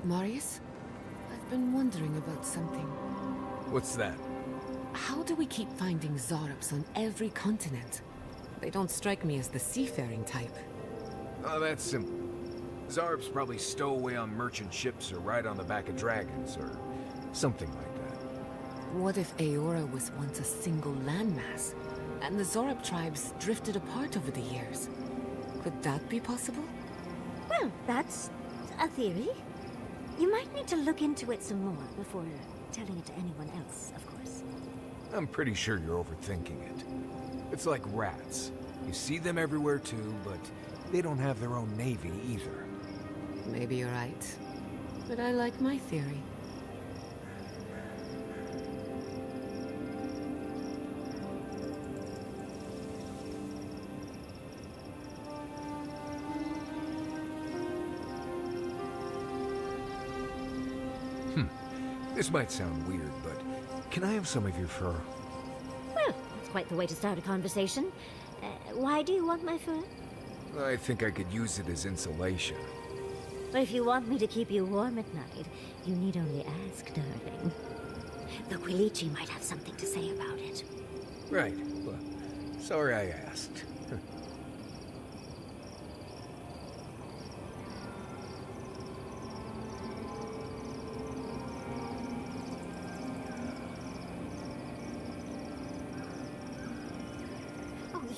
Marius, I've been wondering about something. What's that? How do we keep finding Zorops on every continent? They don't strike me as the seafaring type. Oh, that's simple. Zarb's probably stowaway on merchant ships or ride on the back of dragons or something like that. What if Aora was once a single landmass, and the Zorop tribes drifted apart over the years? Could that be possible? Well, that's a theory. You might need to look into it some more before telling it to anyone else, of course. I'm pretty sure you're overthinking it. It's like rats. You see them everywhere too, but they don't have their own navy either. Maybe you're right. But I like my theory. This might sound weird, but can I have some of your fur? Well, that's quite the way to start a conversation. Why do you want my fur? I think I could use it as insulation. But if you want me to keep you warm at night, you need only ask, darling. The Quilichi might have something to say about it. Right. Well, sorry I asked.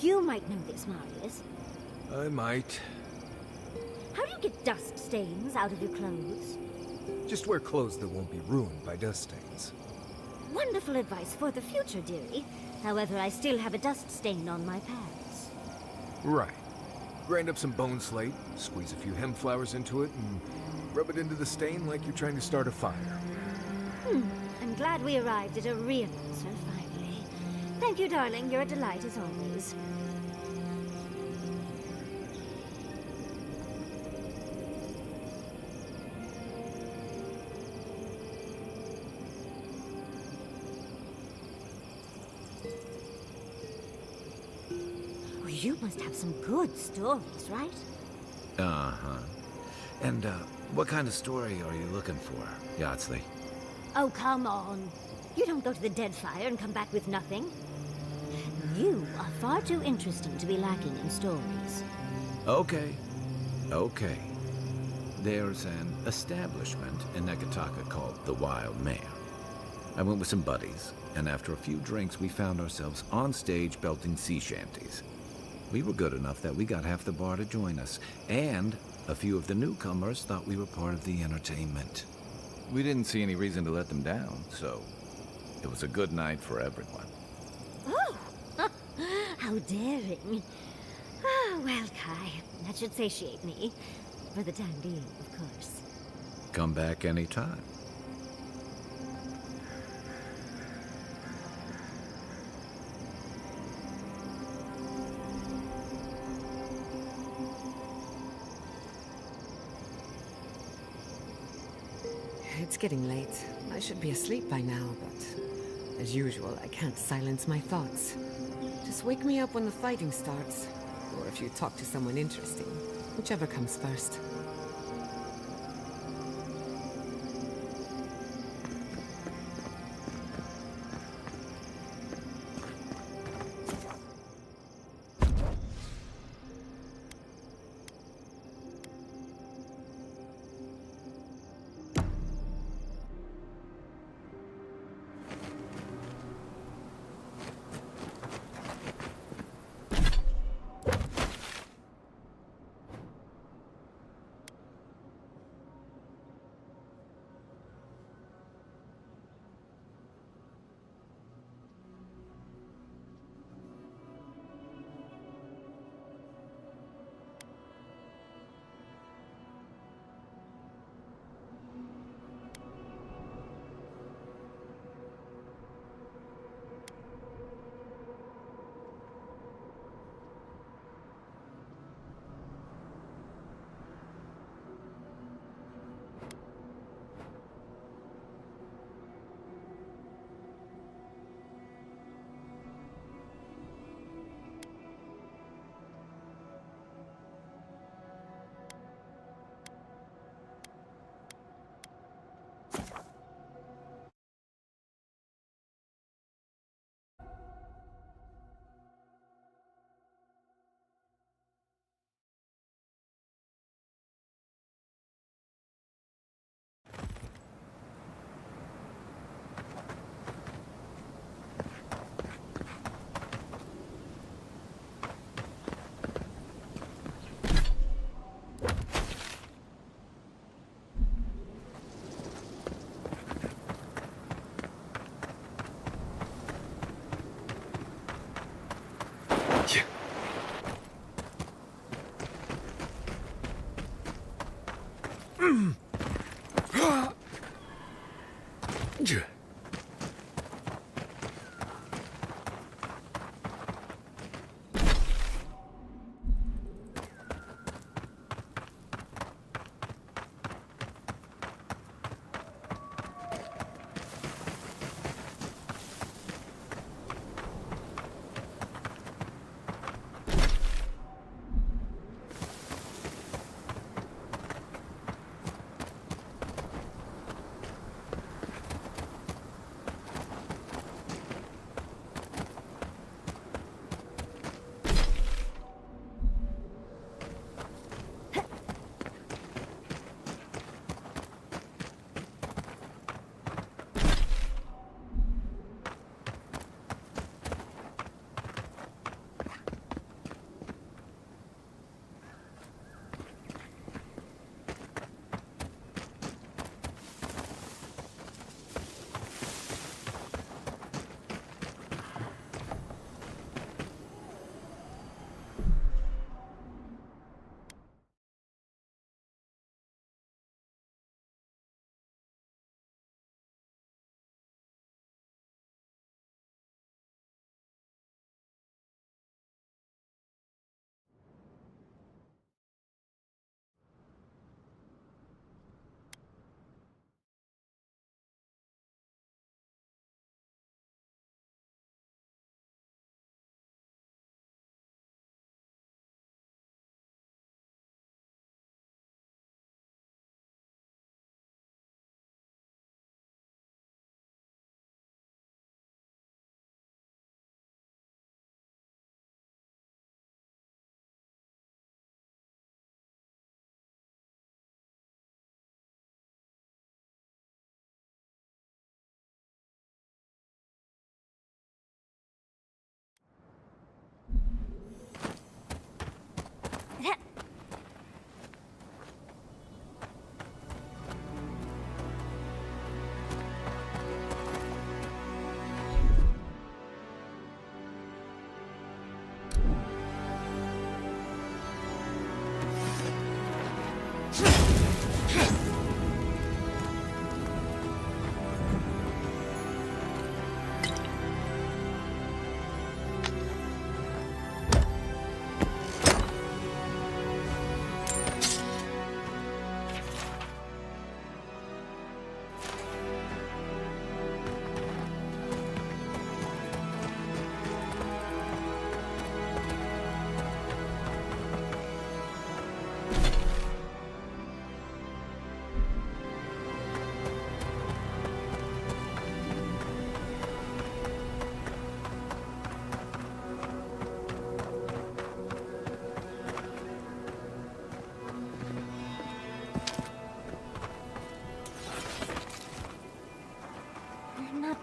You might know this, Marius. I might. How do you get dust stains out of your clothes? Just wear clothes that won't be ruined by dust stains. Wonderful advice for the future, dearie. However, I still have a dust stain on my pants. Right. Grind up some bone slate, squeeze a few hemp flowers into it, and rub it into the stain like you're trying to start a fire. I'm glad we arrived at a real answer, finally. Thank you, darling. You're a delight as always. You must have some good stories, right? Uh-huh. And, what kind of story are you looking for, Yardsley? Oh, come on. You don't go to the Deadfire and come back with nothing. You are far too interesting to be lacking in stories. Okay. Okay. There's an establishment in Nekataka called the Wild Mare. I went with some buddies, and after a few drinks we found ourselves on stage belting sea shanties. We were good enough that we got half the bar to join us, and a few of the newcomers thought we were part of the entertainment. We didn't see any reason to let them down, so it was a good night for everyone. Oh, how daring. Ah, well, Kai, that should satiate me. For the time being, of course. Come back anytime. It's getting late. I should be asleep by now, but as usual, I can't silence my thoughts. Just wake me up when the fighting starts, or if you talk to someone interesting, whichever comes first.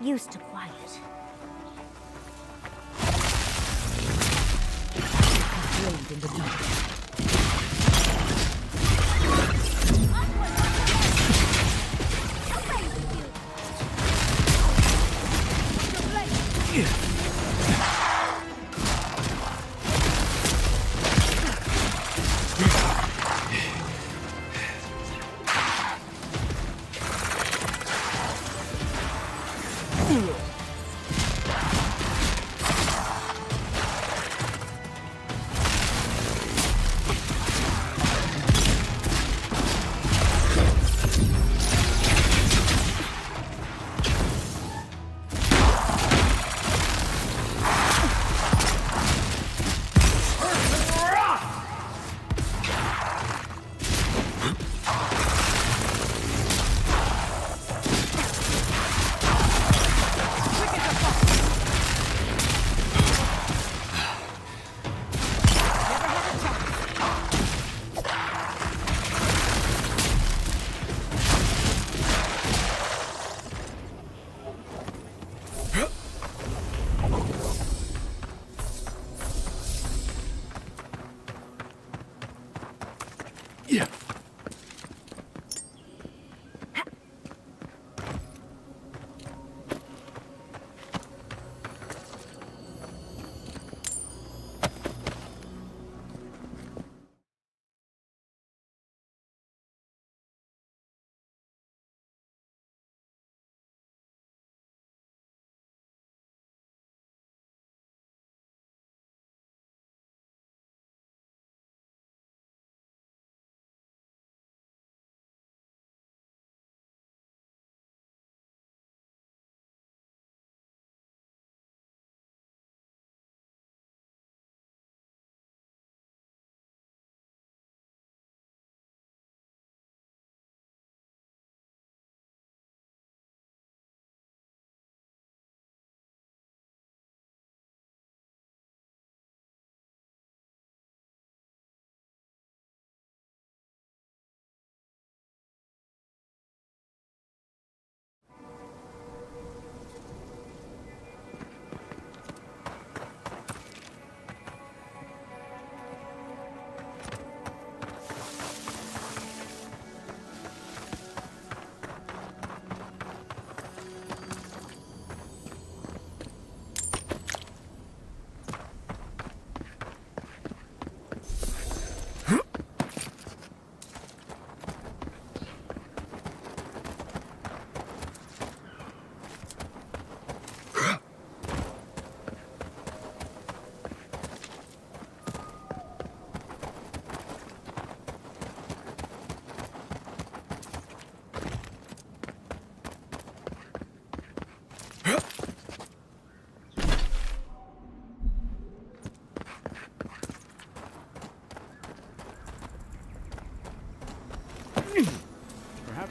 Used to quiet. Blade in the dark.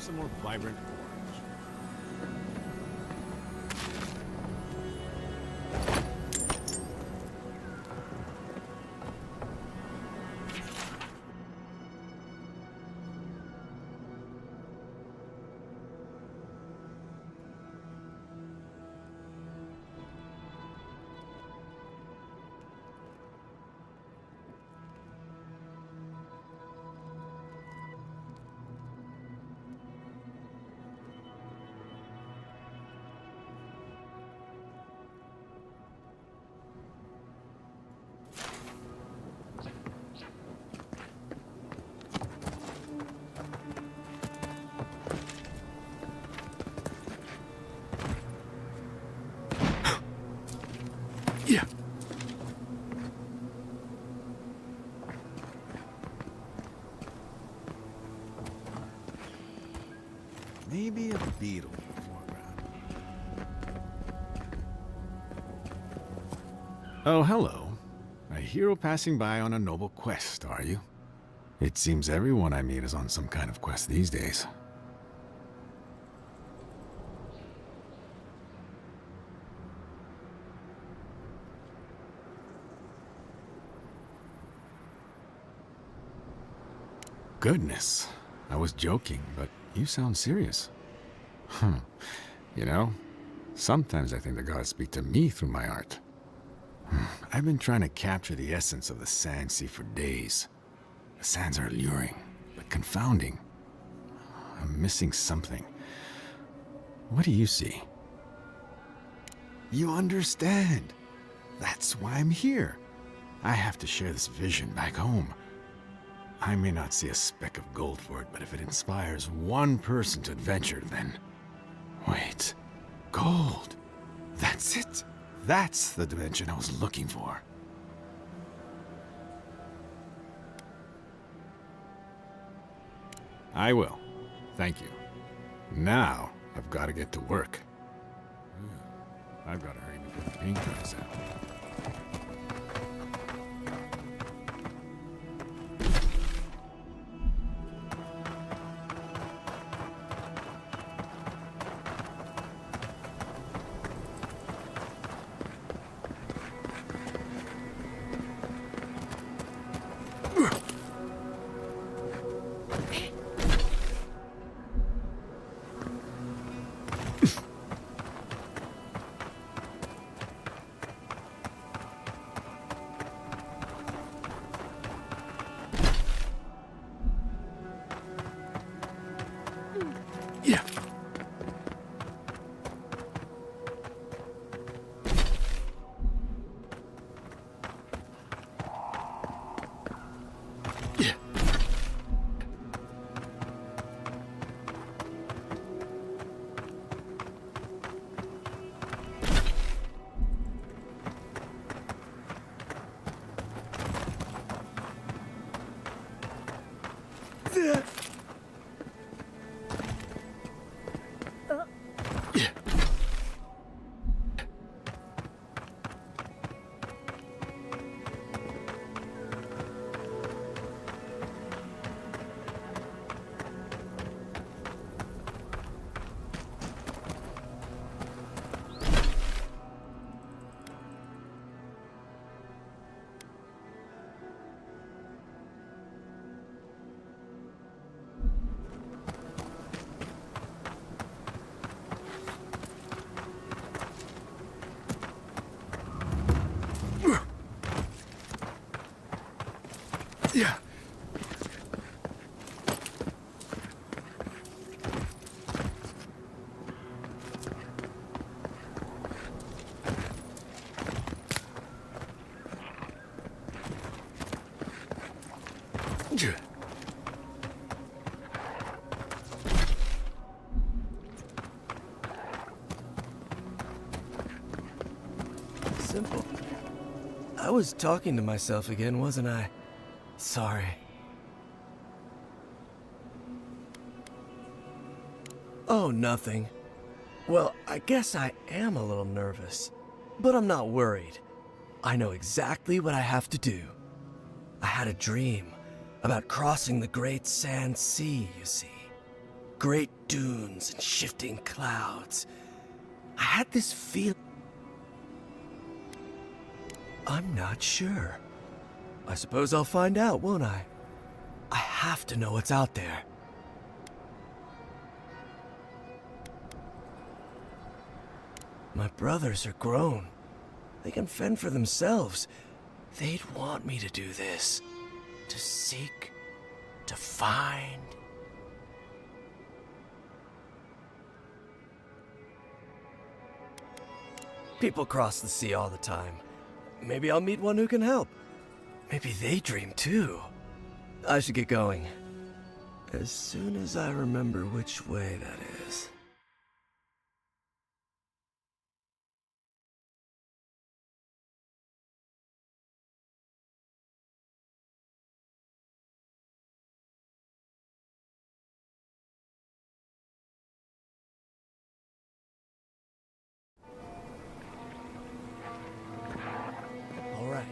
some more vibrant orange. Yeah. Maybe a beetle in the foreground. Oh, hello. A hero passing by on a noble quest, are you? It seems everyone I meet is on some kind of quest these days. Goodness, I was joking, but you sound serious. You know, sometimes I think the gods speak to me through my art. I've been trying to capture the essence of the Sand Sea for days. The sands are alluring, but confounding. I'm missing something. What do you see? You understand. That's why I'm here. I have to share this vision back home. I may not see a speck of gold for it, but if it inspires one person to adventure, then... Wait. Gold. That's it. That's the dimension I was looking for. I will. Thank you. Now, I've got to get to work. I've got to hurry before the paint dries out. Yeah. Yeah. Yeah. Yeah. Simple. I was talking to myself again, wasn't I? Sorry. Oh, nothing. Well, I guess I am a little nervous, but I'm not worried. I know exactly what I have to do. I had a dream about crossing the Great Sand Sea, you see. great dunes and shifting clouds. I had this feeling. I'm not sure. I suppose I'll find out, won't I? I have to know what's out there. My brothers are grown. They can fend for themselves. They'd want me to do this. To seek, to find. People cross the sea all the time. Maybe I'll meet one who can help. Maybe they dream too. I should get going. As soon as I remember which way that is. All right.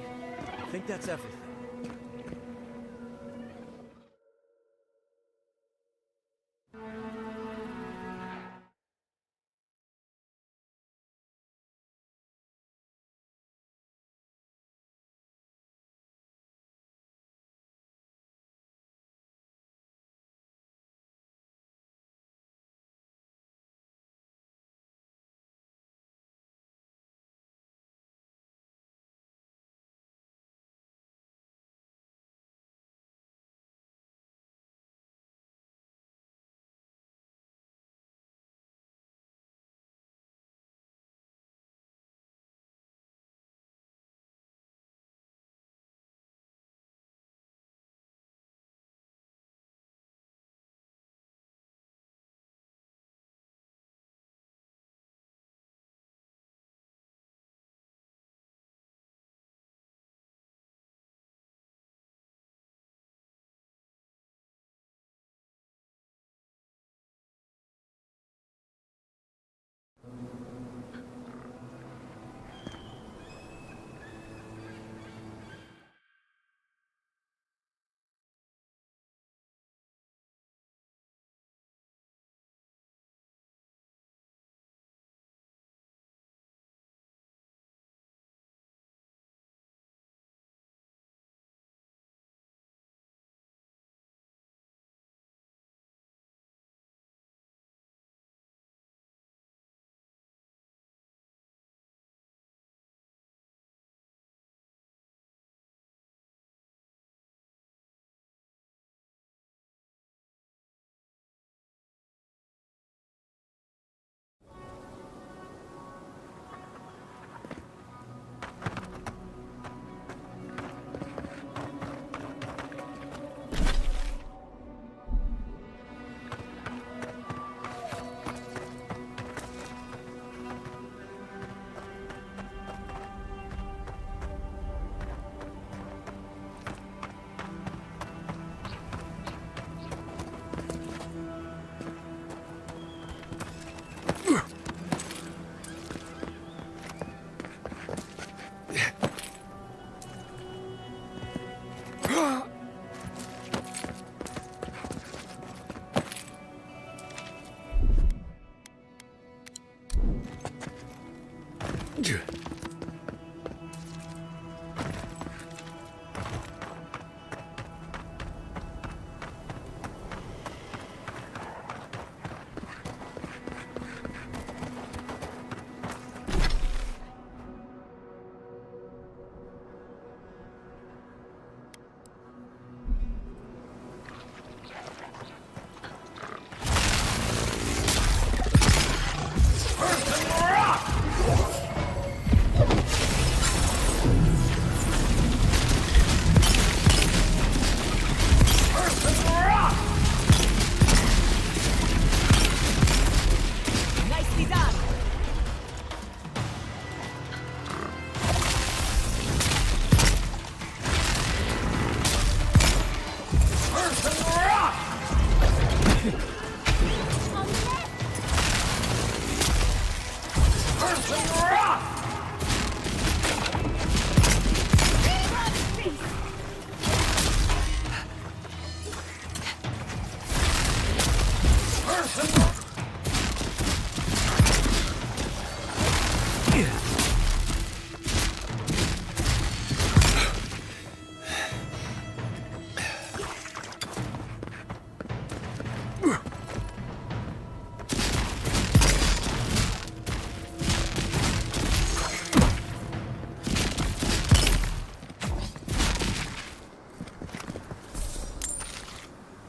I think that's everything.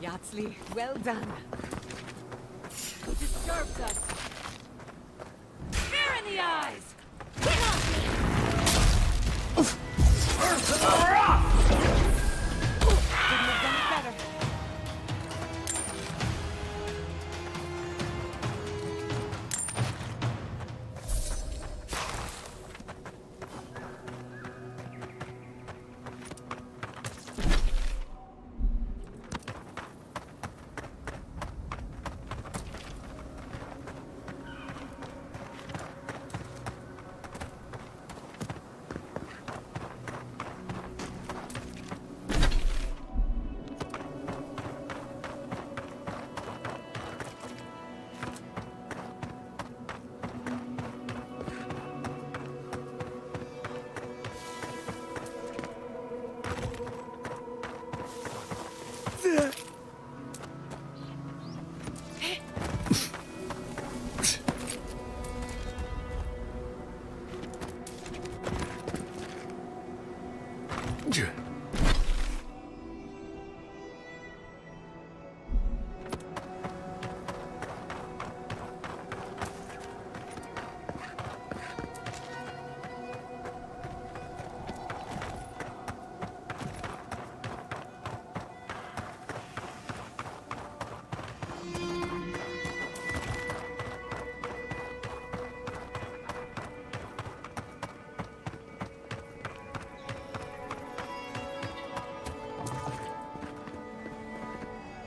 Yatsley, well done. He disturbs us. Fear in the eyes! Get off me! Couldn't have done it better.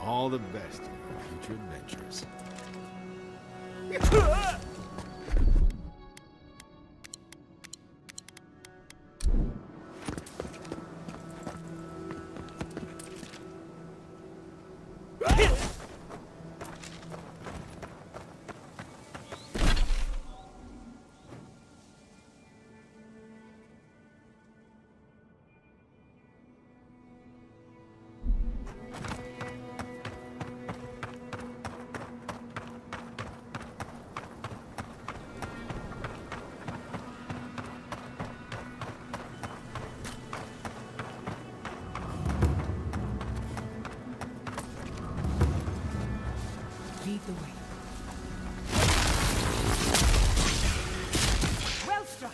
All the best in your future adventures. Lead the way. Well struck.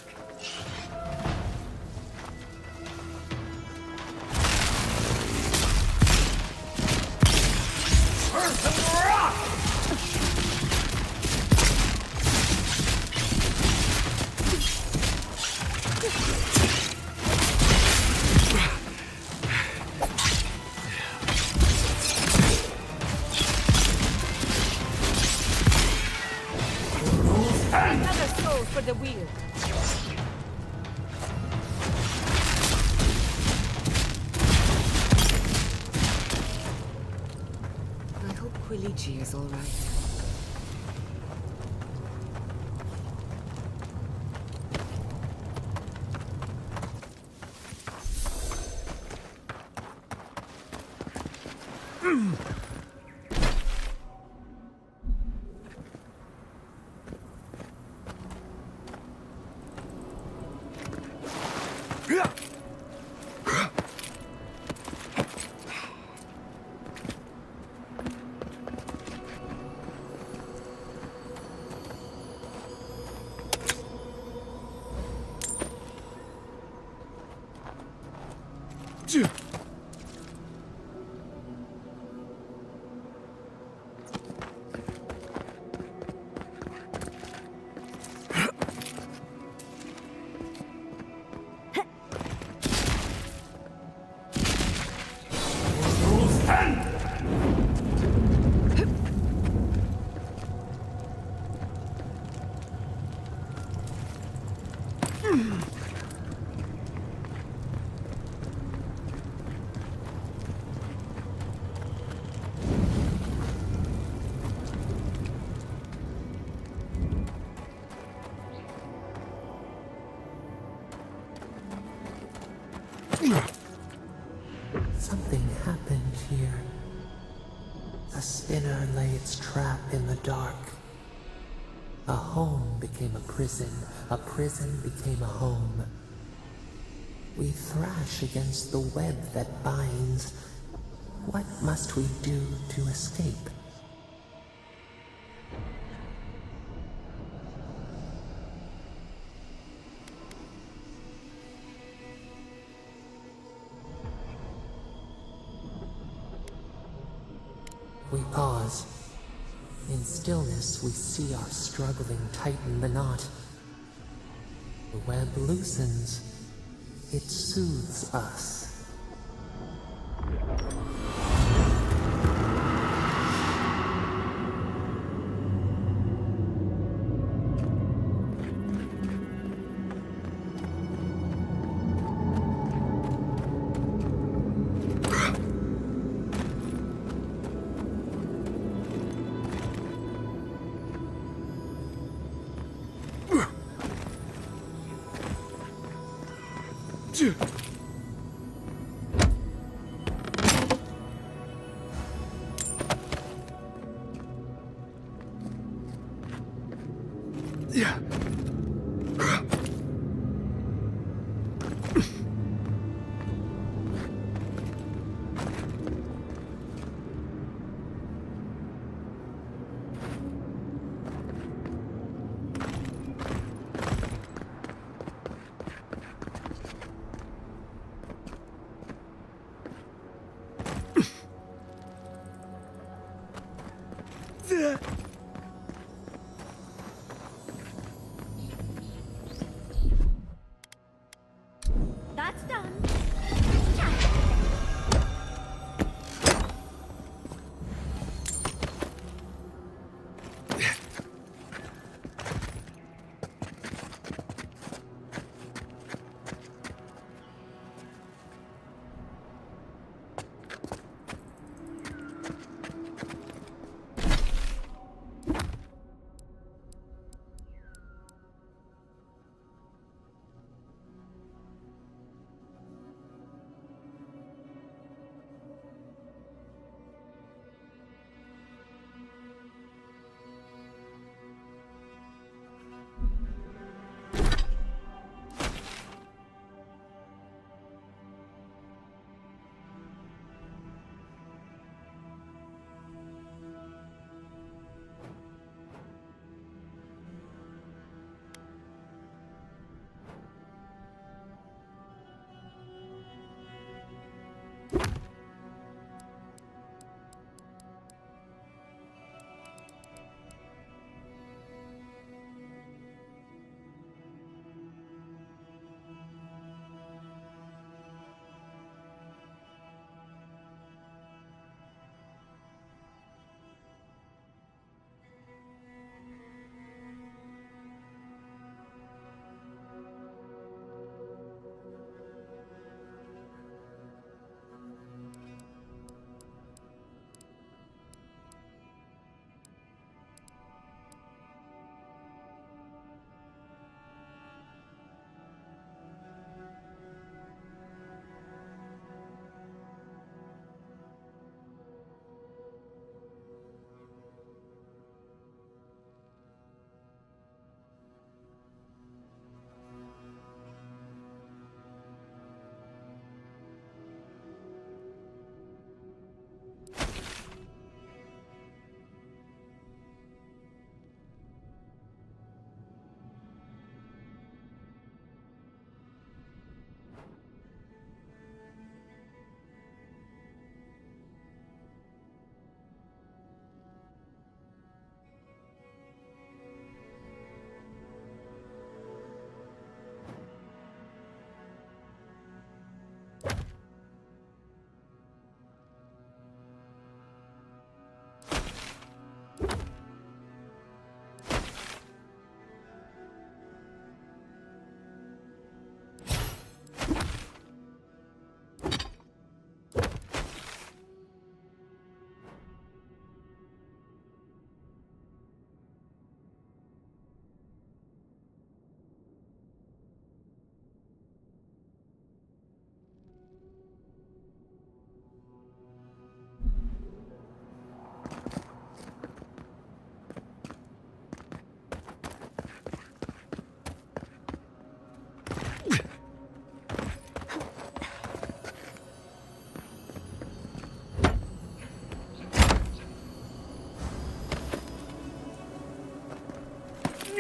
Another soul for the wheel. I hope Quilici is all right. Something happened here. A spinner lay its trap in the dark. A home became a prison became a home. We thrash against the web that binds. What must we do to escape? We pause. In stillness, we see our struggling tighten the knot. The web loosens. It soothes us. That's done.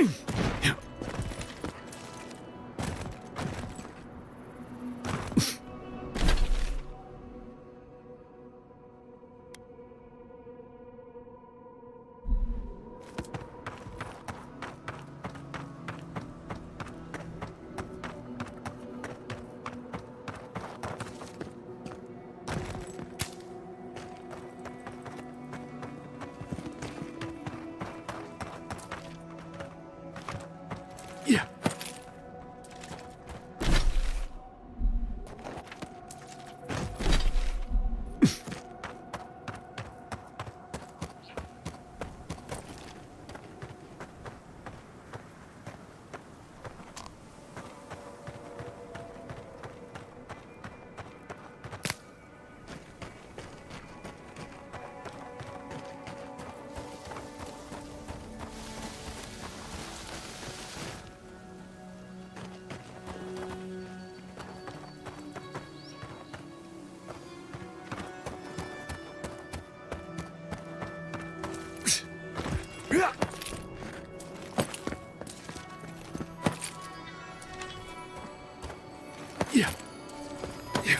Yeah. Yeah. Yeah.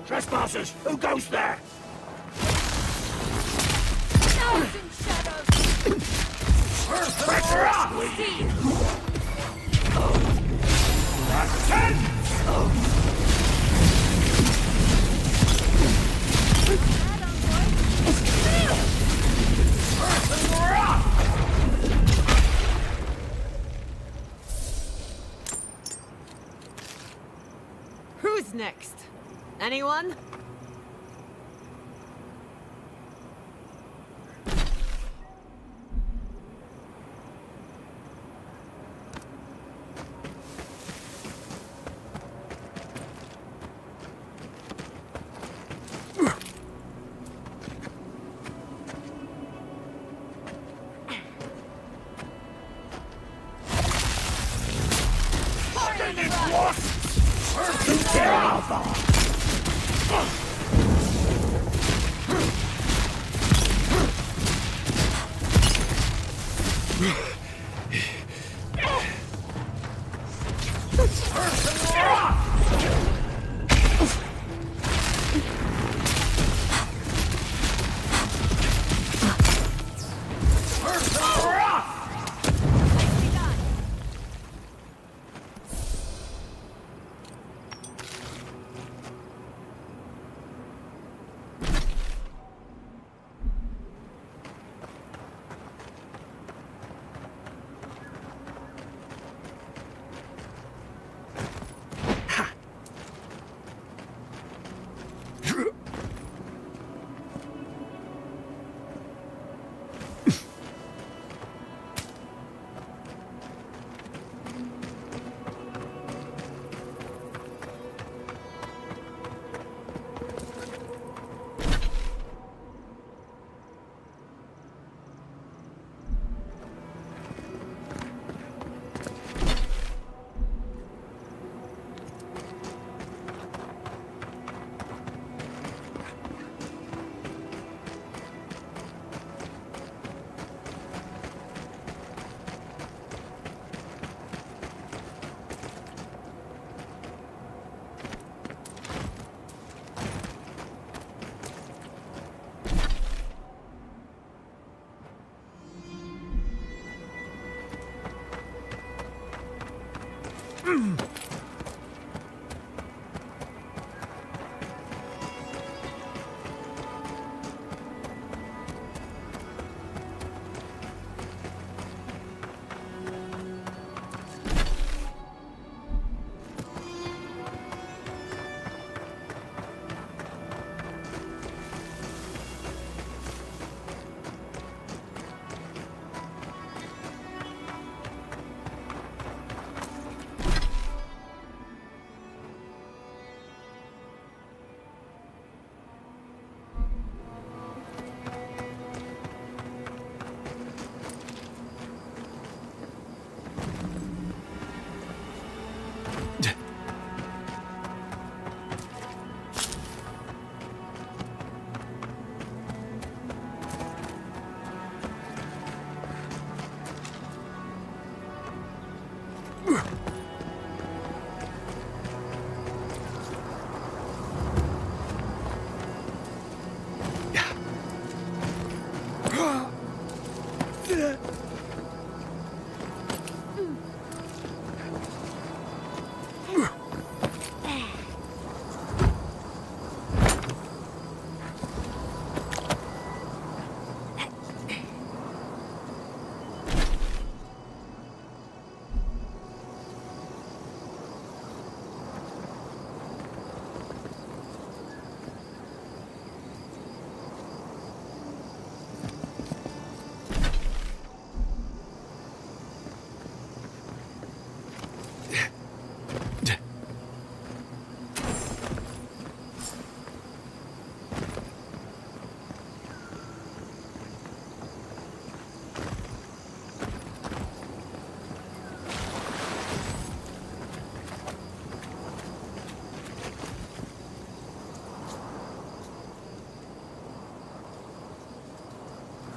Trespassers! Who goes there? Pressure up! That's 10! Who's next? Anyone?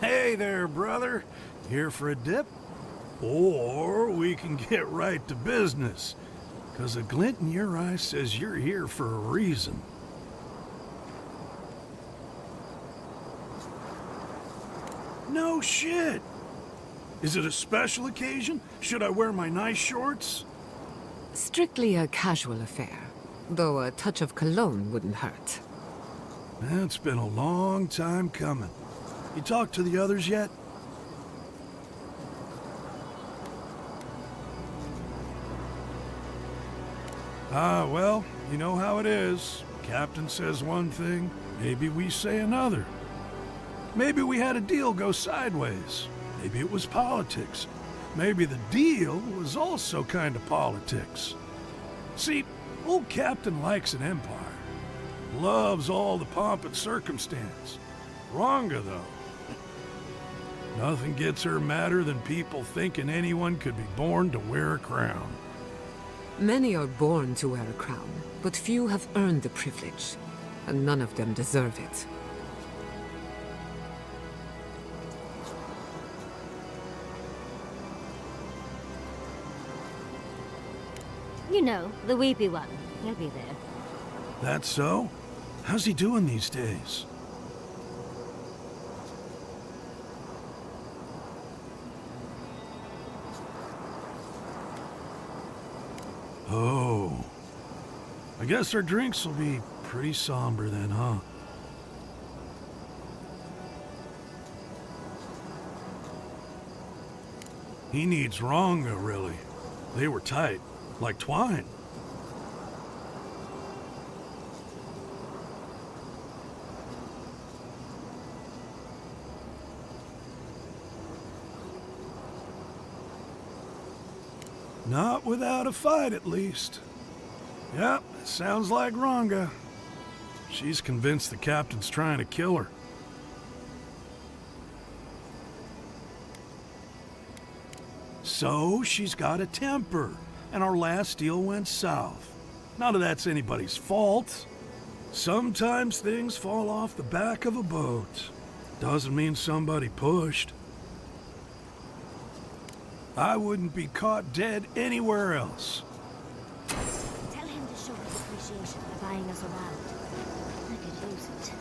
Hey there, brother. Here for a dip? Or we can get right to business. 'Cause a glint in your eye says you're here for a reason. No shit! Is it a special occasion? Should I wear my nice shorts? Strictly a casual affair, though a touch of cologne wouldn't hurt. It's been a long time coming. You talked to the others yet? Well, you know how it is. Captain says one thing, maybe we say another. Maybe we had a deal go sideways. Maybe it was politics. Maybe the deal was also kind of politics. See, old Captain likes an empire. Loves all the pomp and circumstance. Wronga, though. Nothing gets her madder than people thinking anyone could be born to wear a crown. Many are born to wear a crown, but few have earned the privilege, and none of them deserve it. You know, the weepy one. He'll be there. That's so? How's he doing these days? Oh. I guess our drinks will be pretty somber then, huh? He needs Ronga, really. They were tight, like twine. Not without a fight, at least. Yep, sounds like Ronga. She's convinced the captain's trying to kill her. So she's got a temper, and our last deal went south. None of that's anybody's fault. Sometimes things fall off the back of a boat. Doesn't mean somebody pushed. I wouldn't be caught dead anywhere else. Tell him to show his appreciation by buying us around. I could use it.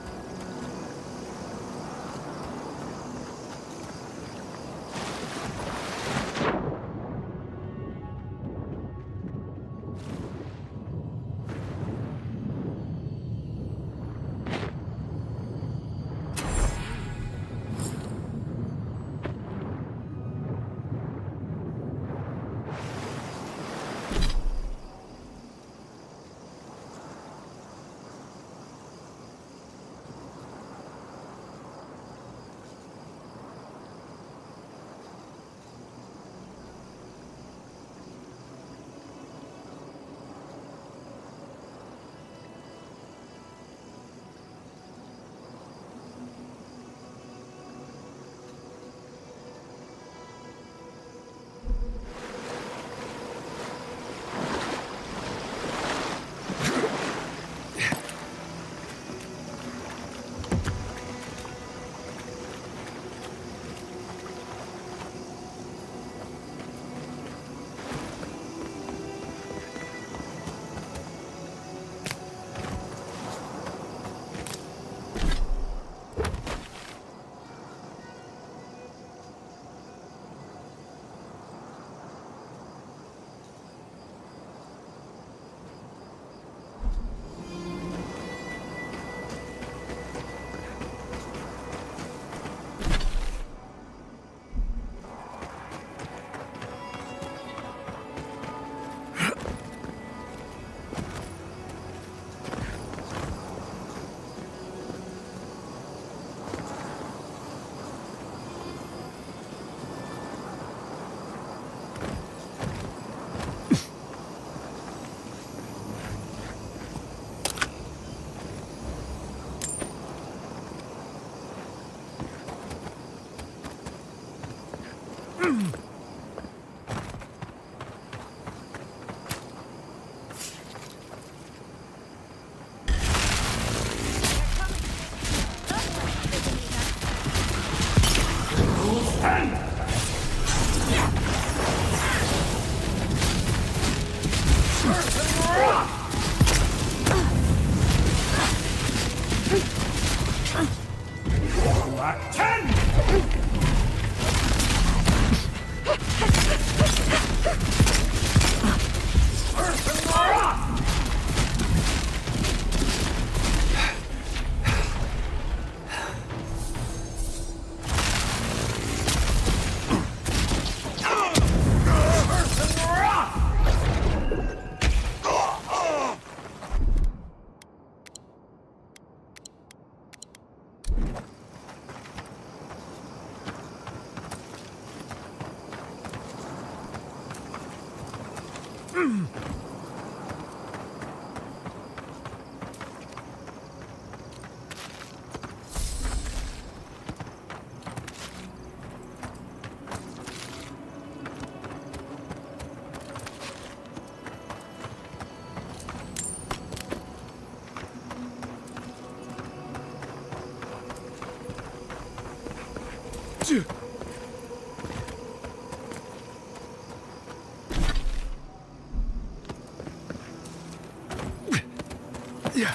Yeah.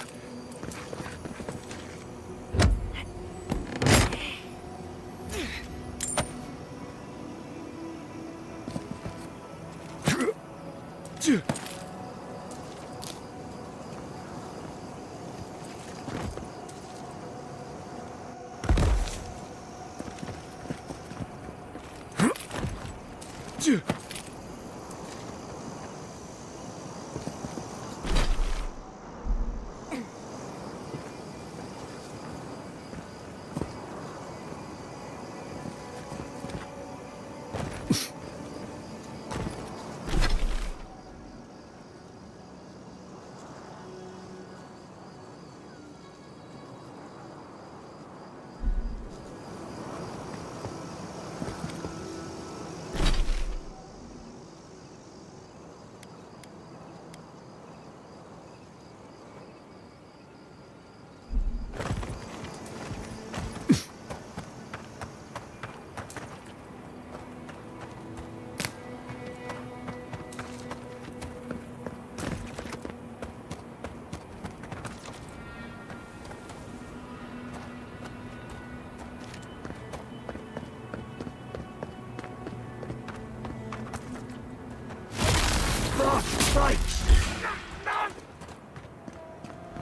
Strikes!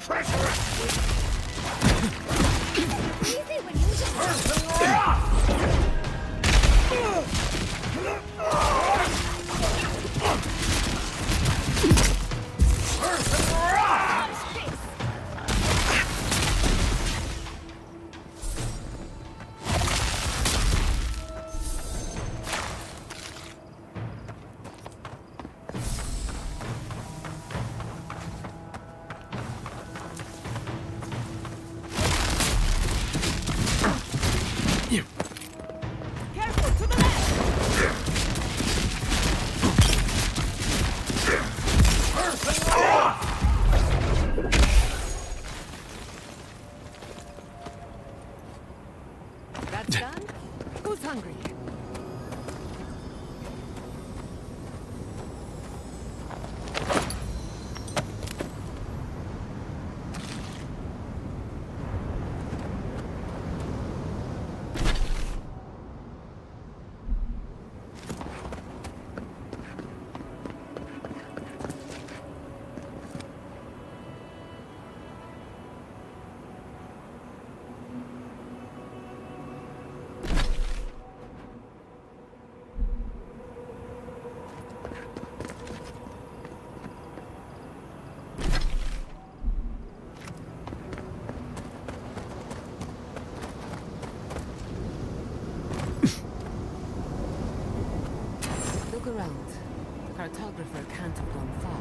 Treacherous! Easy when you Careful, to the left! That's done? Who's hungry? Look around. The cartographer can't have gone far.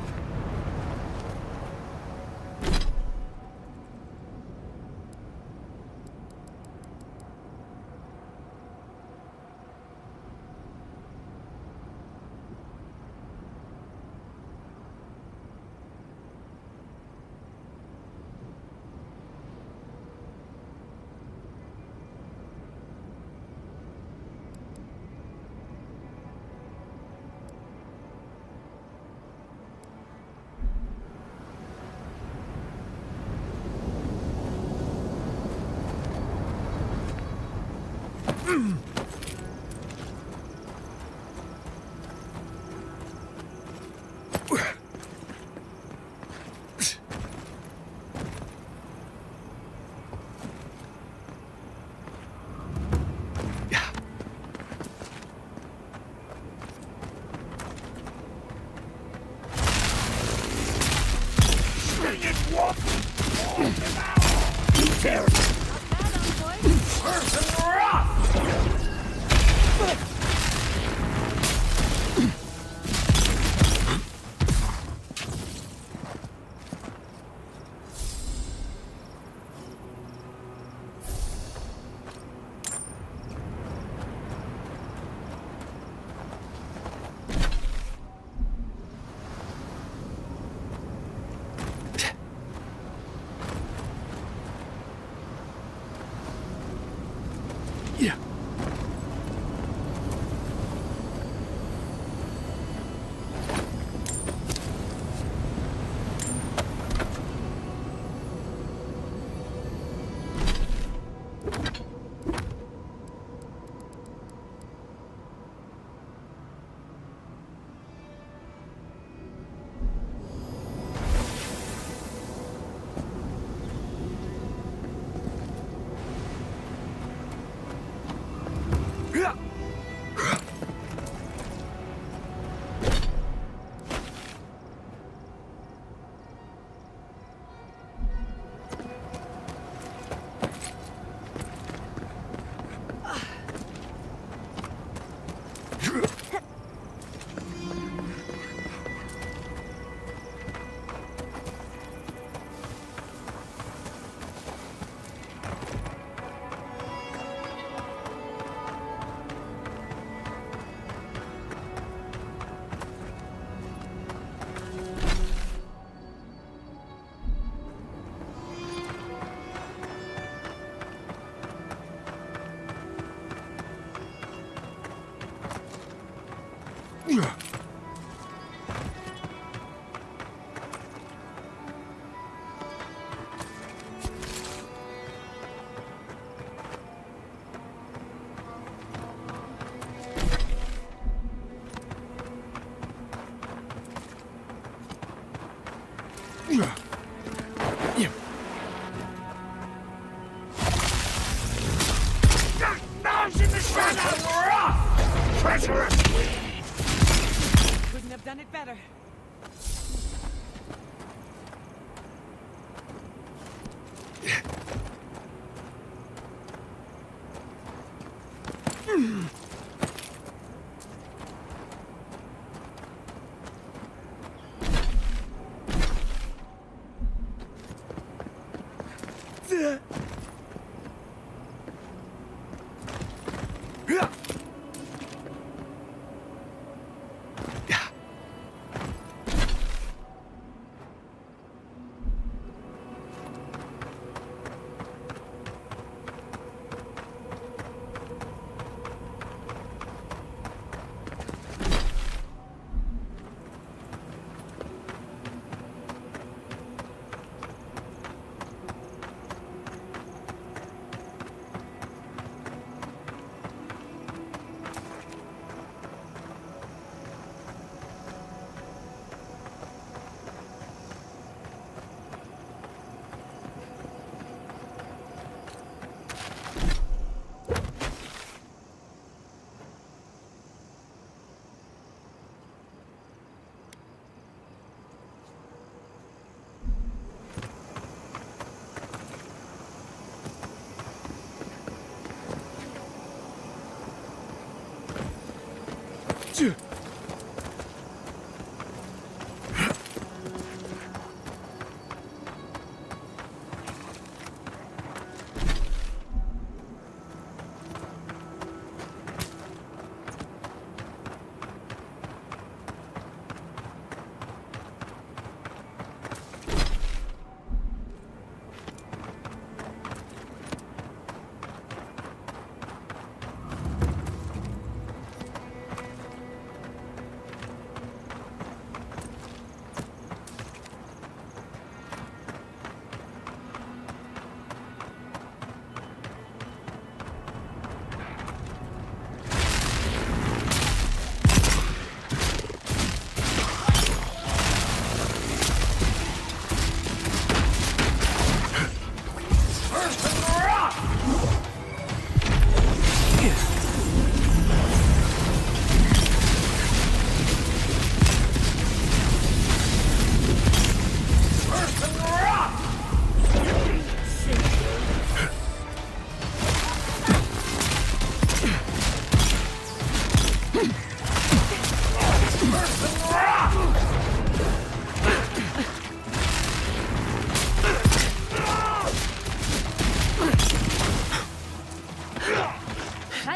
Yeah.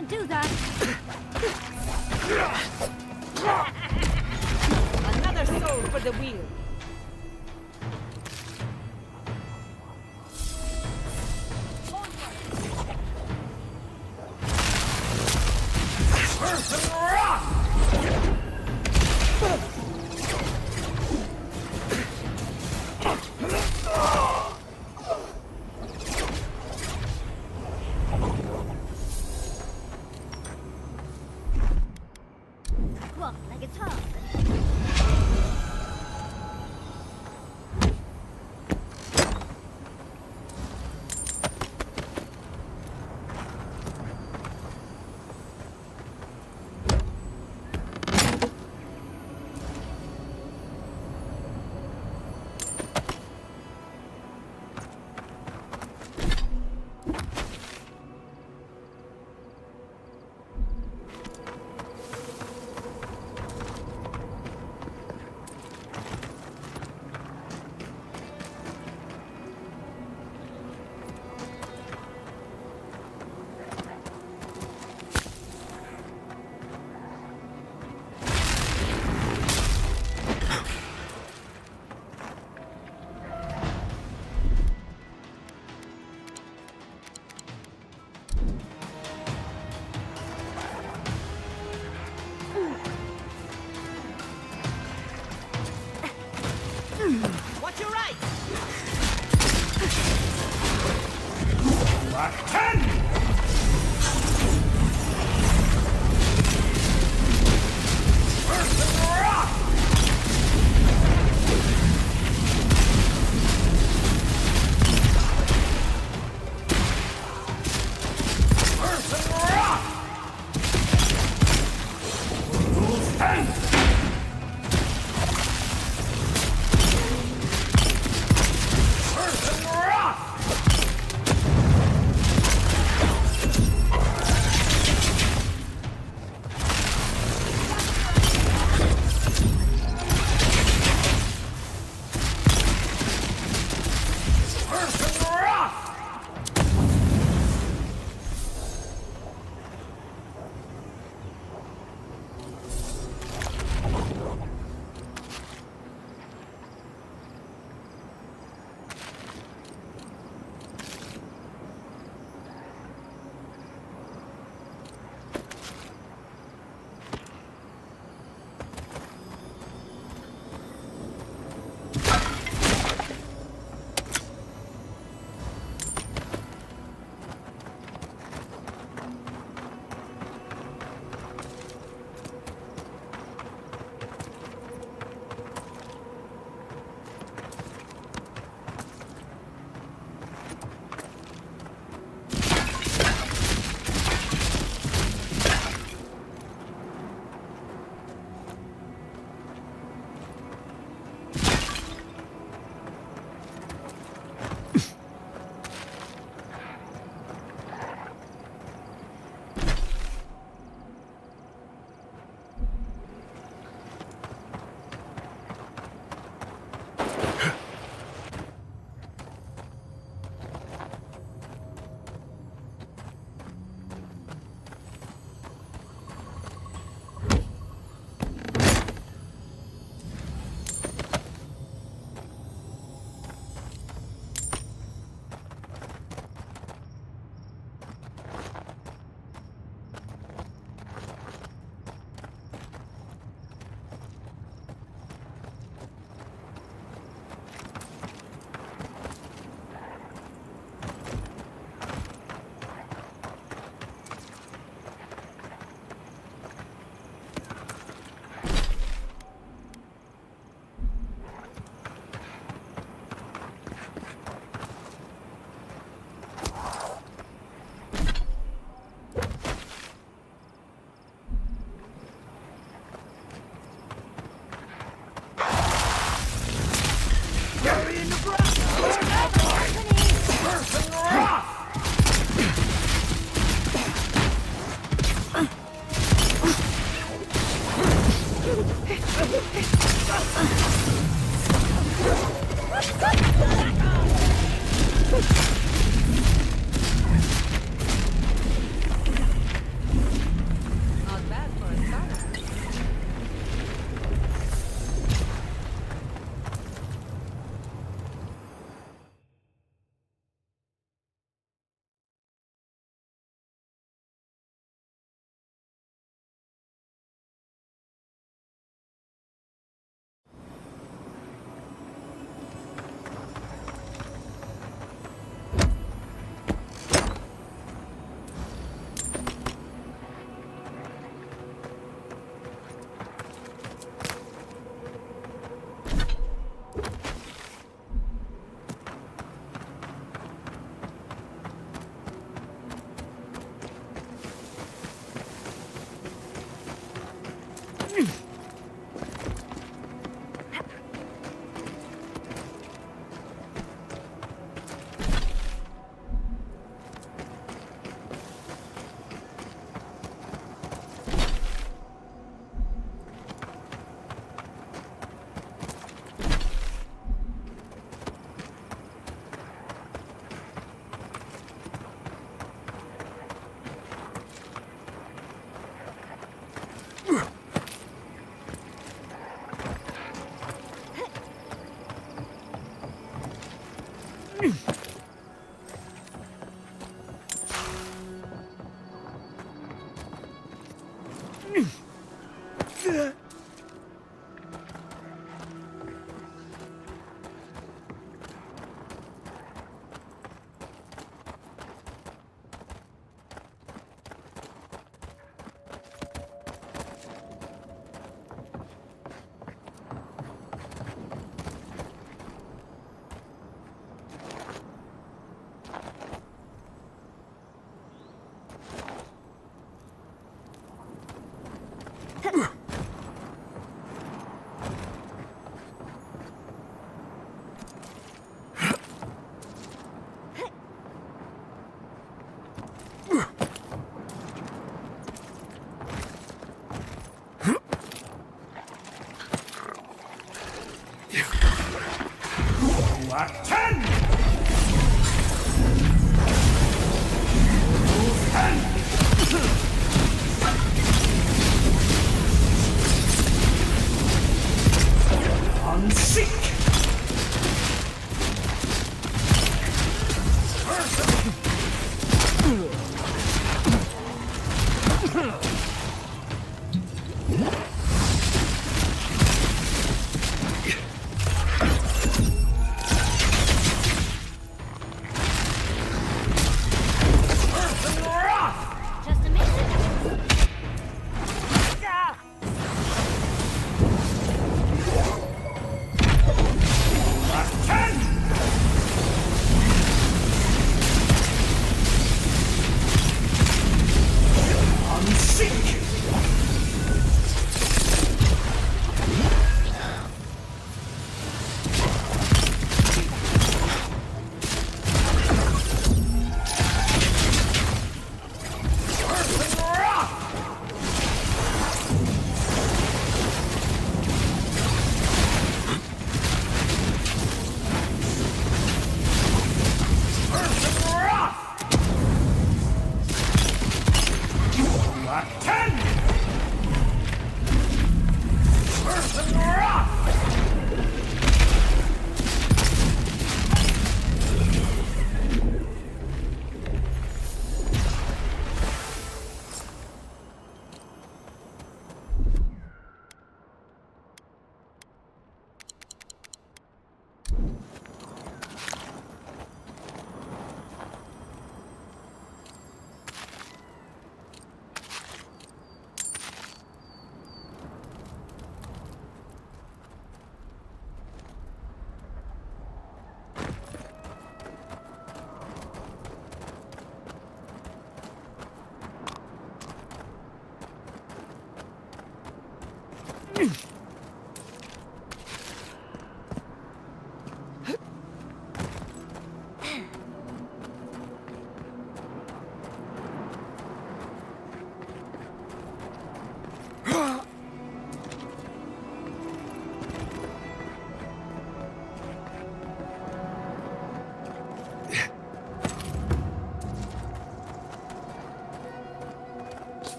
Can't do that. Another soul for the wheel. Black 10! Unseek! Just a minute. Black 10! Unseek! Black 10! Person Rock!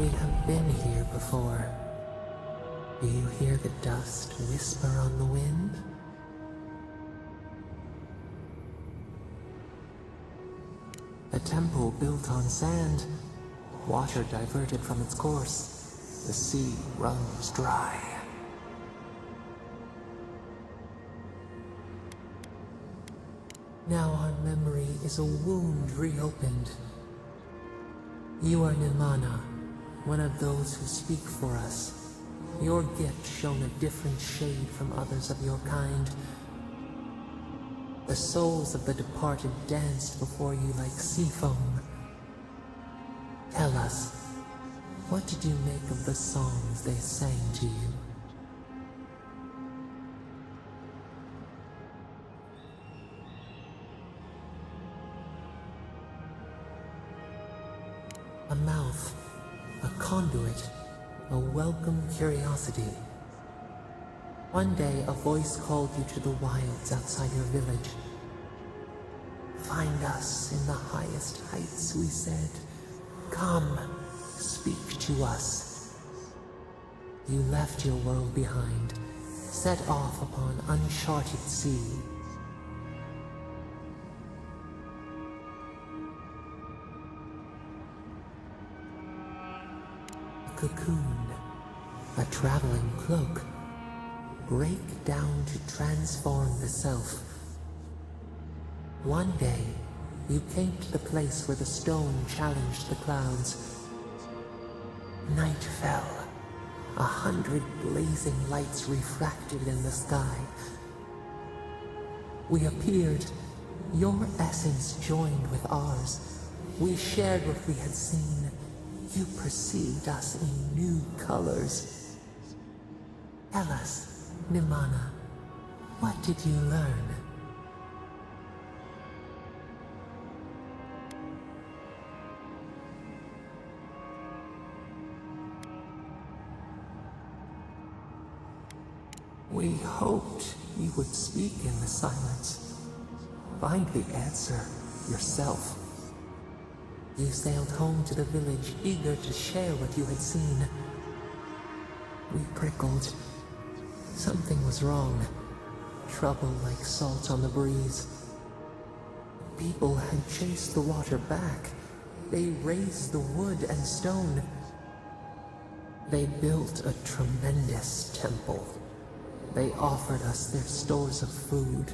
We have been here before. Do you hear the dust whisper on the wind? A temple built on sand, water diverted from its course. The sea runs dry. Now our memory is a wound reopened. You are Nirmana, one of those who speak for us. Your gift shone a different shade from others of your kind. The souls of the departed danced before you like sea foam. Tell us, what did you make of the songs they sang to you? A mouth, a conduit, a welcome curiosity. One day, a voice called you to the wilds outside your village. Find us in the highest heights, we said. Come, speak to us. You left your world behind, set off upon uncharted sea. A cocoon, a traveling cloak, break down to transform the self. One day, you came to the place where the stone challenged the clouds. Night fell. 100 blazing lights refracted in the sky. We appeared. Your essence joined with ours. We shared what we had seen. You perceived us in new colors. Tell us, Nimana, what did you learn? We hoped you would speak in the silence. Find the answer yourself. You sailed home to the village, eager to share what you had seen. We prickled. Something was wrong. Trouble like salt on the breeze. People had chased the water back. They raised the wood and stone. They built a tremendous temple. They offered us their stores of food.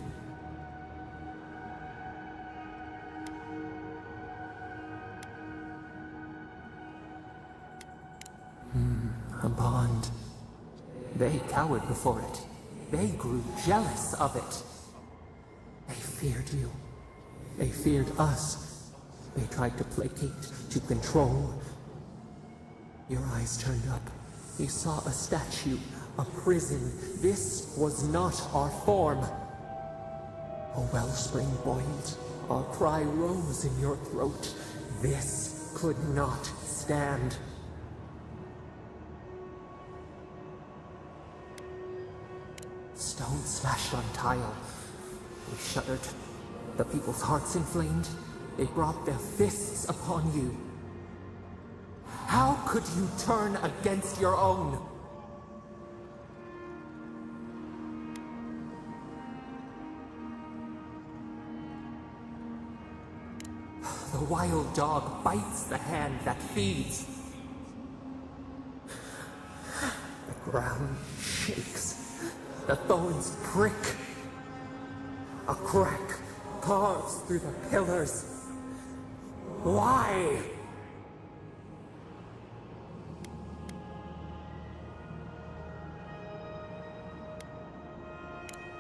A bond. They cowered before it. They grew jealous of it. They feared you. They feared us. They tried to placate, to control. Your eyes turned up. You saw a statue, a prison. This was not our form. A wellspring boiled. Our cry rose in your throat. This could not stand. Stone smashed on tile. We shuddered. The people's hearts inflamed. They brought their fists upon you. How could you turn against your own? The wild dog bites the hand that feeds. The ground shakes. The thorns prick. A crack carves through the pillars. Why?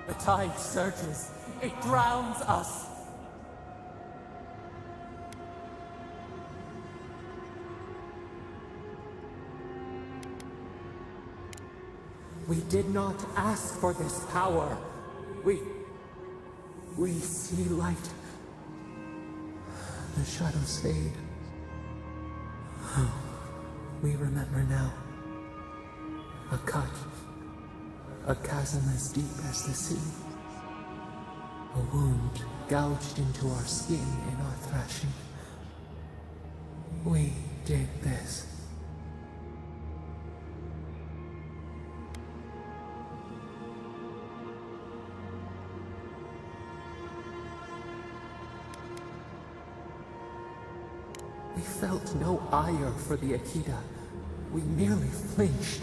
The tide surges. It drowns us. We did not ask for this power. We see light. The shadows fade. We remember now. A cut. A chasm as deep as the sea. A wound gouged into our skin in our thrashing. We did this. We felt no ire for the Akita. We merely flinched.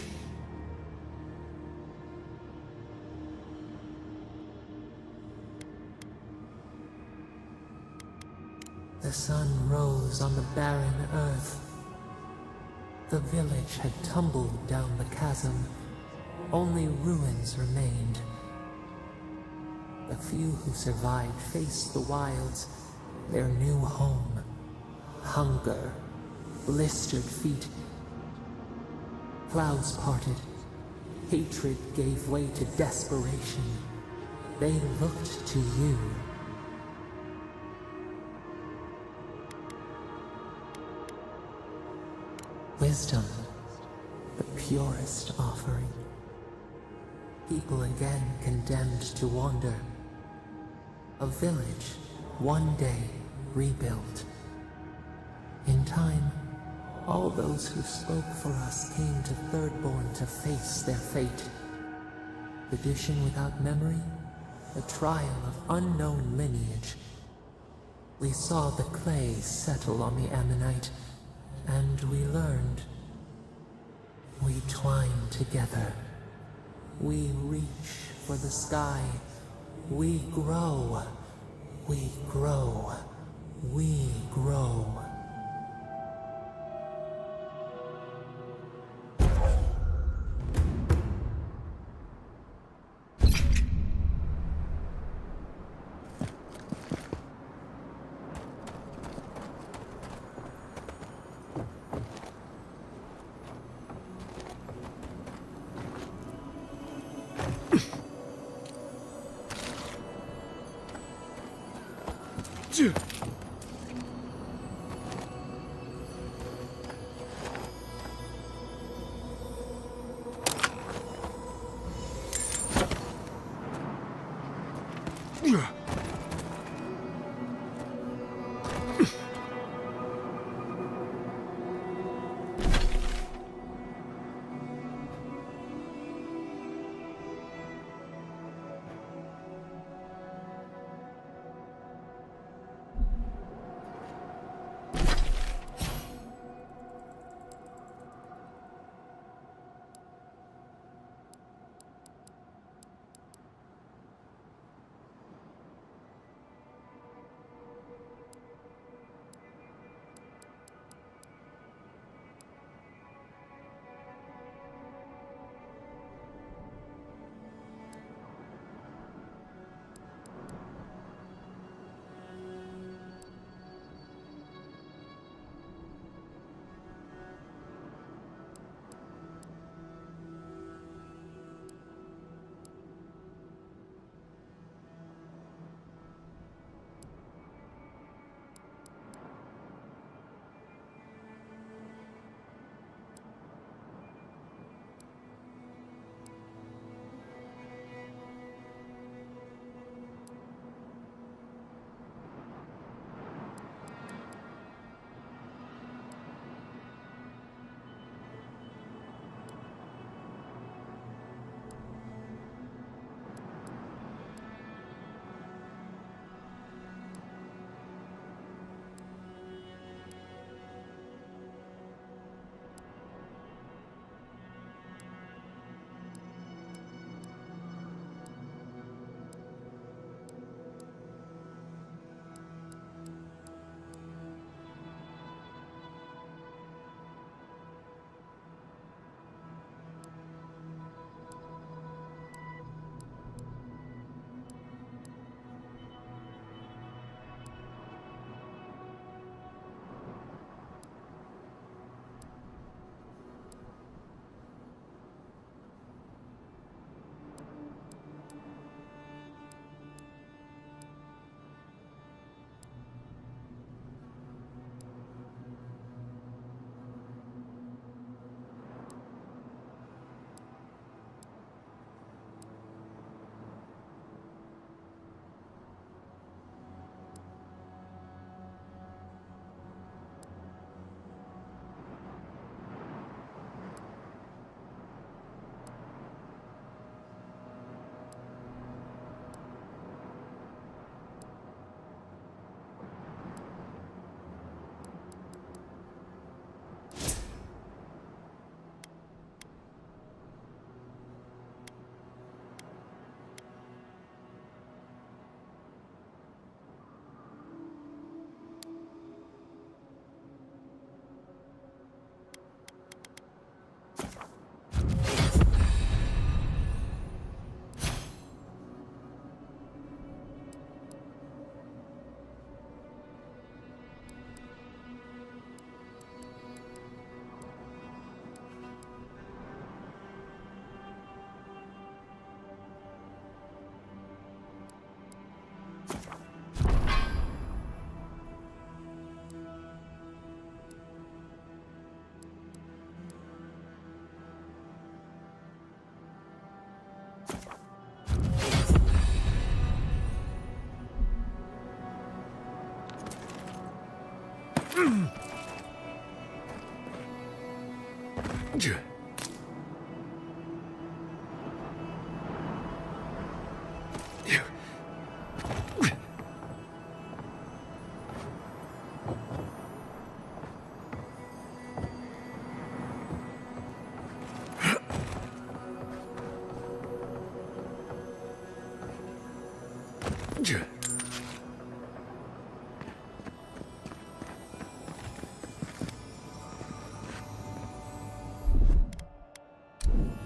The sun rose on the barren earth. The village had tumbled down the chasm. Only ruins remained. The few who survived faced the wilds, their new home. Hunger, blistered feet. Clouds parted. Hatred gave way to desperation. They looked to you. Wisdom, the purest offering. People again condemned to wander. A village, one day, rebuilt. In time, all those who spoke for us came to Thirdborn to face their fate. Tradition without memory, a trial of unknown lineage. We saw the clay settle on the Ammonite, and we learned. We twine together. We reach for the sky. We grow. We grow. We grow.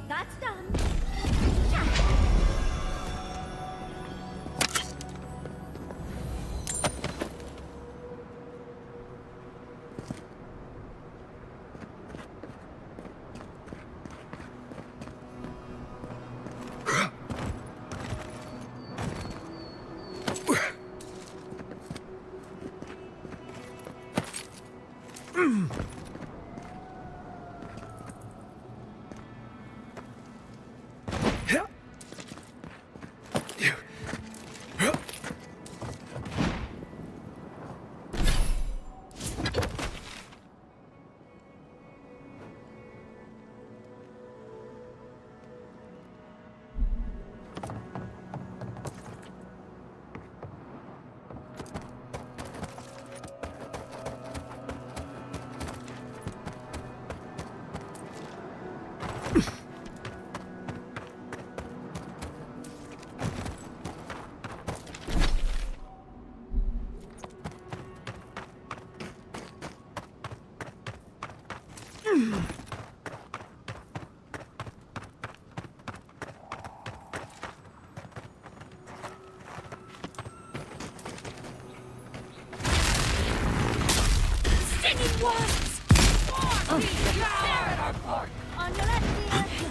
That's done. Stinging wasps! On your left, dear.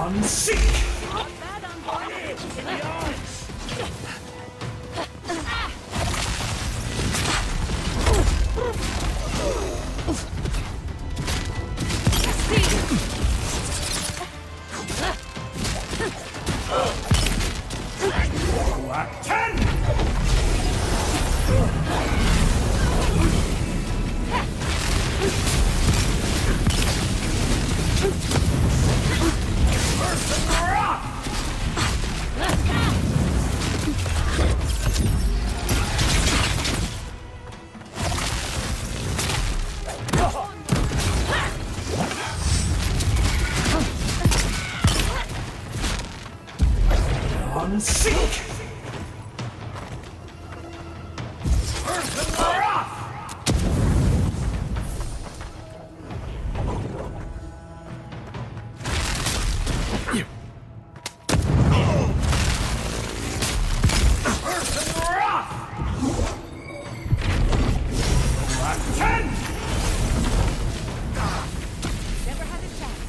Unseek! Bad on In the eyes! Black 10! Earth and rock! Unseek! Earth and rock! Earth and rock! Black 10! Never had a chance.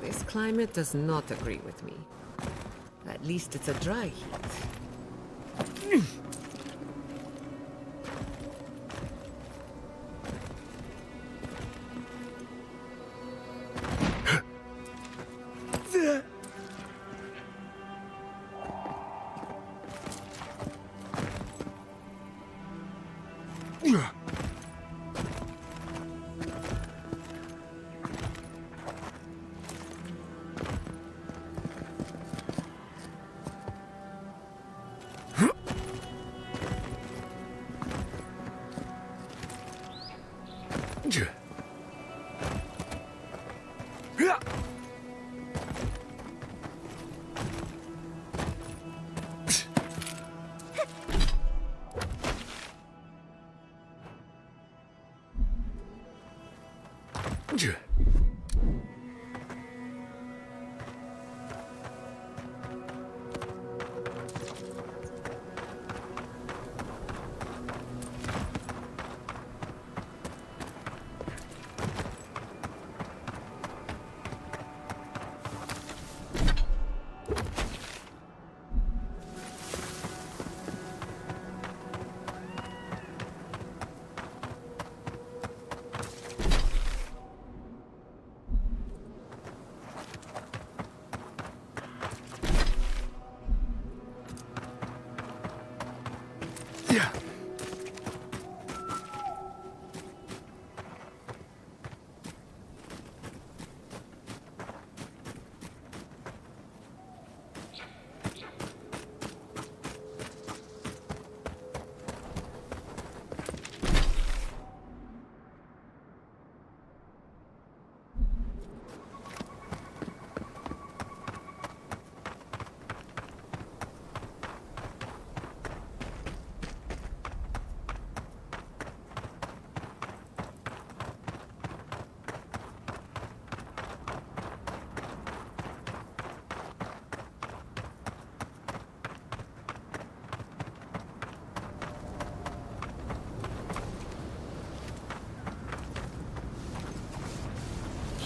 This climate does not agree with me. At least it's a dry heat.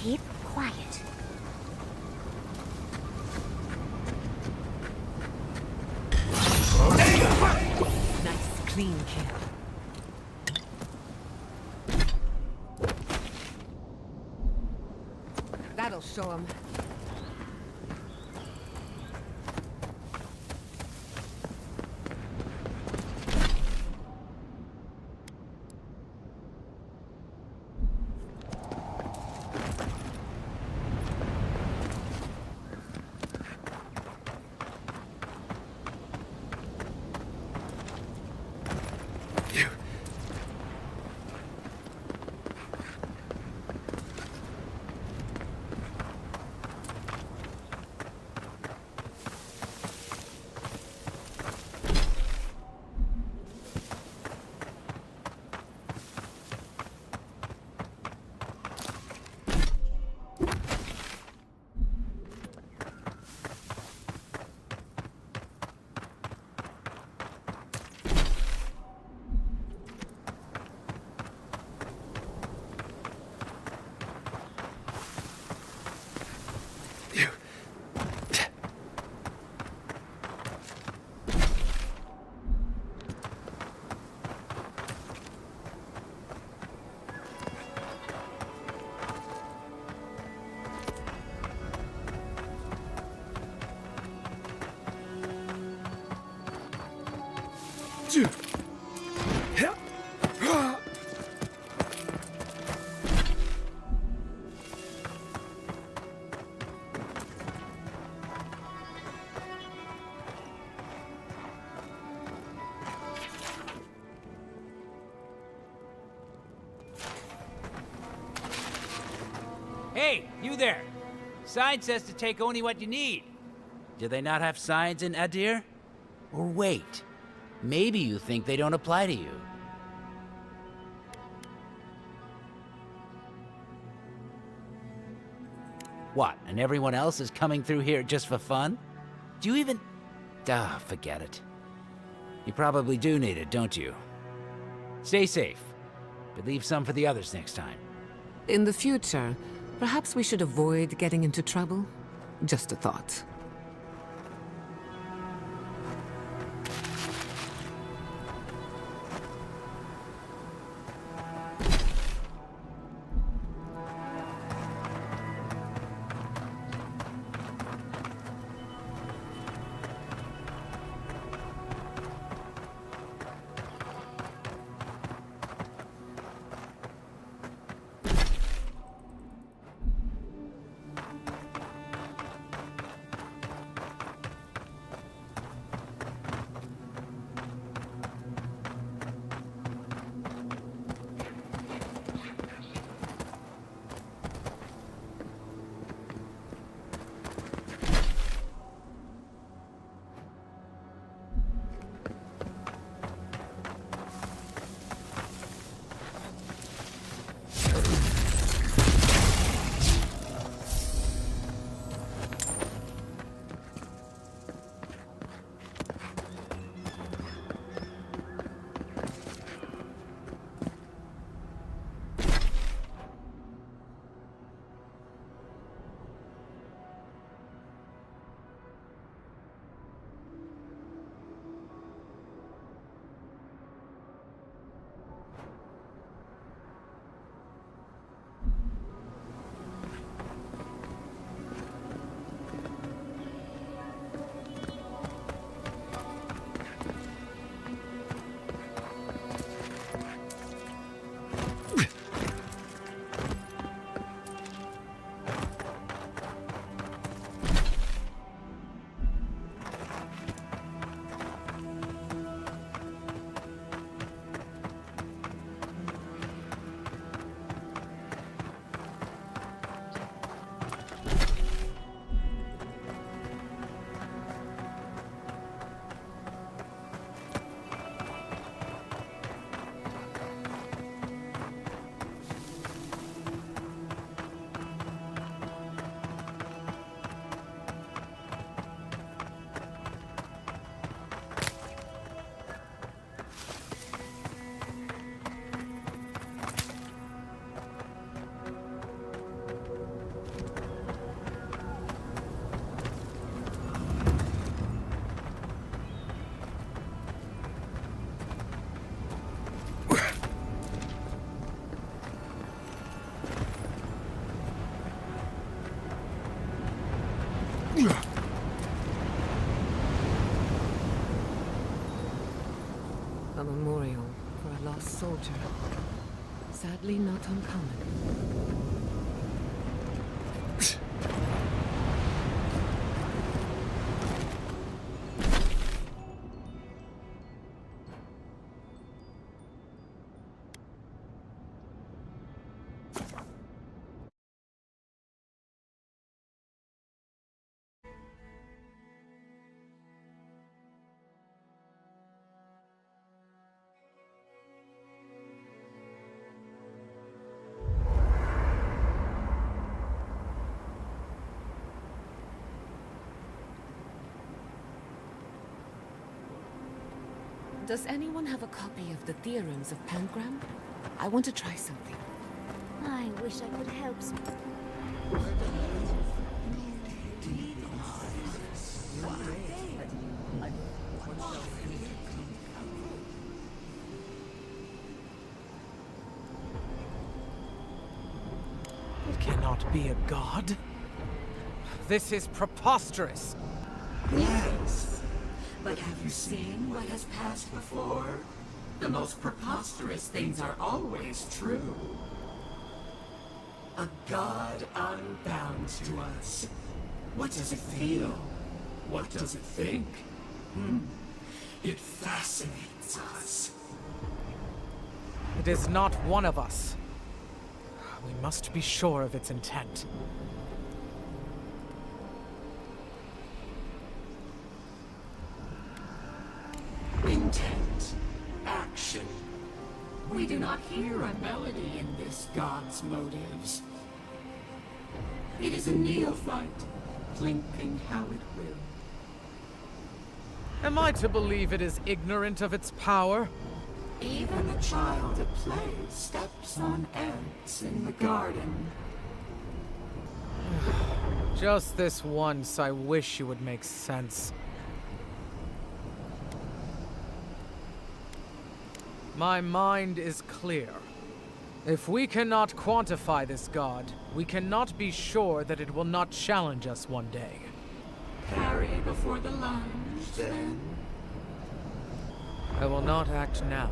Keep quiet. Nice, clean kill. That'll show him. Hey, you there! Sign says to take only what you need. Do they not have signs in Adir? Or wait, maybe you think they don't apply to you. What, and everyone else is coming through here just for fun? Do you even... forget it. You probably do need it, don't you? Stay safe, but leave some for the others next time. In the future, perhaps we should avoid getting into trouble? Just a thought. A memorial for a lost soldier. Sadly not uncommon. Does anyone have a copy of the Theorems of Pangram? I want to try something. I wish I could help some. It cannot be a god. This is preposterous. Yes. But have you seen what has passed before? The most preposterous things are always true. A god unbound to us. What does it feel? What does it think? It fascinates us. It is not one of us. We must be sure of its intent. Intent. Action. We do not hear a melody in this god's motives. It is a neophyte, thinking how it will. Am I to believe it is ignorant of its power? Even a child at play steps on ants in the garden. Just this once, I wish you would make sense. My mind is clear. If we cannot quantify this god, we cannot be sure that it will not challenge us one day. Parry before the lunge, then. I will not act now,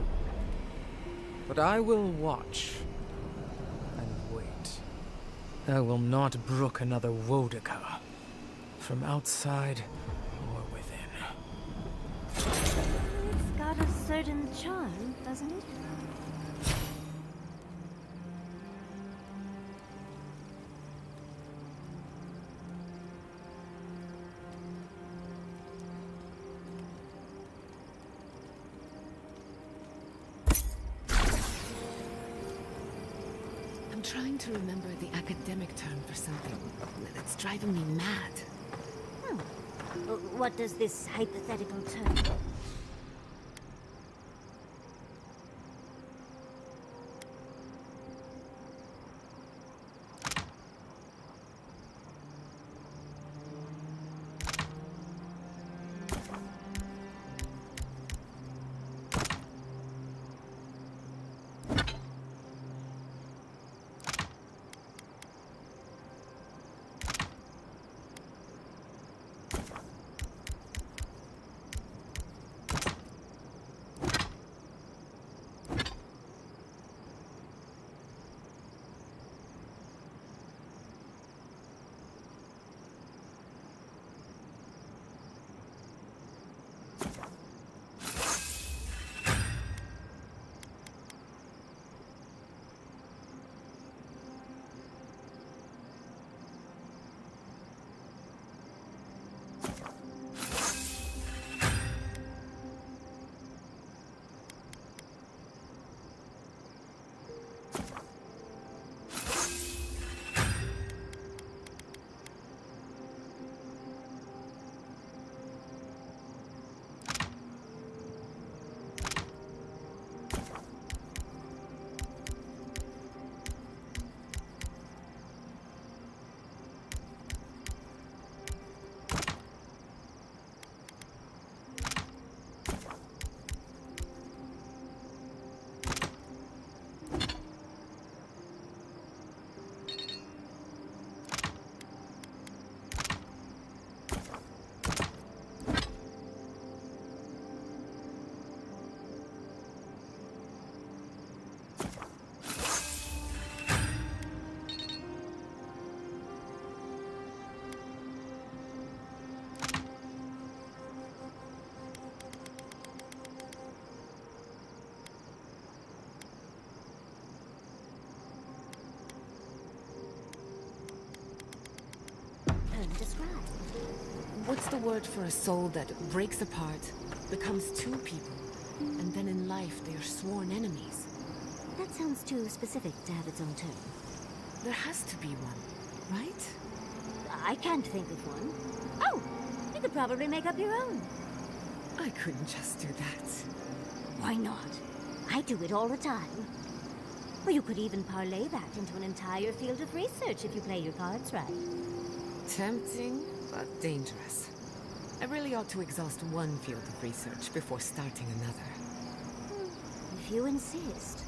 but I will watch and wait. I will not brook another Wodika, from outside or within. It's got a certain charm, doesn't it? I'm trying to remember the academic term for something that's driving me mad. What does this hypothetical term? Describe. What's the word for a soul that breaks apart, becomes two people, and then in life they are sworn enemies? That sounds too specific to have its own term. There has to be one, right? I can't think of one. Oh, you could probably make up your own. I couldn't just do that. Why not? I do it all the time. Or you could even parlay that into an entire field of research if you play your cards right. Tempting, but dangerous. I really ought to exhaust one field of research before starting another. If you insist.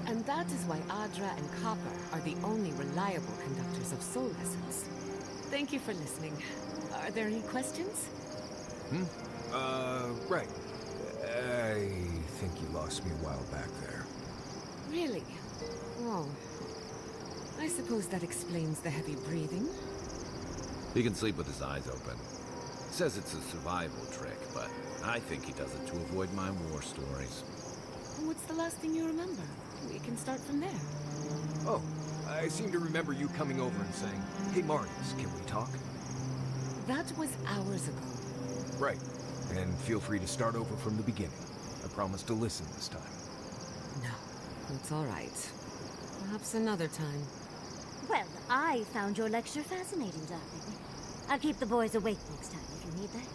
And that is why Adra and Copper are the only reliable conductors of soul lessons. Thank you for listening. Are there any questions? Right. I think you lost me a while back there. Really? Oh. I suppose that explains the heavy breathing. He can sleep with his eyes open. Says it's a survival trick, but I think he does it to avoid my war stories. What's the last thing you remember? We can start from there. Oh, I seem to remember you coming over and saying, "Hey, Marius, can we talk?" That was hours ago. Right. And feel free to start over from the beginning. I promise to listen this time. No, it's all right. Perhaps another time. Well, I found your lecture fascinating, darling. I'll keep the boys awake next time if you need that.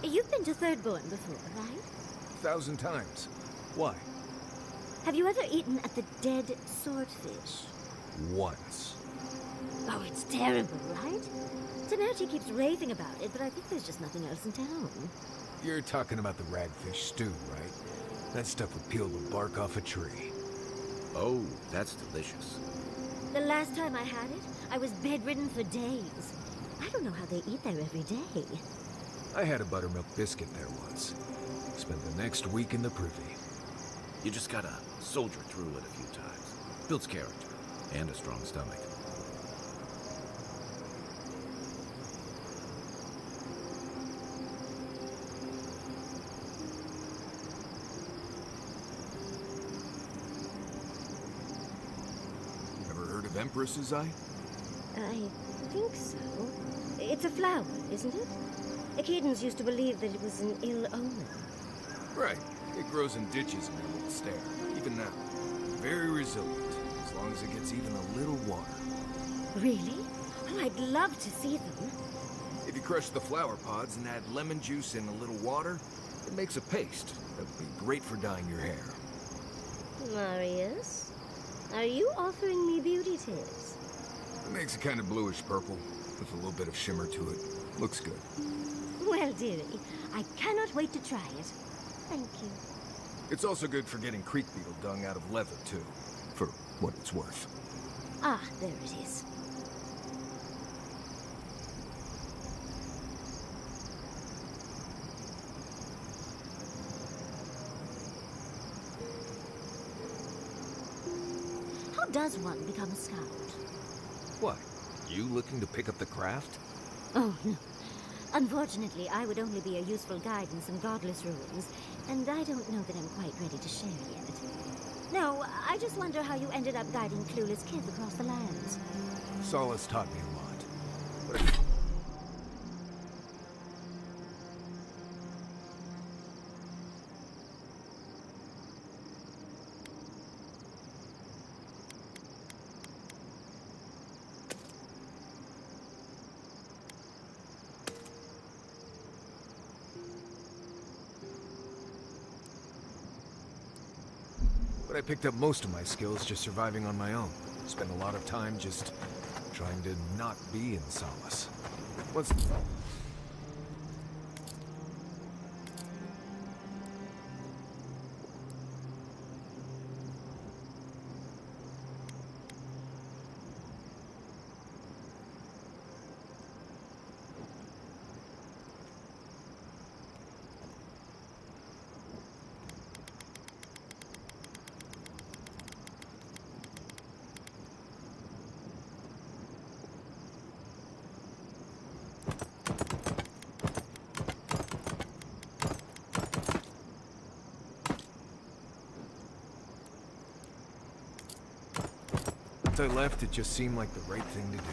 You've been to Thirdborn before, right? 1,000 times. Why? Have you ever eaten at the Dead Swordfish? Once. Oh, it's terrible, right? Temerity keeps raving about it, but I think there's just nothing else in town. You're talking about the ragfish stew, right? That stuff would peel the bark off a tree. Oh, that's delicious. The last time I had it, I was bedridden for days. I don't know how they eat there every day. I had a buttermilk biscuit there once. Spent the next week in the privy. You just gotta soldier through it a few times. Builds character and a strong stomach. Ever heard of Empress's Eye? I think so. It's a flower, isn't it? Echidans used to believe that it was an ill omen. Right. It grows in ditches in your little stair, even now. Very resilient, as long as it gets even a little water. Really? Oh, I'd love to see them. If you crush the flower pods and add lemon juice in a little water, it makes a paste that would be great for dyeing your hair. Marius, are you offering me beauty tips? It makes it kind of bluish purple, with a little bit of shimmer to it. Looks good. Well, dearie, I cannot wait to try it. Thank you. It's also good for getting creek beetle dung out of leather, too. For what it's worth. Ah, there it is. How does one become a scout? What? You looking to pick up the craft? Oh, no. Unfortunately, I would only be a useful guide in some godless ruins, and I don't know that I'm quite ready to share yet. No, I just wonder how you ended up guiding clueless kids across the lands. Solace taught me a lot. But I picked up most of my skills just surviving on my own. Spent a lot of time just trying to not be in Solace. What's... Once I left, it just seemed like the right thing to do.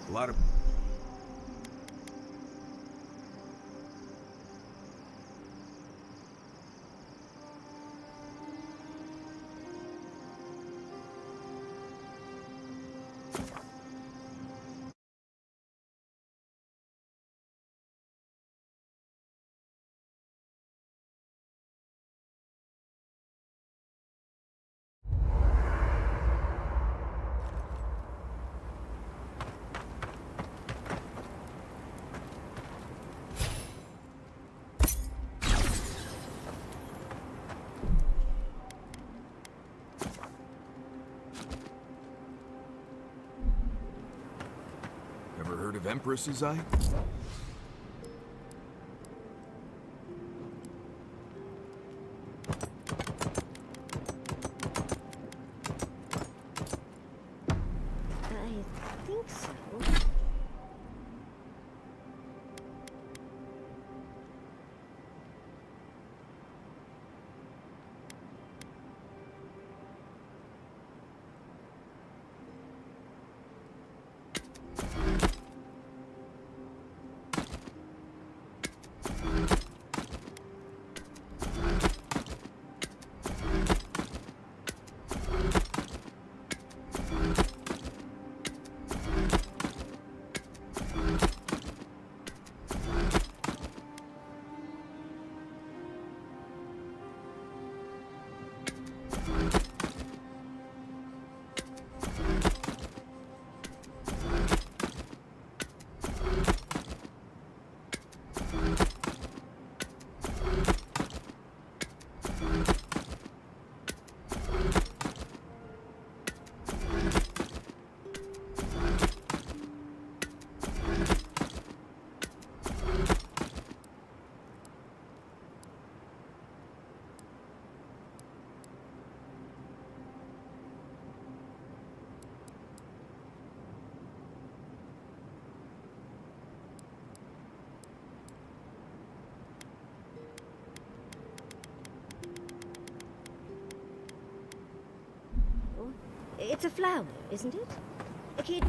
A lot of... Ever heard of Empress's Eye? I think so. It's a flower, isn't it? A kid.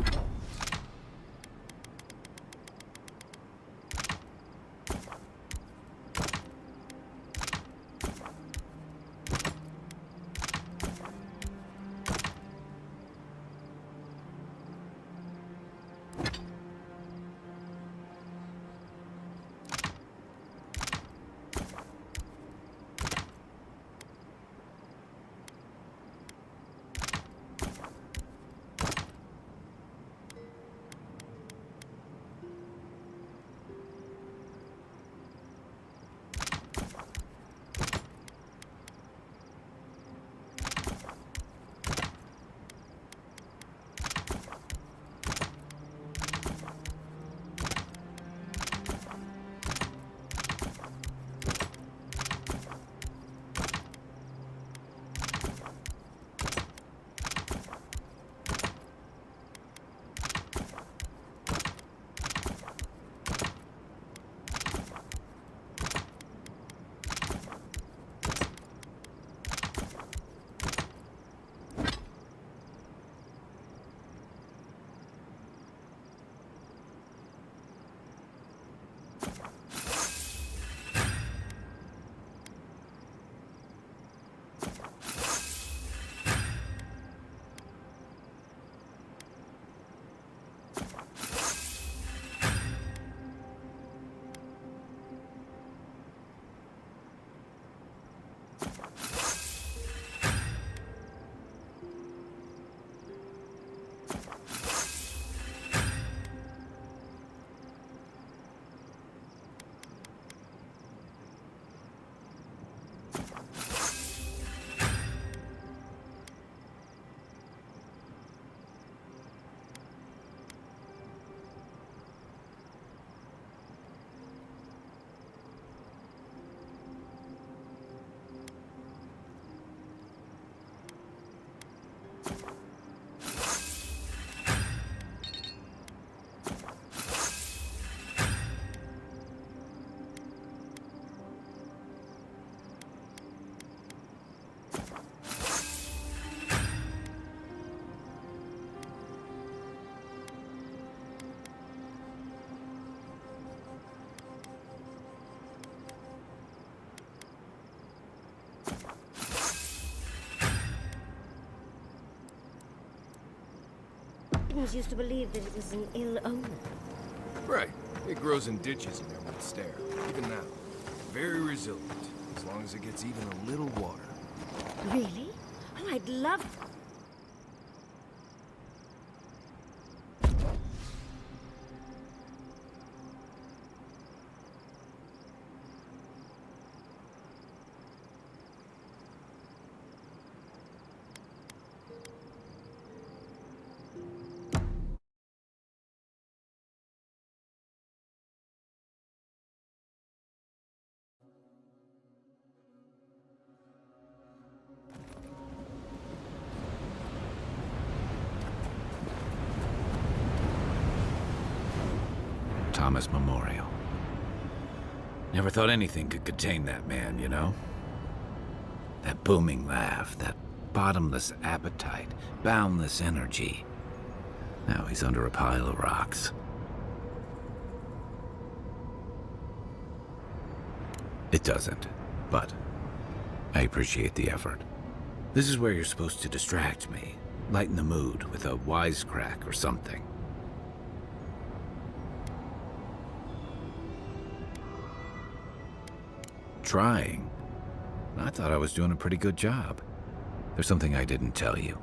Humans used to believe that it was an ill omen. Right. It grows in ditches in every stair. Even now. Very resilient, as long as it gets even a little water. Really? Oh, I'd love... Thomas Memorial. Never thought anything could contain that man, you know? That booming laugh, that bottomless appetite, boundless energy. Now he's under a pile of rocks. It doesn't, but I appreciate the effort. This is where you're supposed to distract me, lighten the mood with a wisecrack or something. Trying? I thought I was doing a pretty good job. There's something I didn't tell you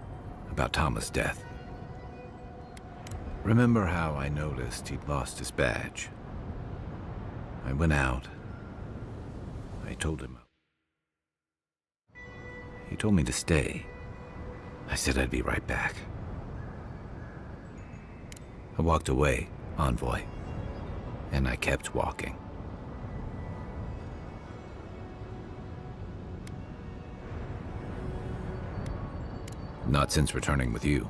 about Thomas' death. Remember how I noticed he'd lost his badge? I went out. I told him. He told me to stay. I said I'd be right back. I walked away, Envoy, and I kept walking. Not since returning with you.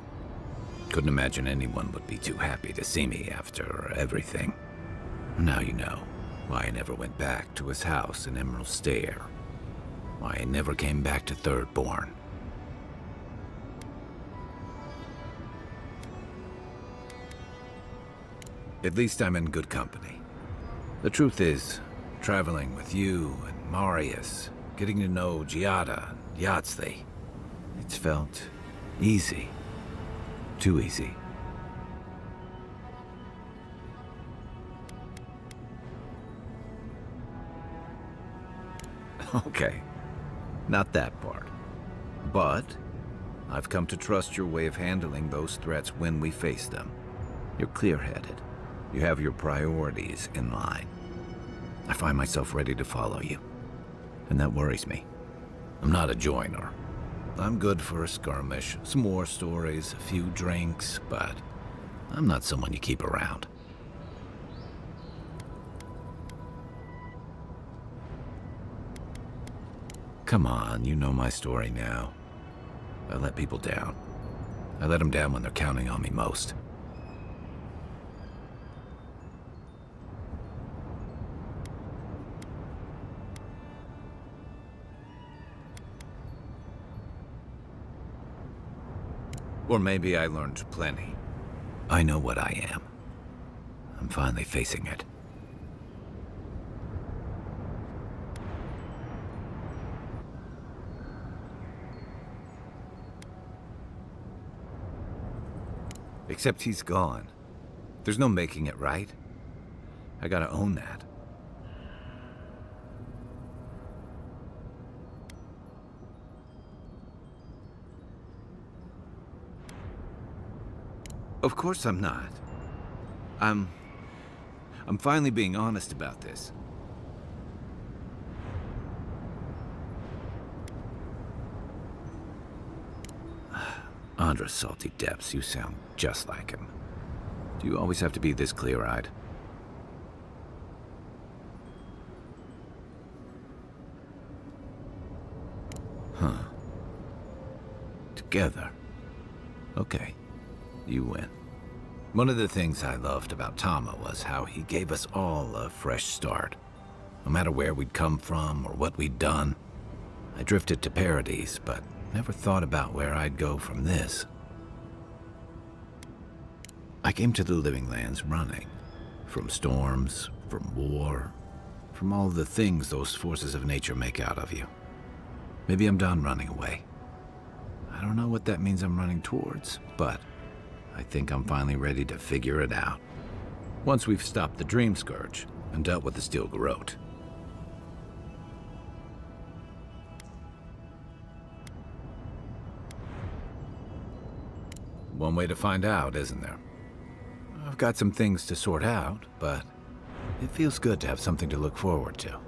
Couldn't imagine anyone would be too happy to see me after everything. Now you know why I never went back to his house in Emerald Stair. Why I never came back to Thirdborn. At least I'm in good company. The truth is, traveling with you and Marius, getting to know Giada and Yatzli, it's felt easy. Too easy. Okay, not that part. But I've come to trust your way of handling those threats when we face them. You're clear-headed. You have your priorities in line. I find myself ready to follow you, and that worries me. I'm not a joiner. I'm good for a skirmish, some war stories, a few drinks, but I'm not someone you keep around. Come on, you know my story now. I let people down. I let them down when they're counting on me most. Or maybe I learned plenty. I know what I am. I'm finally facing it. Except he's gone. There's no making it right. I gotta own that. Of course I'm not. I'm finally being honest about this. Andra's salty depths, you sound just like him. Do you always have to be this clear-eyed? Huh. Together. Okay. You win. One of the things I loved about Tama was how he gave us all a fresh start. No matter where we'd come from or what we'd done. I drifted to Paradise, but never thought about where I'd go from this. I came to the Living Lands running. From storms, from war, from all the things those forces of nature make out of you. Maybe I'm done running away. I don't know what that means I'm running towards, but I think I'm finally ready to figure it out. Once we've stopped the Dream Scourge and dealt with the Steel Garrote. One way to find out, isn't there? I've got some things to sort out, but it feels good to have something to look forward to.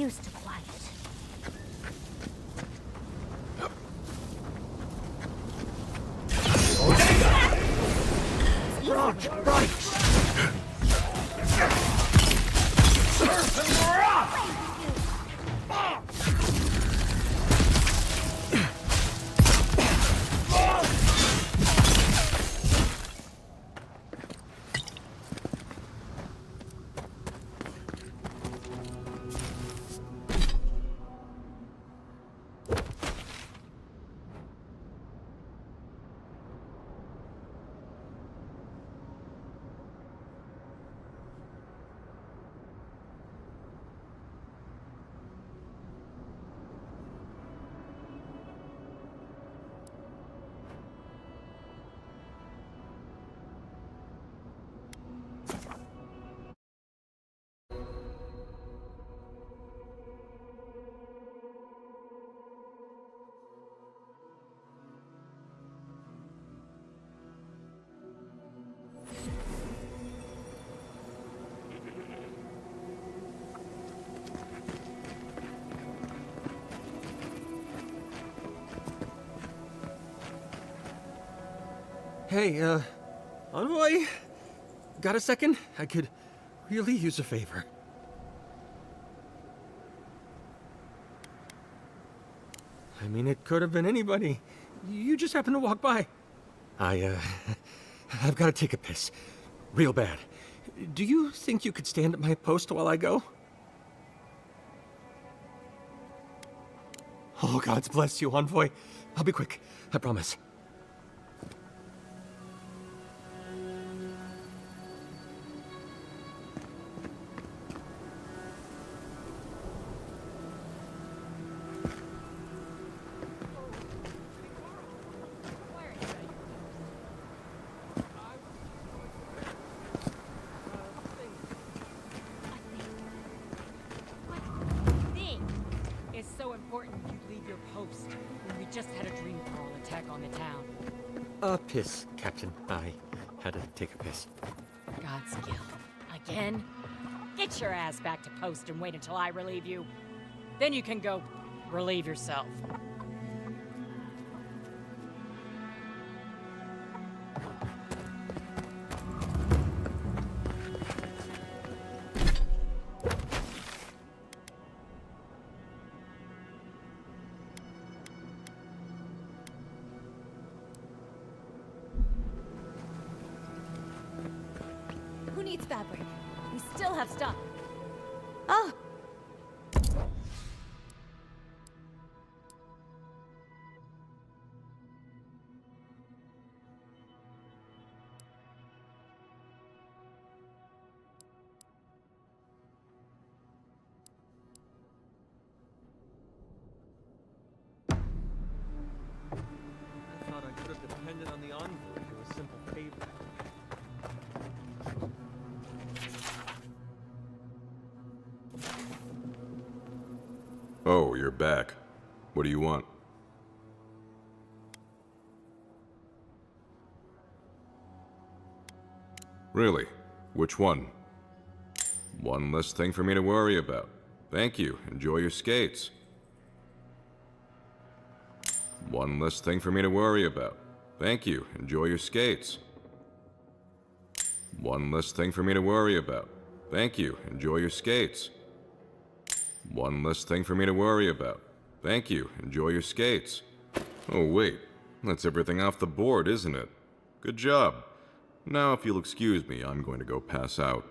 used to quiet. Hey, Envoy? Got a second? I could really use a favor. I mean, it could have been anybody. You just happened to walk by. I've got to take a piss. Real bad. Do you think you could stand at my post while I go? Oh, God's bless you, Envoy. I'll be quick. I promise. Piss, Captain. I had to take a piss. God's guilt. Again? Get your ass back to post and wait until I relieve you. Then you can go relieve yourself. Who needs fabric? We still have stuff. Oh! I thought I could have depended on the Envoy to do a simple favor. Oh, you're back. What do you want? Really? Which one? One less thing for me to worry about. Thank you. Enjoy your skates. One less thing for me to worry about. Thank you. Enjoy your skates. One less thing for me to worry about. Thank you. Enjoy your skates. One less thing for me to worry about. Thank you. Enjoy your skates. Oh, wait. That's everything off the board, isn't it? Good job. Now, if you'll excuse me, I'm going to go pass out.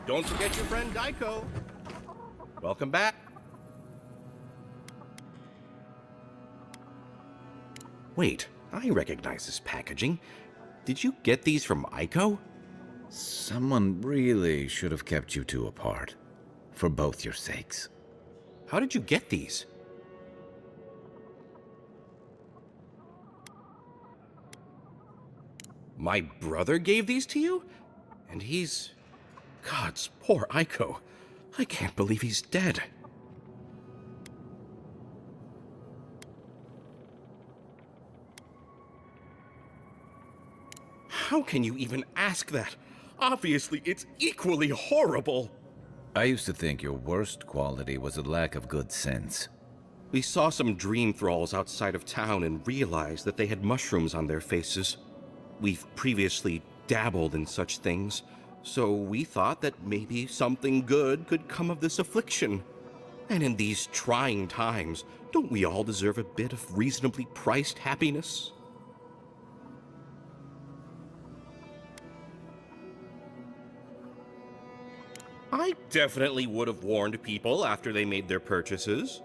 don't forget your friend Daiko. Welcome back. Wait, I recognize this packaging. Did you get these from Aiko? Someone really should have kept you two apart. For both your sakes. How did you get these? My brother gave these to you? And he's... Gods, poor Aiko. I can't believe he's dead. How can you even ask that? Obviously, it's equally horrible. I used to think your worst quality was a lack of good sense. We saw some dream thralls outside of town and realized that they had mushrooms on their faces. We've previously dabbled in such things, so we thought that maybe something good could come of this affliction. And in these trying times, don't we all deserve a bit of reasonably priced happiness? I definitely would have warned people after they made their purchases.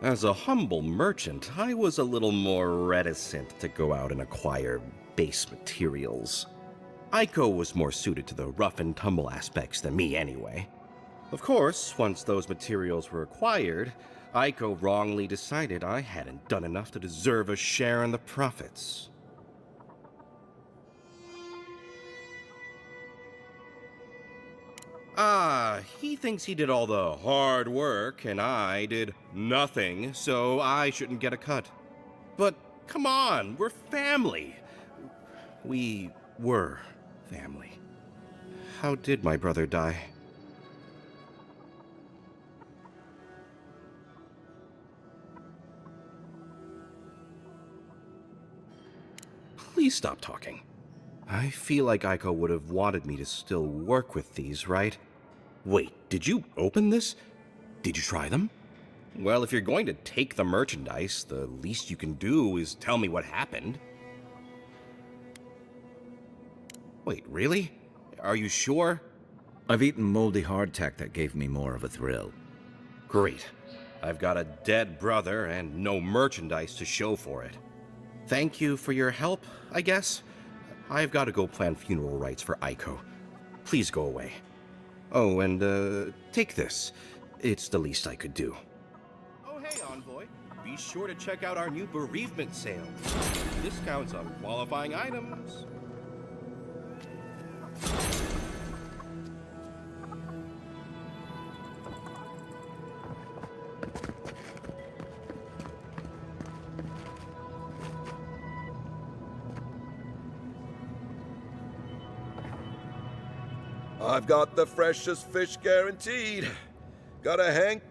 As a humble merchant, I was a little more reticent to go out and acquire base materials. Aiko was more suited to the rough and tumble aspects than me anyway. Of course, once those materials were acquired, Aiko wrongly decided I hadn't done enough to deserve a share in the profits. He thinks he did all the hard work and I did nothing, so I shouldn't get a cut. But come on, we're family. We were family. How did my brother die? Please stop talking. I feel like Aiko would have wanted me to still work with these, right? Wait, did you open this? Did you try them? Well, if you're going to take the merchandise, the least you can do is tell me what happened. Wait, really? Are you sure? I've eaten moldy hardtack that gave me more of a thrill. Great. I've got a dead brother and no merchandise to show for it. Thank you for your help, I guess. I've got to go plan funeral rites for Aiko. Please go away. Oh, and, take this. It's the least I could do. Oh, hey, Envoy. Be sure to check out our new bereavement sale. Discounts on qualifying items. I've got the freshest fish guaranteed. Gotta hang.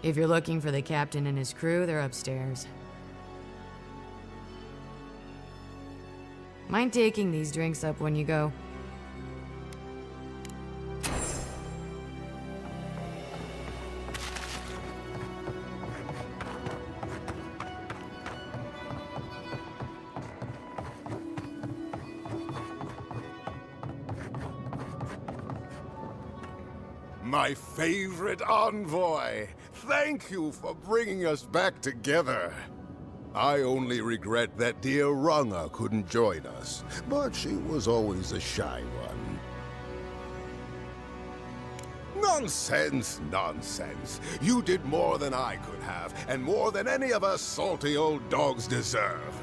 If you're looking for the captain and his crew, they're upstairs. Mind taking these drinks up when you go? My favorite envoy! Thank you for bringing us back together. I only regret that dear Runga couldn't join us, but she was always a shy one. Nonsense, nonsense. You did more than I could have, and more than any of us salty old dogs deserve.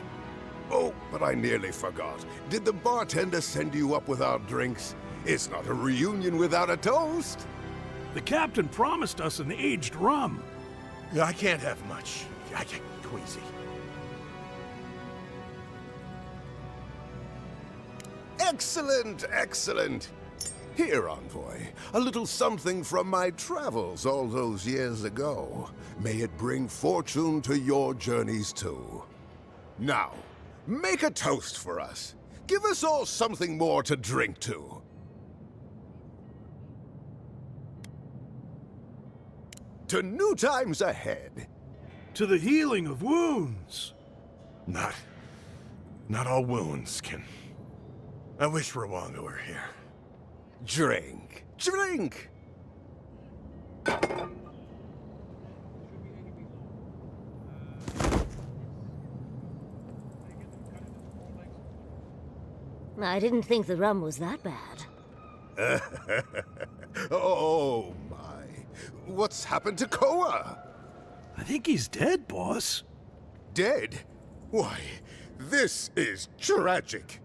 Oh, but I nearly forgot. Did the bartender send you up with our drinks? It's not a reunion without a toast. The captain promised us an aged rum. I can't have much. I get queasy. Excellent, excellent. Here, Envoy, a little something from my travels all those years ago. May it bring fortune to your journeys too. Now, make a toast for us. Give us all something more to drink to. To new times ahead. To the healing of wounds. Not all wounds can... I wish Rwanga were here. Drink. Drink! I didn't think the rum was that bad. Oh, my. What's happened to Koa? I think he's dead, boss. Dead? Why, this is tragic.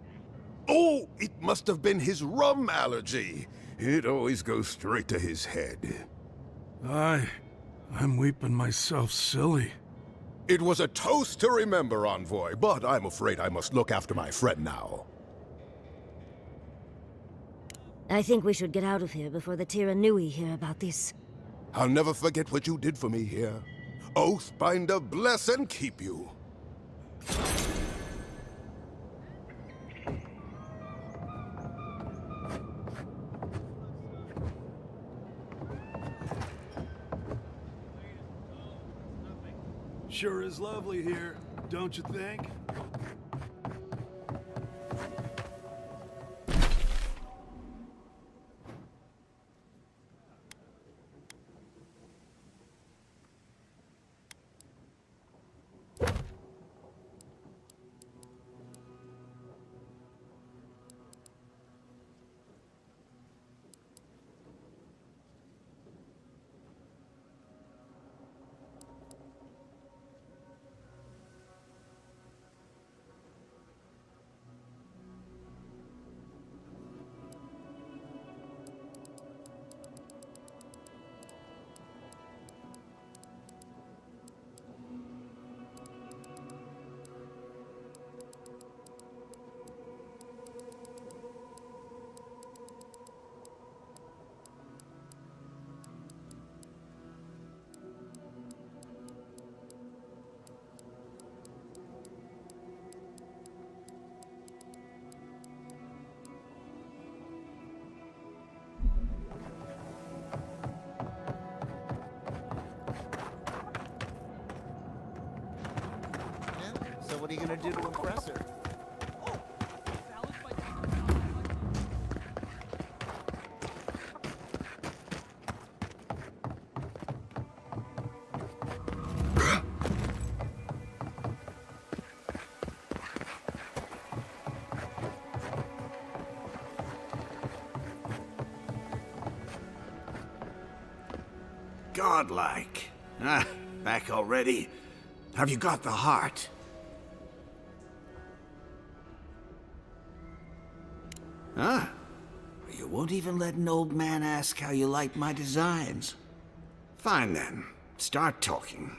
Oh, it must have been his rum allergy. It always goes straight to his head. I'm weeping myself silly. It was a toast to remember, Envoy, but I'm afraid I must look after my friend now. I think we should get out of here before the Tiranui hear about this. I'll never forget what you did for me here. Oathbinder bless and keep you. Sure is lovely here, don't you think? So what are you gonna do to impress her? Godlike. Ah, back already? Have you got the heart? Huh? You won't even let an old man ask how you like my designs. Fine then. Start talking.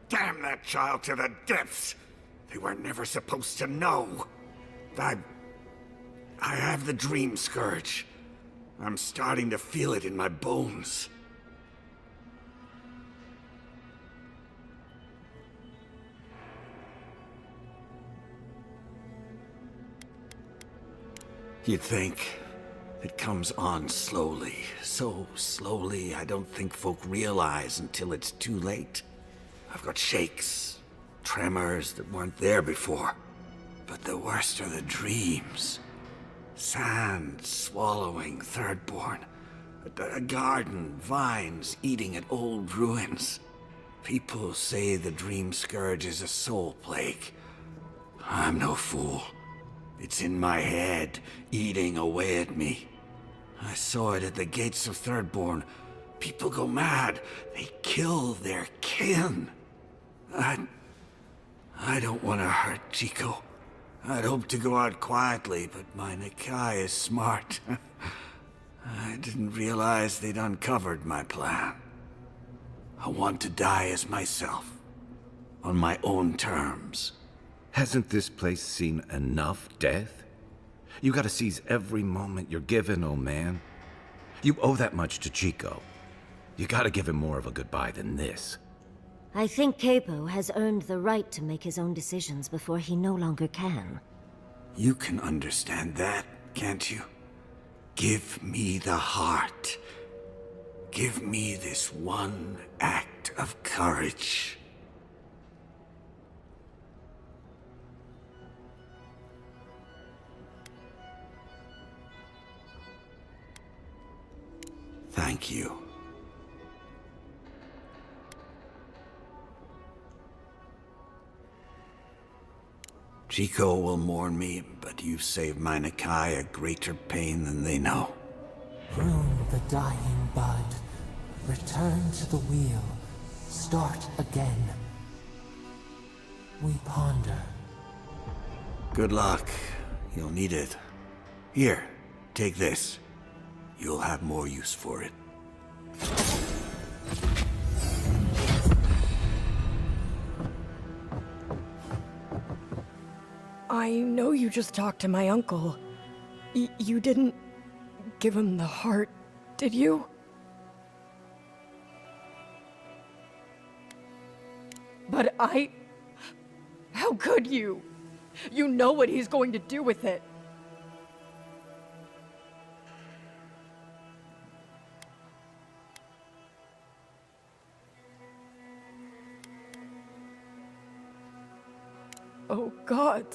Damn that child to the depths! They were never supposed to know. I have the dream scourge. I'm starting to feel it in my bones. You'd think it comes on slowly. So slowly, I don't think folk realize until it's too late. I've got shakes, tremors that weren't there before. But the worst are the dreams. Sand swallowing Thirdborn. A garden, vines eating at old ruins. People say the dream scourge is a soul plague. I'm no fool. It's in my head, eating away at me. I saw it at the gates of Thirdborn. People go mad. They kill their kin. I don't want to hurt Chico. I'd hoped to go out quietly, but my Nikai is smart. I didn't realize they'd uncovered my plan. I want to die as myself, on my own terms. Hasn't this place seen enough death? You gotta seize every moment you're given, old man. You owe that much to Chico. You gotta give him more of a goodbye than this. I think Capo has earned the right to make his own decisions before he no longer can. You can understand that, can't you? Give me the heart. Give me this one act of courage. Thank you. Chico will mourn me, but you've saved my Nakai a greater pain than they know. Prune the dying bud. Return to the wheel. Start again. We ponder. Good luck. You'll need it. Here, take this. You'll have more use for it. I know you just talked to my uncle. You didn't give him the heart, did you? But how could you? You know what he's going to do with it. Oh God.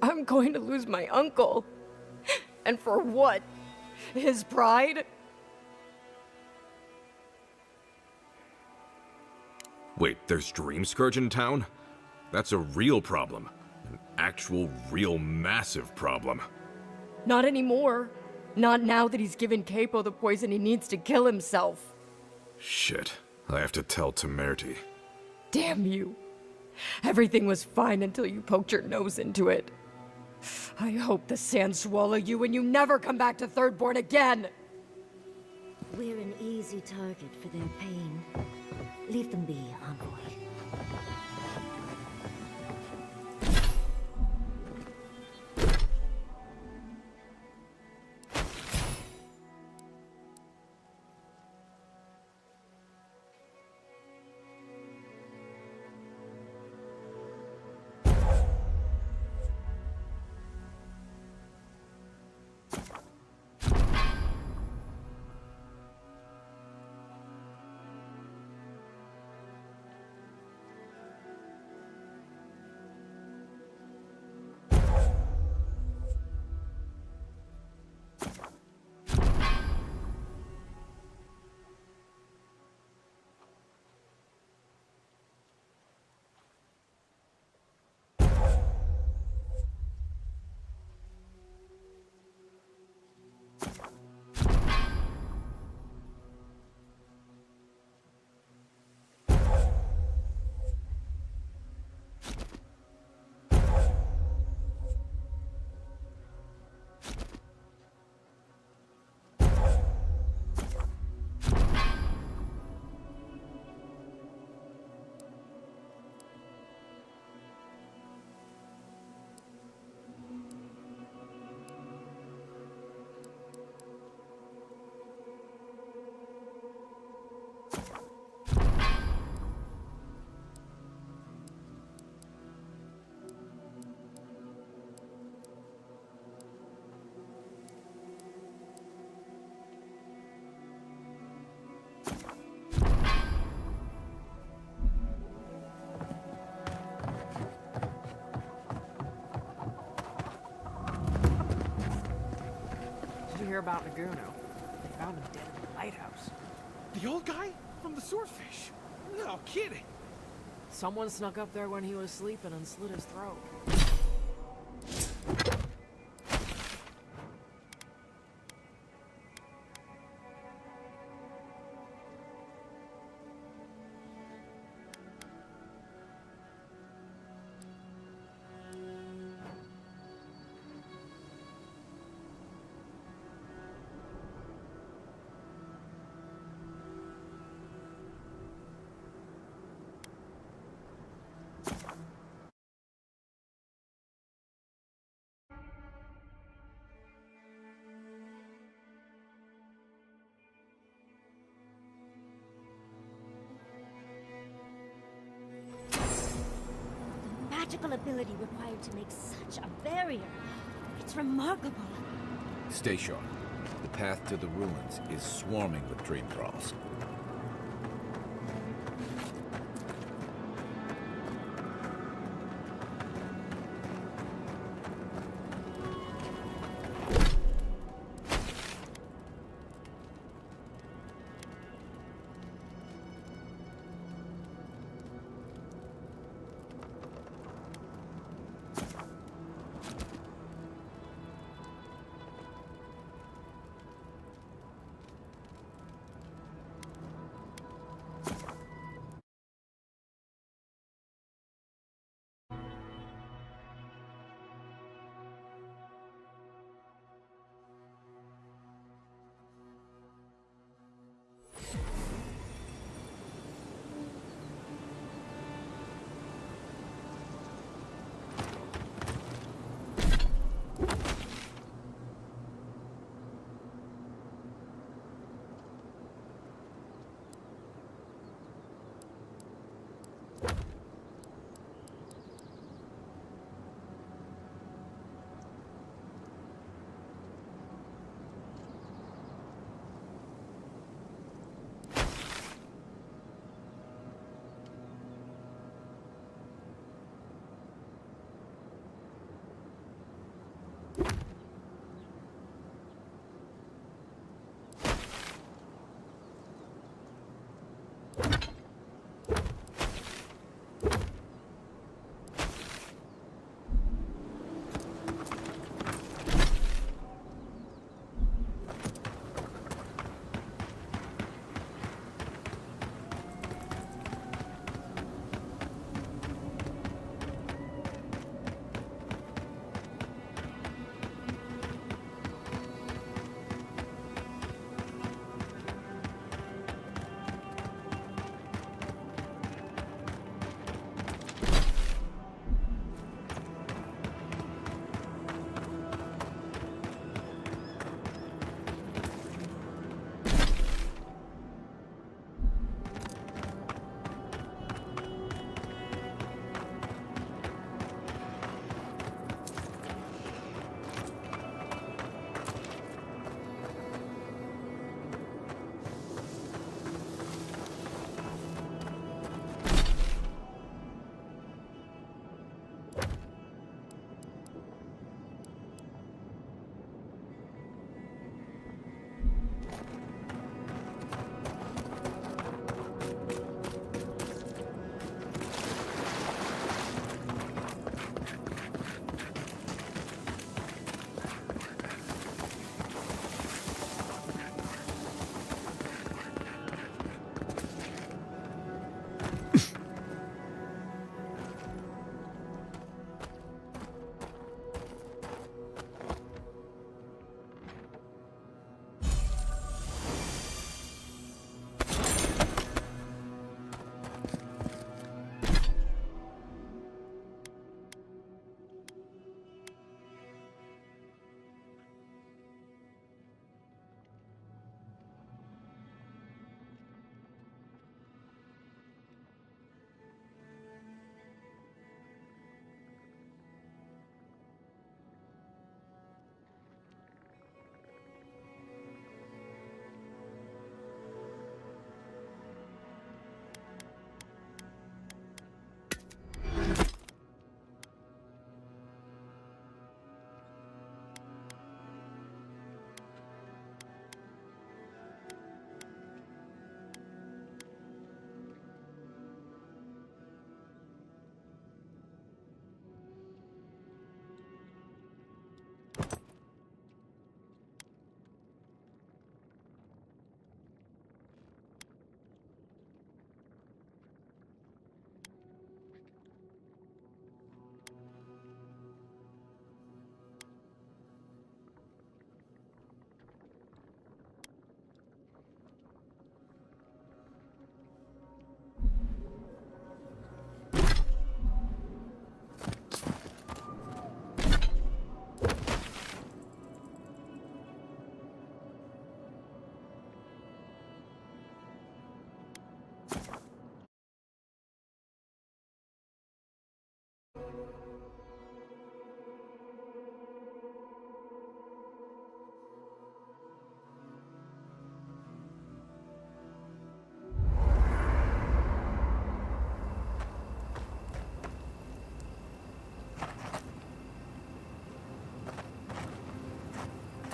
I'm going to lose my uncle. And for what? His pride? Wait, there's Dream Scourge in town? That's a real problem. An actual, real, massive problem. Not anymore. Not now that he's given Capo the poison he needs to kill himself. Shit. I have to tell Temerity. Damn you. Everything was fine until you poked your nose into it. I hope the sands swallow you and you never come back to Thirdborn again! We're an easy target for their pain. Leave them be, Envoy. Did you hear about Naguno? They found him dead in the lighthouse. The old guy? From the swordfish? No kidding. Someone snuck up there when he was sleeping and slit his throat. ability required to make such a barrier. It's remarkable. Stay sharp. The path to the ruins is swarming with dream thralls.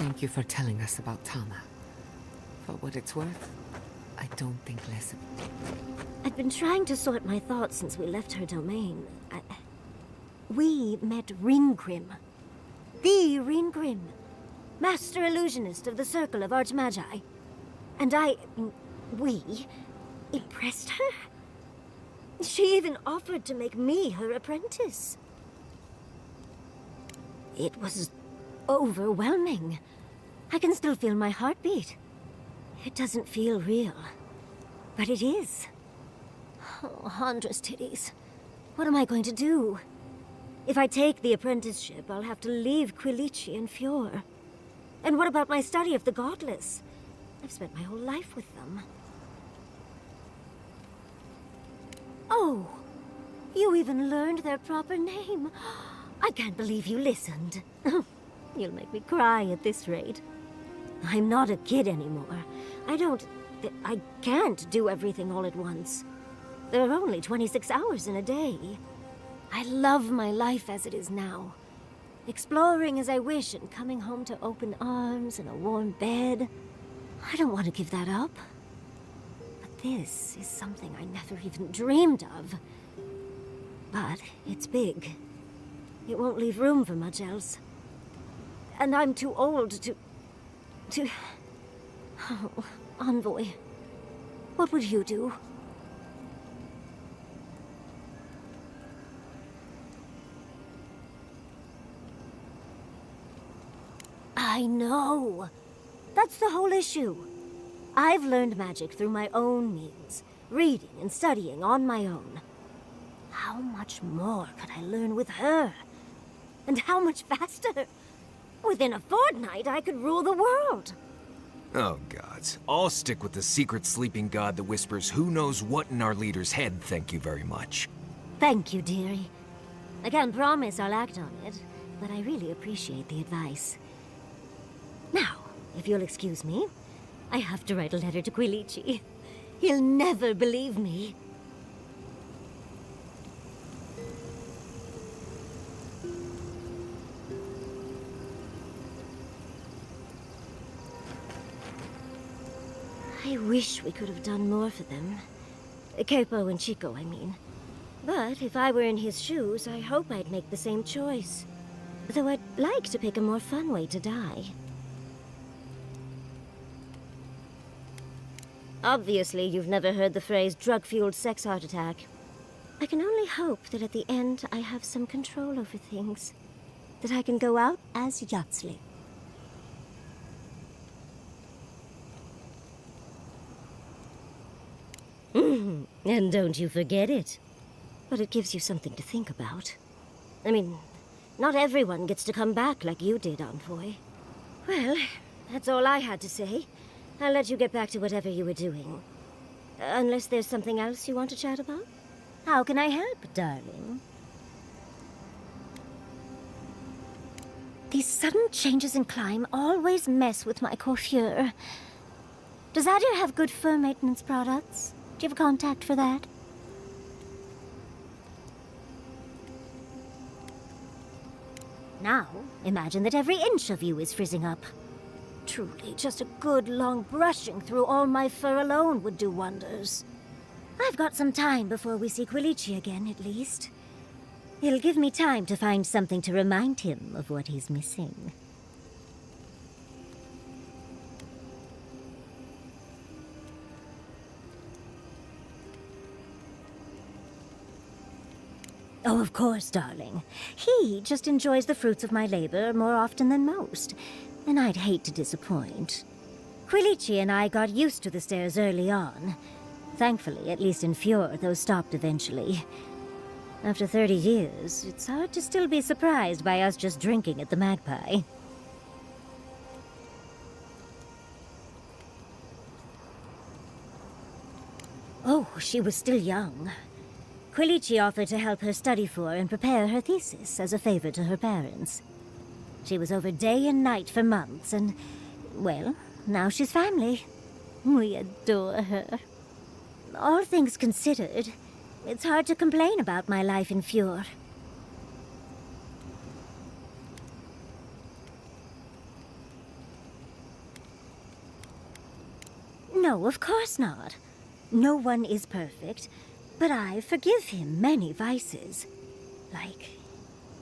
Thank you for telling us about Tama. For what it's worth, I don't think less of it. I've been trying to sort my thoughts since we left her domain. We met Ringrim. The Ringrim. Master illusionist of the Circle of Archmagi. And we impressed her? She even offered to make me her apprentice. It was overwhelming. I can still feel my heartbeat. It doesn't feel real, but it is. Oh, Huntress titties. What am I going to do? If I take the apprenticeship, I'll have to leave Quilici and Fjord. And what about my study of the Godless? I've spent my whole life with them. Oh, you even learned their proper name. I can't believe you listened. You'll make me cry at this rate. I'm not a kid anymore. I can't do everything all at once. There are only 26 hours in a day. I love my life as it is now. Exploring as I wish and coming home to open arms and a warm bed. I don't want to give that up. But this is something I never even dreamed of. But it's big. It won't leave room for much else. And I'm too old to... Oh, Envoy. What would you do? I know. That's the whole issue. I've learned magic through my own means, reading and studying on my own. How much more could I learn with her? And how much faster? Within a fortnight, I could rule the world. Oh, gods. I'll stick with the secret sleeping god that whispers who knows what in our leader's head, thank you very much. Thank you, dearie. I can't promise I'll act on it, but I really appreciate the advice. Now, if you'll excuse me, I have to write a letter to Quilici. He'll never believe me. I wish we could have done more for them. Capo and Chico, I mean. But if I were in his shoes, I hope I'd make the same choice. Though I'd like to pick a more fun way to die. Obviously, you've never heard the phrase drug-fueled sex heart attack. I can only hope that at the end I have some control over things. That I can go out as Yatsley. And don't you forget it. But it gives you something to think about. I mean, not everyone gets to come back like you did, Envoy. Well, that's all I had to say. I'll let you get back to whatever you were doing. Unless there's something else you want to chat about? How can I help, darling? These sudden changes in climate always mess with my coiffure. Does Adir have good fur maintenance products? Do you have a contact for that? Now, imagine that every inch of you is frizzing up. Truly, just a good long brushing through all my fur alone would do wonders. I've got some time before we see Quilici again, at least. It'll give me time to find something to remind him of what he's missing. Oh, of course, darling. He just enjoys the fruits of my labor more often than most, and I'd hate to disappoint. Quilici and I got used to the stairs early on. Thankfully, at least in Fjord, those stopped eventually. After 30 years, it's hard to still be surprised by us just drinking at the Magpie. Oh, she was still young. Quilici offered to help her study for and prepare her thesis as a favor to her parents. She was over day and night for months, and, well, now she's family. We adore her. All things considered, it's hard to complain about my life in Fjord. No, of course not. No one is perfect, but I forgive him many vices. Like,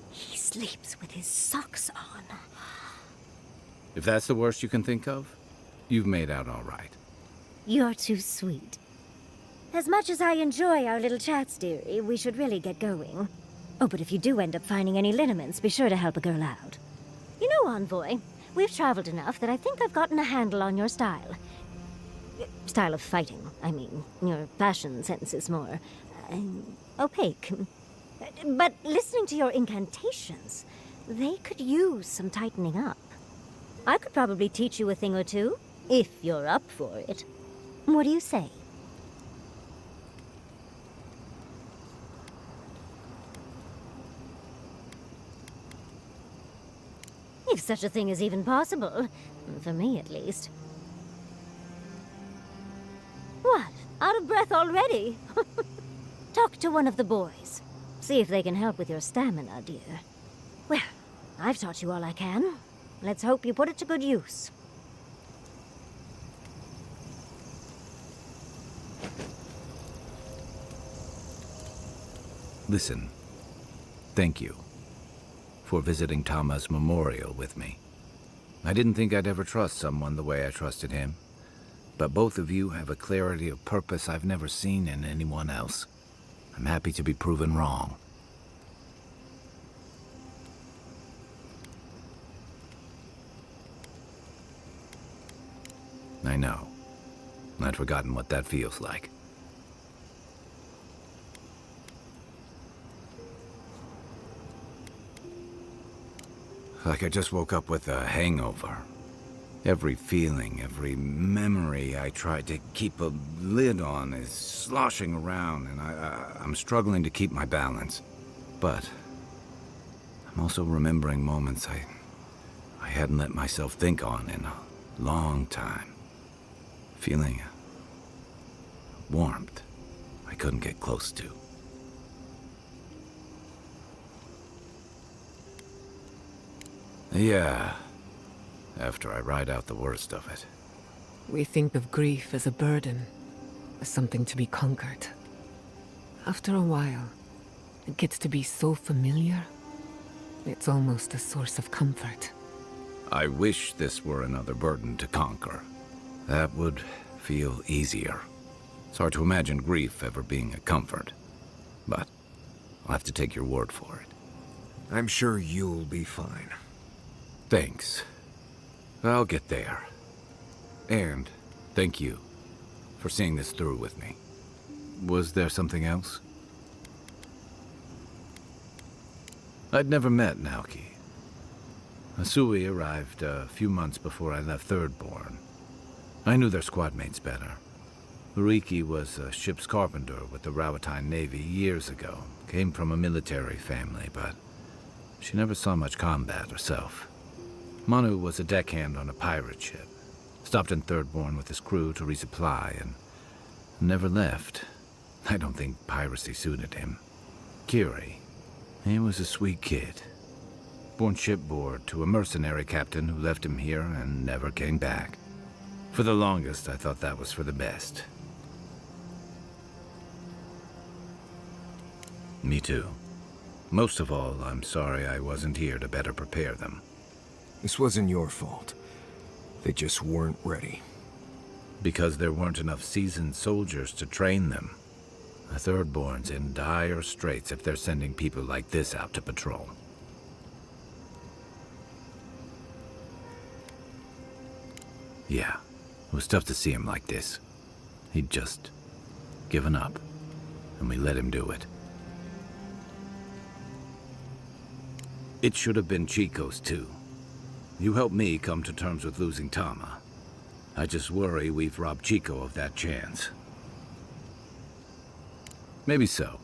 he sleeps with his socks on. If that's the worst you can think of, you've made out all right. You're too sweet. As much as I enjoy our little chats, dearie, we should really get going. Oh, but if you do end up finding any liniments, be sure to help a girl out. You know, Envoy, we've traveled enough that I think I've gotten a handle on your style. Style of fighting, I mean. Your fashion sense is more opaque. But listening to your incantations, they could use some tightening up. I could probably teach you a thing or two, if you're up for it. What do you say? If such a thing is even possible. For me, at least. What? Out of breath already? Talk to one of the boys. See if they can help with your stamina, dear. Well, I've taught you all I can. Let's hope you put it to good use. Listen, thank you for visiting Tama's memorial with me. I didn't think I'd ever trust someone the way I trusted him, but both of you have a clarity of purpose I've never seen in anyone else. I'm happy to be proven wrong. I know. I'd forgotten what that feels like. Like I just woke up with a hangover. Every feeling, every memory I tried to keep a lid on is sloshing around, and I'm struggling to keep my balance. But I'm also remembering moments I hadn't let myself think on in a long time. Feeling a warmth I couldn't get close to. Yeah, after I ride out the worst of it. We think of grief as a burden, as something to be conquered. After a while, it gets to be so familiar, it's almost a source of comfort. I wish this were another burden to conquer. That would feel easier. It's hard to imagine grief ever being a comfort, but I'll have to take your word for it. I'm sure you'll be fine. Thanks. I'll get there. And thank you for seeing this through with me. Was there something else? I'd never met Naoki. Asui arrived a few months before I left Thirdborn. I knew their squad mates better. Uriki was a ship's carpenter with the Rawatine Navy years ago. Came from a military family, but she never saw much combat herself. Manu was a deckhand on a pirate ship. Stopped in Thirdborn with his crew to resupply and never left. I don't think piracy suited him. Kiri, he was a sweet kid. Born shipboard to a mercenary captain who left him here and never came back. For the longest, I thought that was for the best. Me too. Most of all, I'm sorry I wasn't here to better prepare them. This wasn't your fault. They just weren't ready. Because there weren't enough seasoned soldiers to train them. The Thirdborn's in dire straits if they're sending people like this out to patrol. Yeah, it was tough to see him like this. He'd just given up, and we let him do it. It should have been Chico's too. You helped me come to terms with losing Tama. I just worry we've robbed Chico of that chance. Maybe so.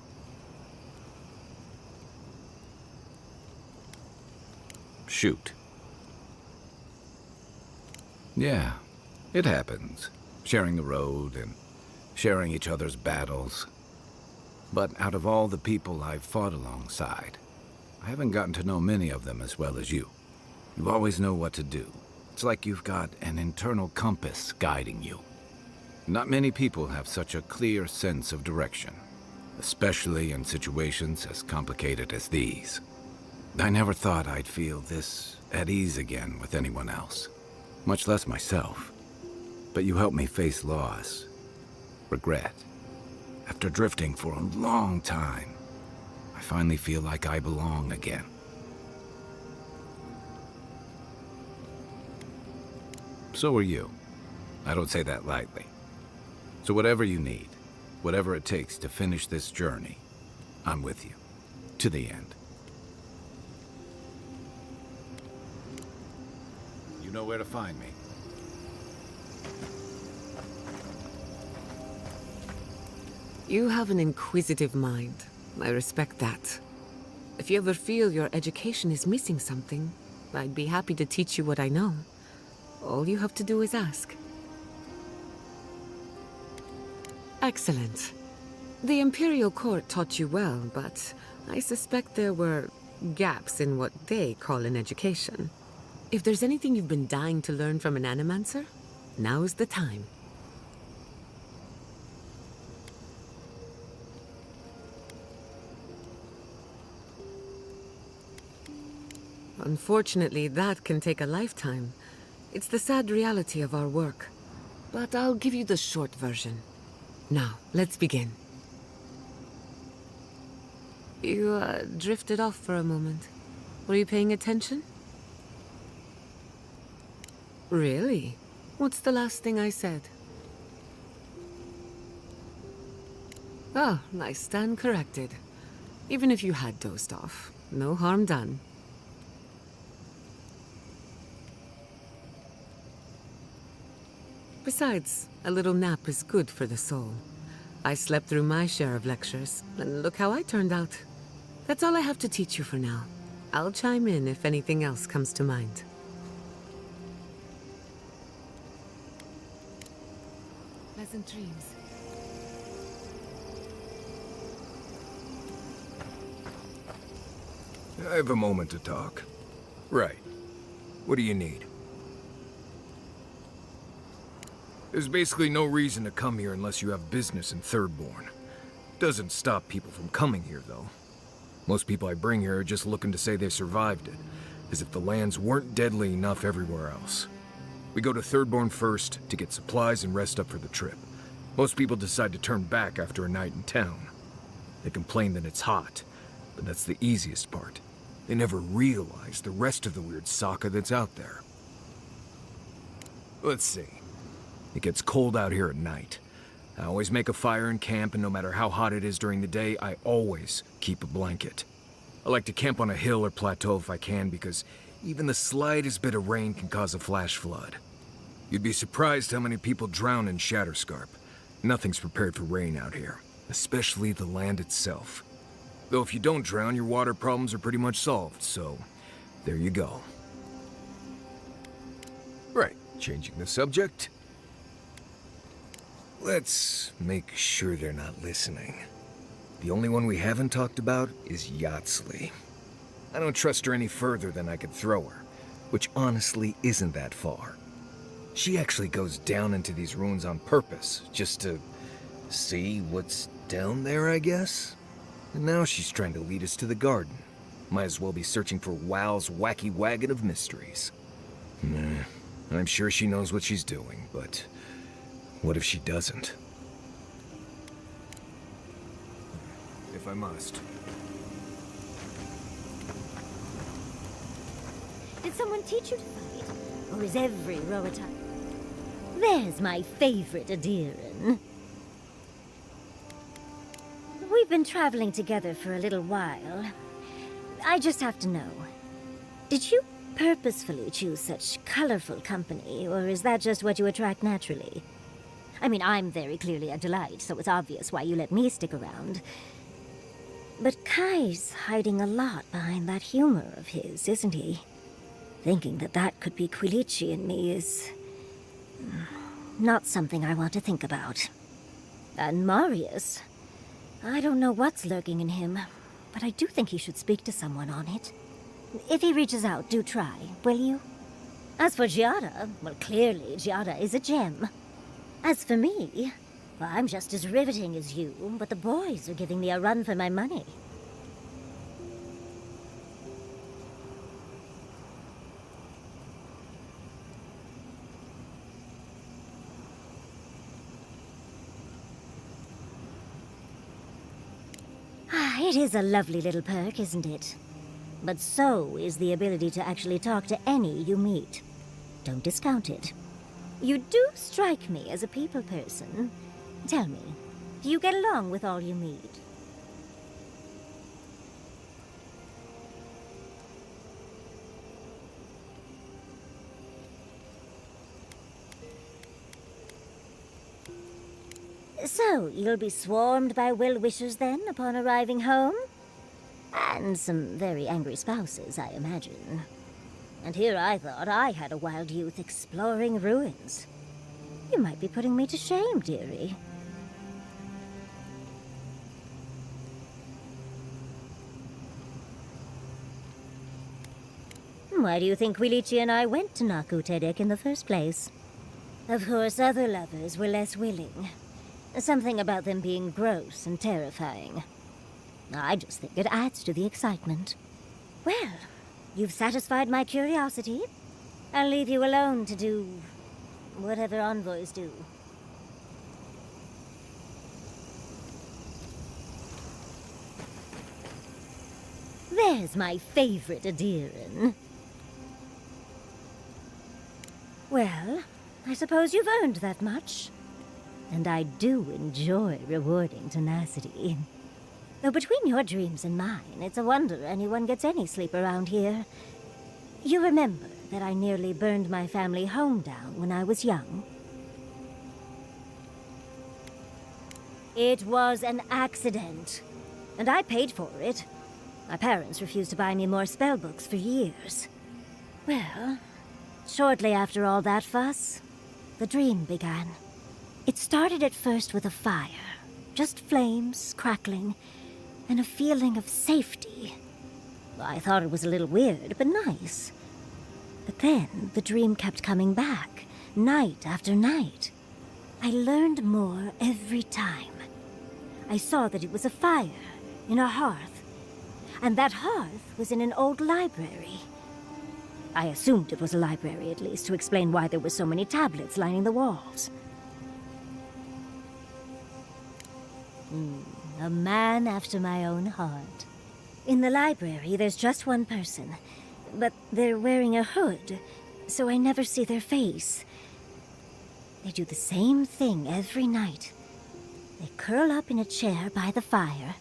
Shoot. Yeah, it happens. Sharing the road and sharing each other's battles. But out of all the people I've fought alongside, I haven't gotten to know many of them as well as you. You always know what to do. It's like you've got an internal compass guiding you. Not many people have such a clear sense of direction, especially in situations as complicated as these. I never thought I'd feel this at ease again with anyone else, much less myself. But you helped me face loss, regret. After drifting for a long time, I finally feel like I belong again. So are you. I don't say that lightly. So whatever you need, whatever it takes to finish this journey, I'm with you. To the end. You know where to find me. You have an inquisitive mind. I respect that. If you ever feel your education is missing something, I'd be happy to teach you what I know. All you have to do is ask. Excellent. The Imperial Court taught you well, but I suspect there were gaps in what they call an education. If there's anything you've been dying to learn from an Animancer, now's the time. Unfortunately, that can take a lifetime. It's the sad reality of our work. But I'll give you the short version. Now, let's begin. You, drifted off for a moment. Were you paying attention? Really? What's the last thing I said? Oh, I stand corrected. Even if you had dozed off, no harm done. Besides, a little nap is good for the soul. I slept through my share of lectures, and look how I turned out. That's all I have to teach you for now. I'll chime in if anything else comes to mind. Pleasant dreams. I have a moment to talk. Right. What do you need? There's basically no reason to come here unless you have business in Thirdborn. Doesn't stop people from coming here, though. Most people I bring here are just looking to say they survived it, as if the lands weren't deadly enough everywhere else. We go to Thirdborn first to get supplies and rest up for the trip. Most people decide to turn back after a night in town. They complain that it's hot, but that's the easiest part. They never realize the rest of the weird Sokka that's out there. Let's see. It gets cold out here at night. I always make a fire in camp, and no matter how hot it is during the day, I always keep a blanket. I like to camp on a hill or plateau if I can, because even the slightest bit of rain can cause a flash flood. You'd be surprised how many people drown in Shatterscarp. Nothing's prepared for rain out here, especially the land itself. Though if you don't drown, your water problems are pretty much solved, so there you go. Right, changing the subject. Let's make sure they're not listening. The only one we haven't talked about is Yatsley. I don't trust her any further than I could throw her, which honestly isn't that far. She actually goes down into these ruins on purpose, just to see what's down there, I guess? And now she's trying to lead us to the garden. Might as well be searching for WoW's wacky wagon of mysteries. Nah, I'm sure she knows what she's doing, but what if she doesn't? If I must. Did someone teach you to fight? Or is every Rohirrim? There's my favorite Adiran. We've been traveling together for a little while. I just have to know. Did you purposefully choose such colorful company, or is that just what you attract naturally? I mean, I'm very clearly a delight, so it's obvious why you let me stick around. But Kai's hiding a lot behind that humor of his, isn't he? Thinking that that could be Quilichi in me is not something I want to think about. And Marius, I don't know what's lurking in him, but I do think he should speak to someone on it. If he reaches out, do try, will you? As for Giada, well, clearly Giada is a gem. As for me, well, I'm just as riveting as you, but the boys are giving me a run for my money. It is a lovely little perk, isn't it? But so is the ability to actually talk to any you meet. Don't discount it. You do strike me as a people person. Tell me, do you get along with all you meet? So, you'll be swarmed by well-wishers then, upon arriving home? And some very angry spouses, I imagine. And here I thought I had a wild youth exploring ruins. You might be putting me to shame, dearie. Why do you think Wilichi and I went to Nakutedek in the first place? Of course, other lovers were less willing. Something about them being gross and terrifying. I just think it adds to the excitement. Well, you've satisfied my curiosity. I'll leave you alone to do whatever envoys do. There's my favorite Adiran. Well, I suppose you've earned that much. And I do enjoy rewarding tenacity. Though between your dreams and mine, it's a wonder anyone gets any sleep around here. You remember that I nearly burned my family home down when I was young? It was an accident, and I paid for it. My parents refused to buy me more spellbooks for years. Well, shortly after all that fuss, the dream began. It started at first with a fire, just flames crackling, and a feeling of safety. I thought it was a little weird, but nice. But then the dream kept coming back, night after night. I learned more every time. I saw that it was a fire in a hearth, and that hearth was in an old library. I assumed it was a library, at least, to explain why there were so many tablets lining the walls. A man after my own heart. In the library, there's just one person, but they're wearing a hood, so I never see their face. They do the same thing every night. They curl up in a chair by the fire,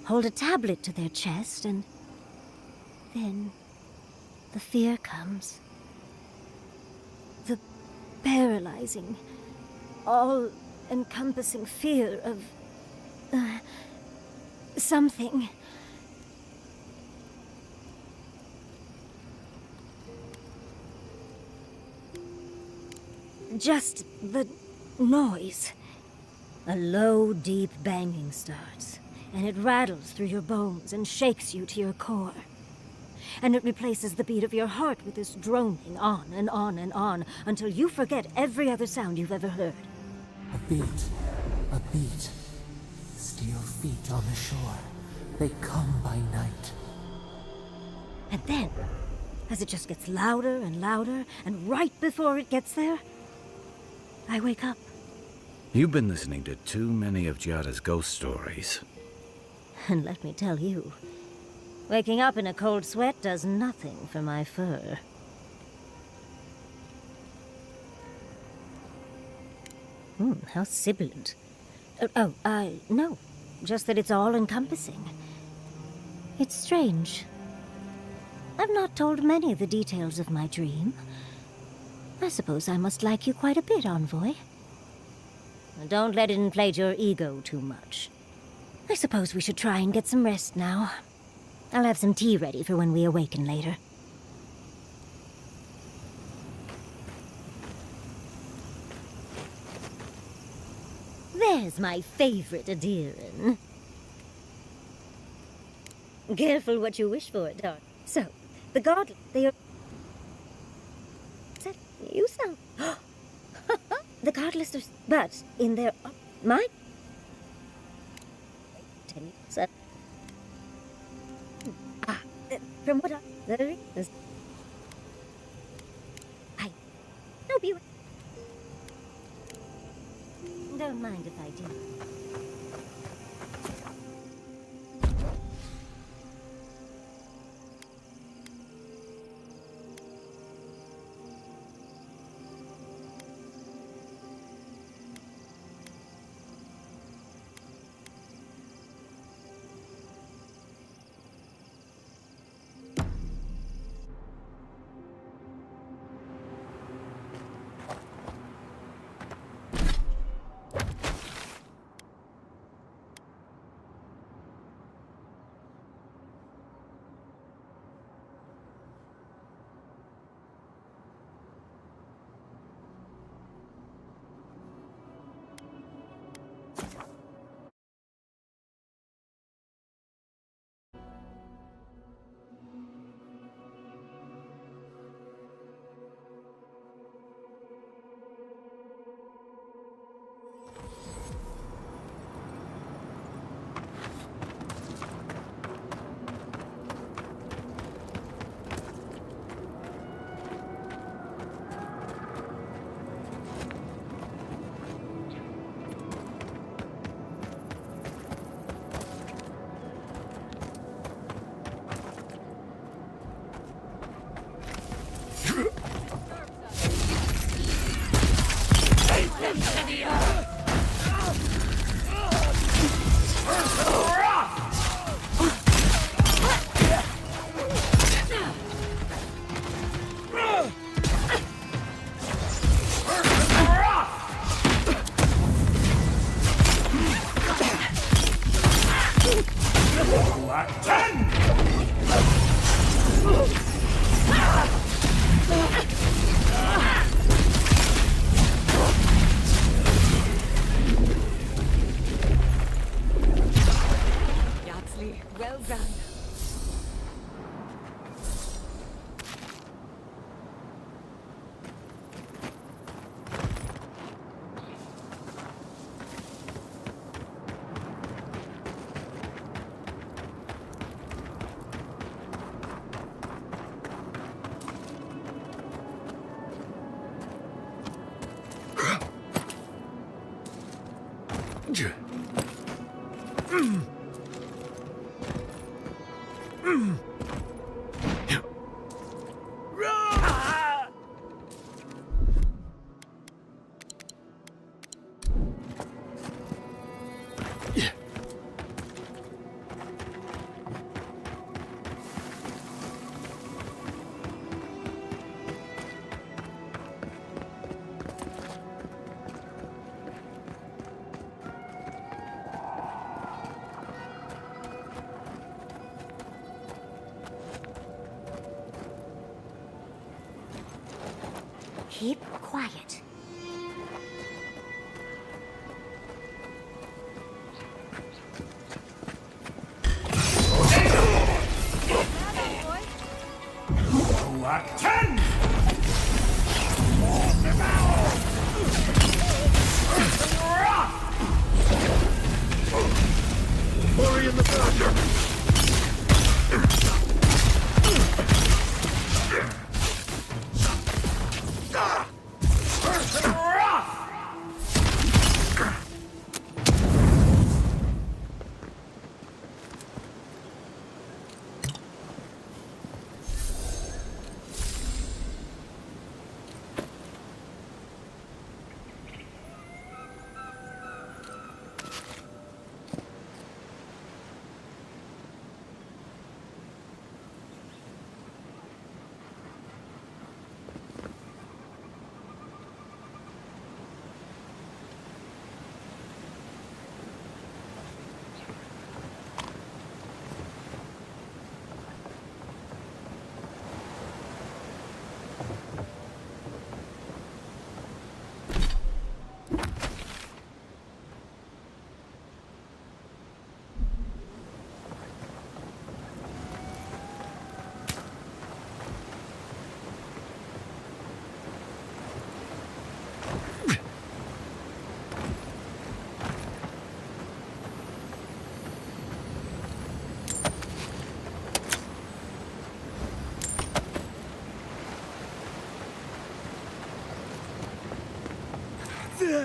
hold a tablet to their chest, and then the fear comes. The paralyzing, all-encompassing fear of something. Just the noise. A low, deep banging starts, and it rattles through your bones and shakes you to your core. And it replaces the beat of your heart with this droning on and on and on until you forget every other sound you've ever heard. A beat. Steel feet on the shore. They come by night. And then, as it just gets louder and louder, and right before it gets there, I wake up. You've been listening to too many of Giada's ghost stories. And let me tell you, waking up in a cold sweat does nothing for my fur. How sibilant. No. Just that it's all-encompassing. It's strange. I've not told many of the details of my dream. I suppose I must like you quite a bit, Envoy. Don't let it inflate your ego too much. I suppose we should try and get some rest now. I'll have some tea ready for when we awaken later. There's my favorite Adiran. Careful what you wish for, darling. So, the god, they are... You sound... The Godlisters, but in their... My... 10 years... from what I... I hope you... Don't mind if I do. Well done. Keep quiet. Black 10! Hurry in the Badger! Easy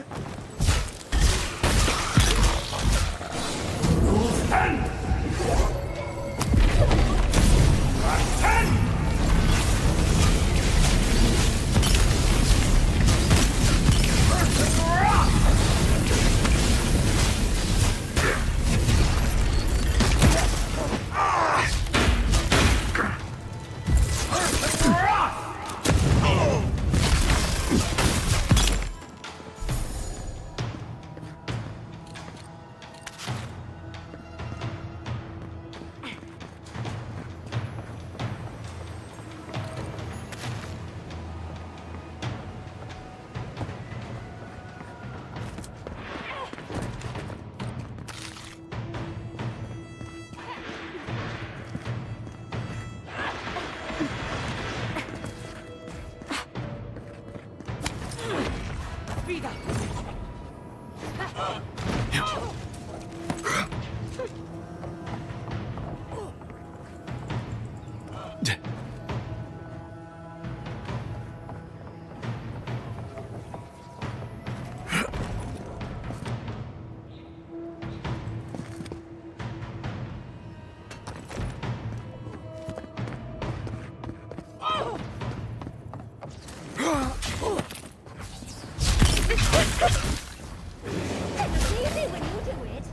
when you do it.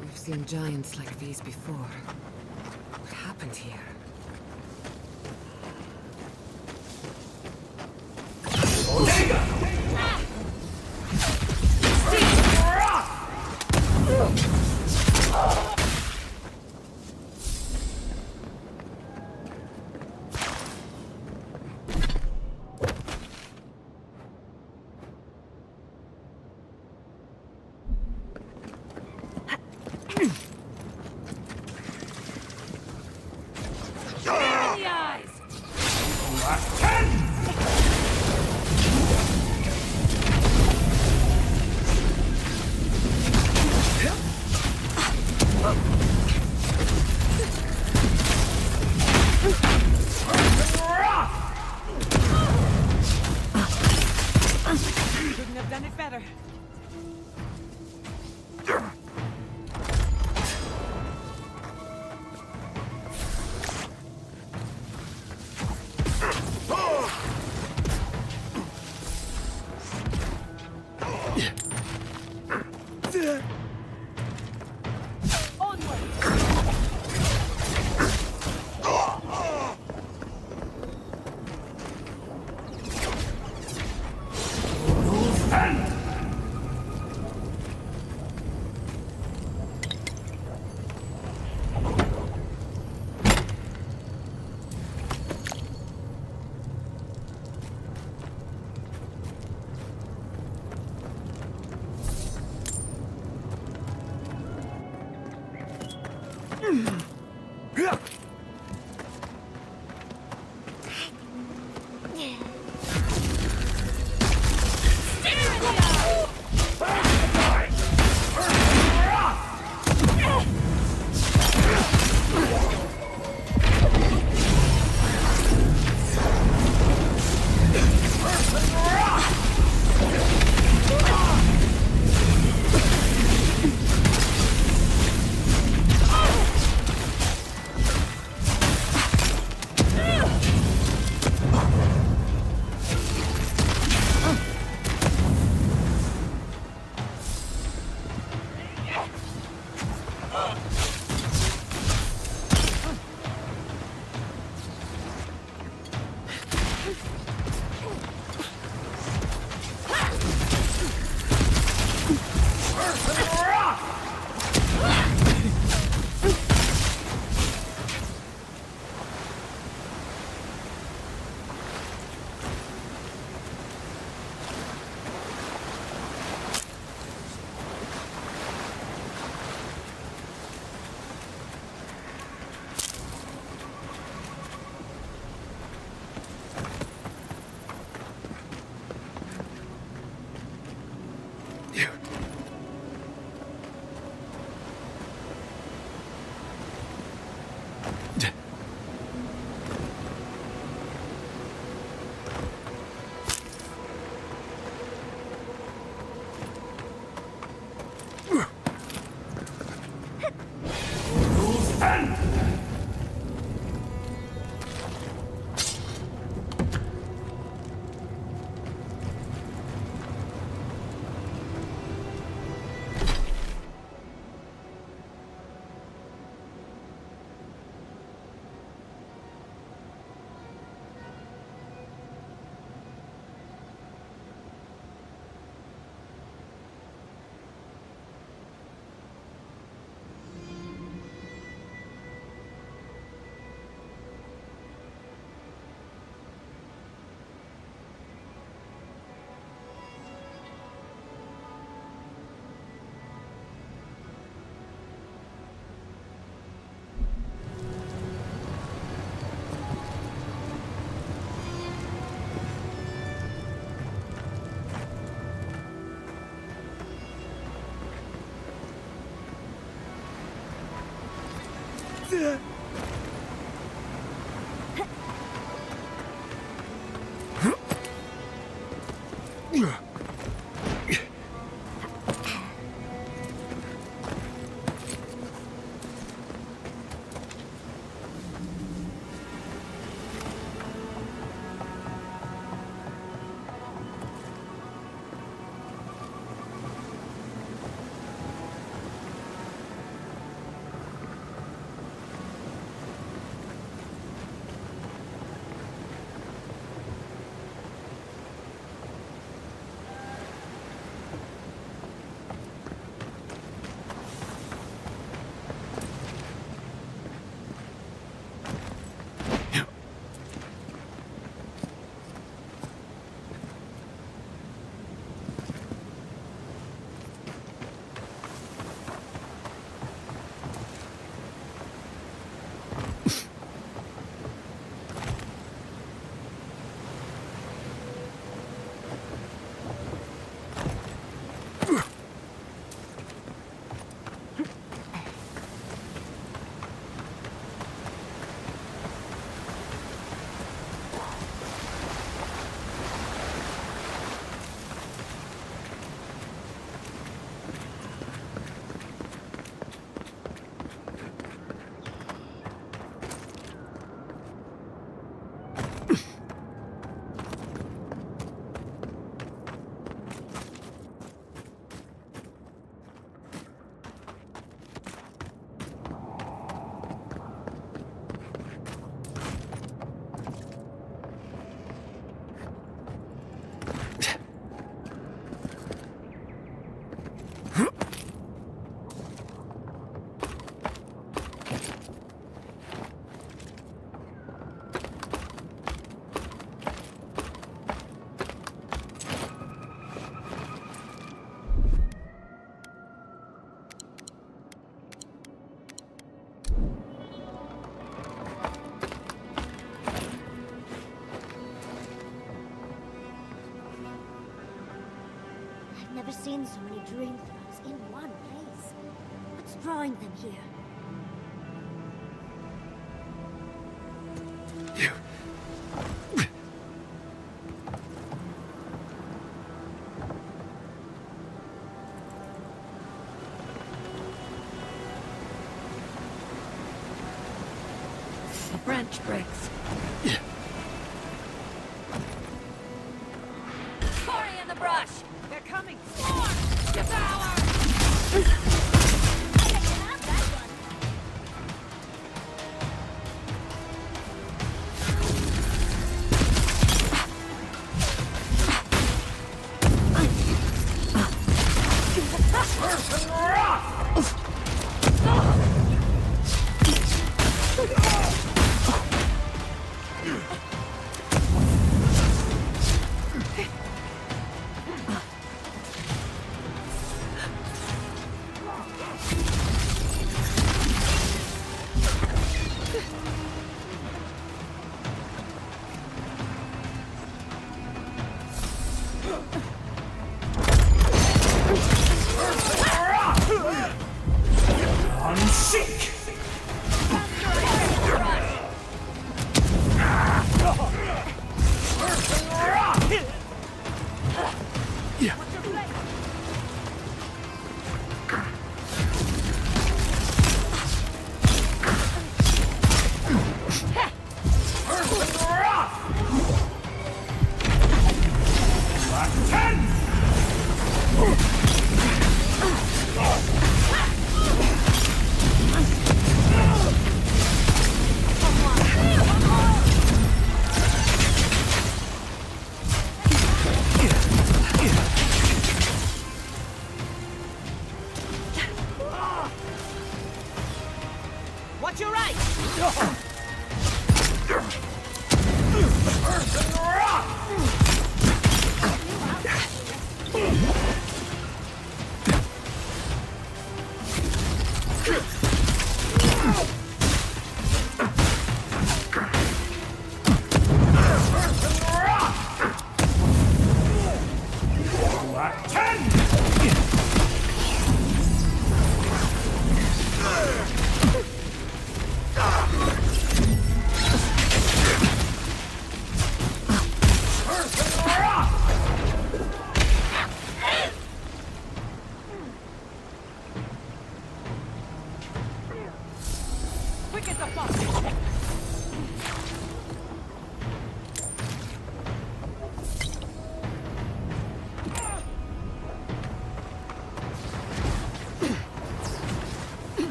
We've seen giants like these before. What happened here? Couldn't have done it better. I've never seen so many dream throws in one place. What's drawing them here? The branch breaks. Corey in the brush! They're coming! Storm! Devour! Unseek!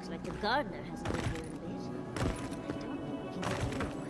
Looks like the gardener hasn't been here in a bit. I don't think we can get rid of one.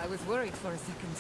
I was worried for a second.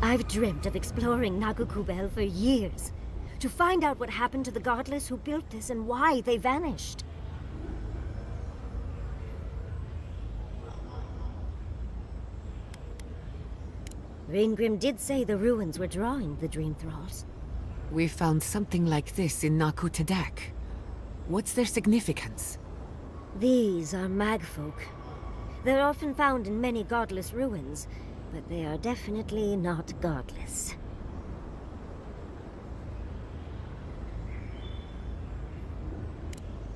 I've dreamt of exploring Nagukubel for years, to find out what happened to the godless who built this and why they vanished. Raingrim did say the ruins were drawing the Dream Thralls. We found something like this in Naku Tadak. What's their significance? These are magfolk. They're often found in many godless ruins, but they are definitely not godless.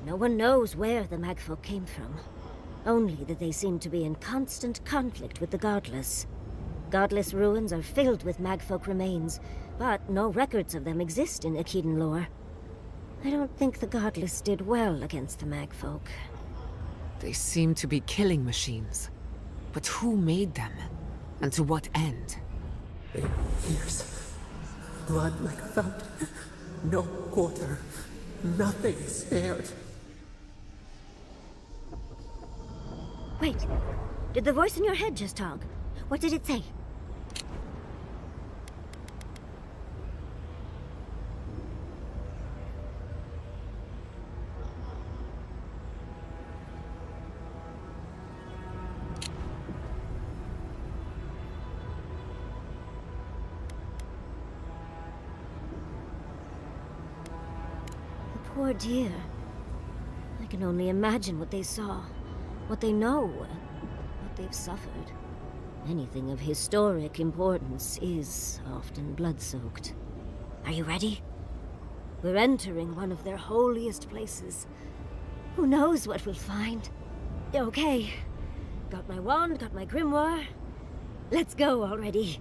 No one knows where the magfolk came from, only that they seem to be in constant conflict with the godless. Godless ruins are filled with magfolk remains, but no records of them exist in Akedan lore. I don't think the godless did well against the magfolk. They seem to be killing machines. But who made them? And to what end? They pierce. Blood like a fountain. No quarter. Nothing spared. Wait. Did the voice in your head just talk? What did it say? Poor dear. I can only imagine what they saw, what they know, what they've suffered. Anything of historic importance is often blood-soaked. Are you ready? We're entering one of their holiest places. Who knows what we'll find? Okay. Got my wand, got my grimoire. Let's go already.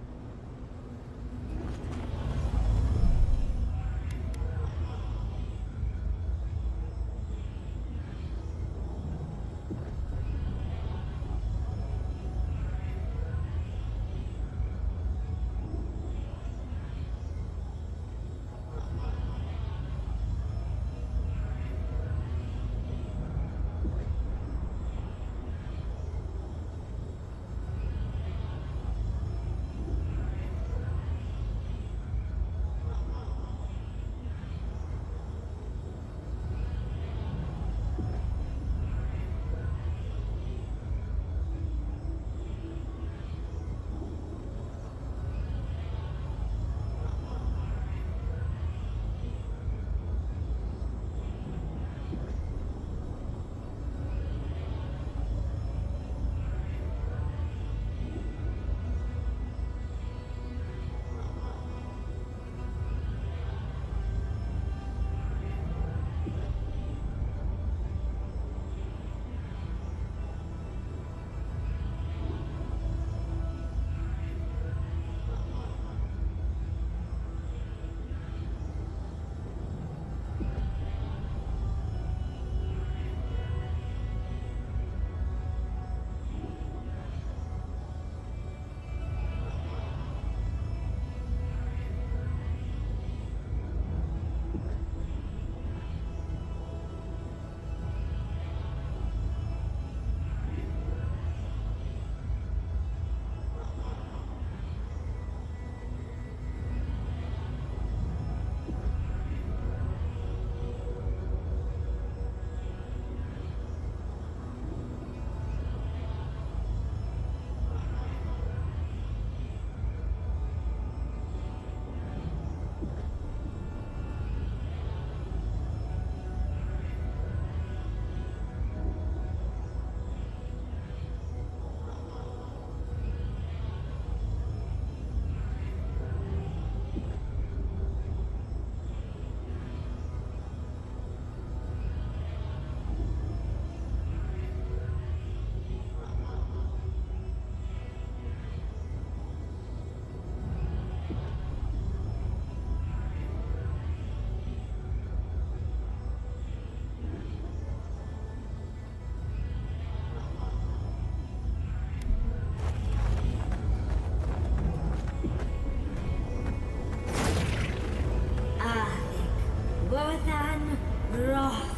Wrath.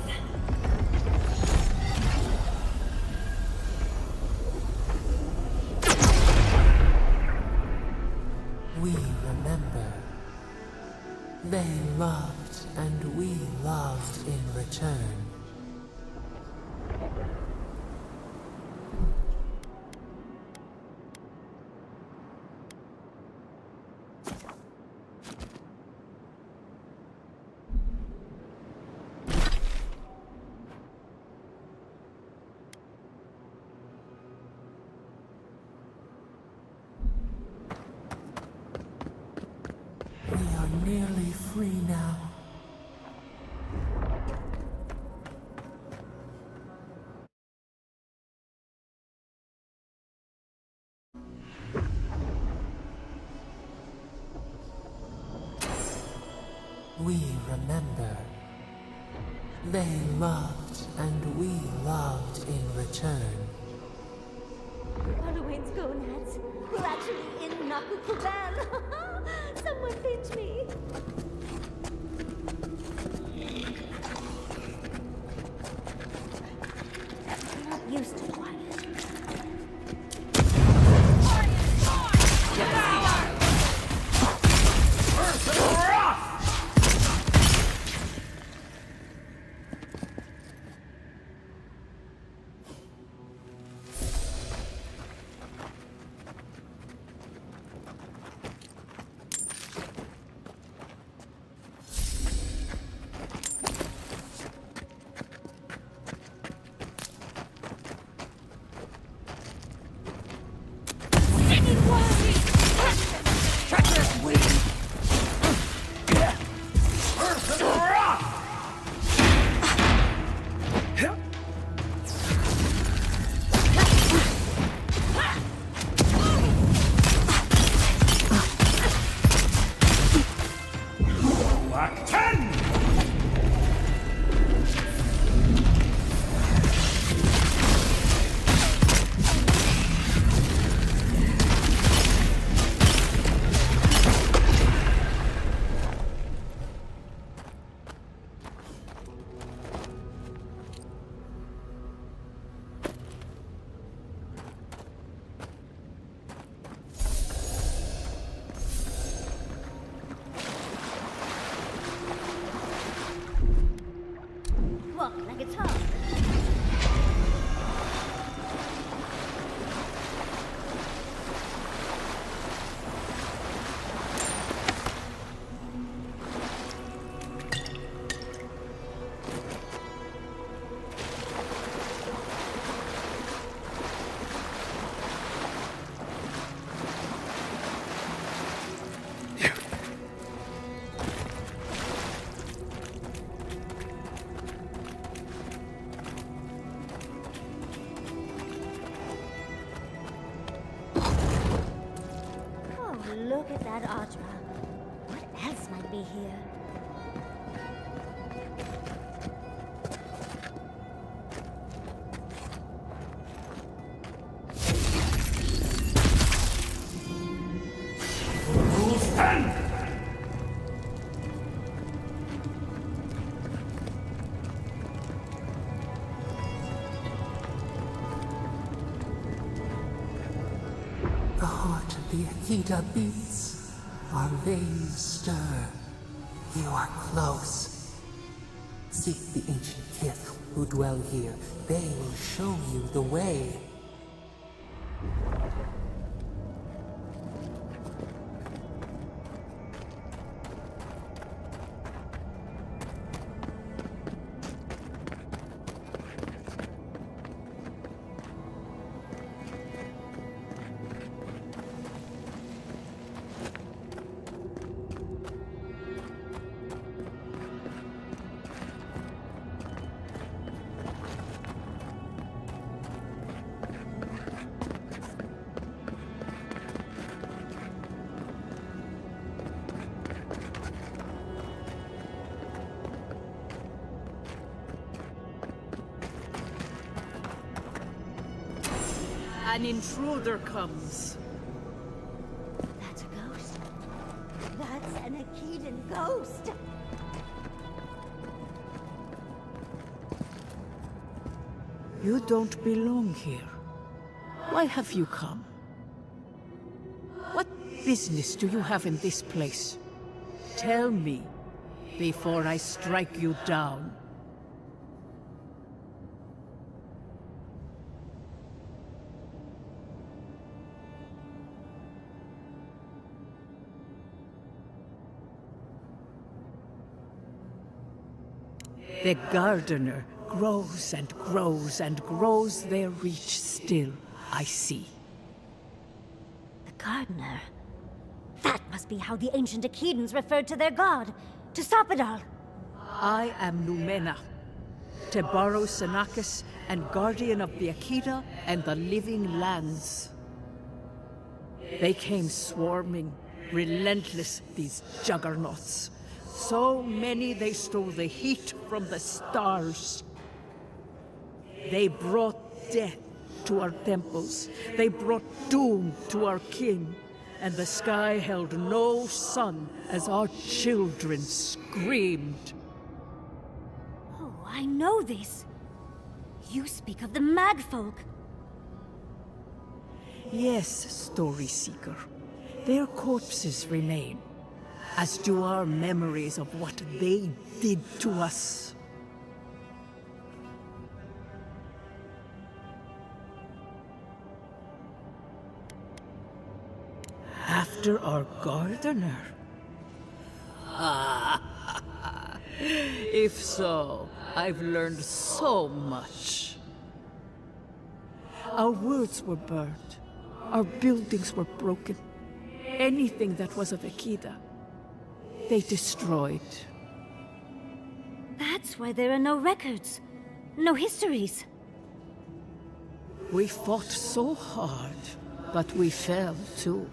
We remember. They loved, and we loved in return. We are nearly free now. We remember. They loved, and we loved in return. Halloween's gonads. We're actually in Naku Kubel. Someone pinch me. I'm not used to quiet. Walk like it's home. Look at that Audra. What else might be here? The heart of the Akita beats. Our veins stir. You are close. Seek the ancient kith who dwell here. They will show you the way. An intruder comes. That's a ghost. That's an Akitan ghost. You don't belong here. Why have you come? What business do you have in this place? Tell me, before I strike you down. The gardener grows and grows and grows their reach still, I see. The gardener? That must be how the ancient Akedans referred to their god, to stop it all. I am Numena, Tebaro Senakis, and guardian of the Akeda and the living lands. They came swarming, relentless, these juggernauts. So many they stole the heat from the stars. They brought death to our temples. They brought doom to our king. And the sky held no sun as our children screamed. Oh, I know this. You speak of the Magfolk. Yes, Story Seeker. Their corpses remain, as do our memories of what they did to us. After our gardener? If so, I've learned so much. Our words were burned. Our buildings were broken. Anything that was of Akeda, they destroyed. That's why there are no records, no histories. We fought so hard, but we fell too.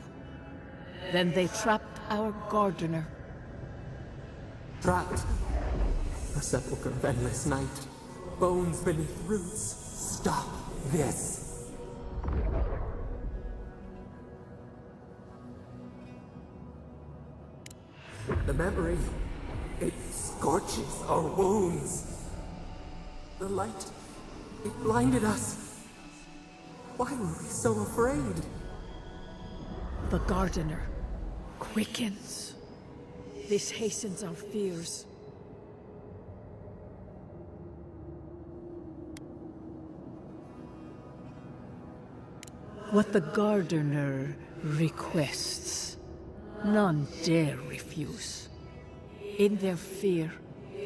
Then they trapped our gardener. Trapped. A sepulchre of endless night. Bones beneath roots. Stop this. The memory, it scorches our wounds. The light, it blinded us. Why were we so afraid? The gardener quickens. This hastens our fears. What the gardener requests, none dare refuse. In their fear,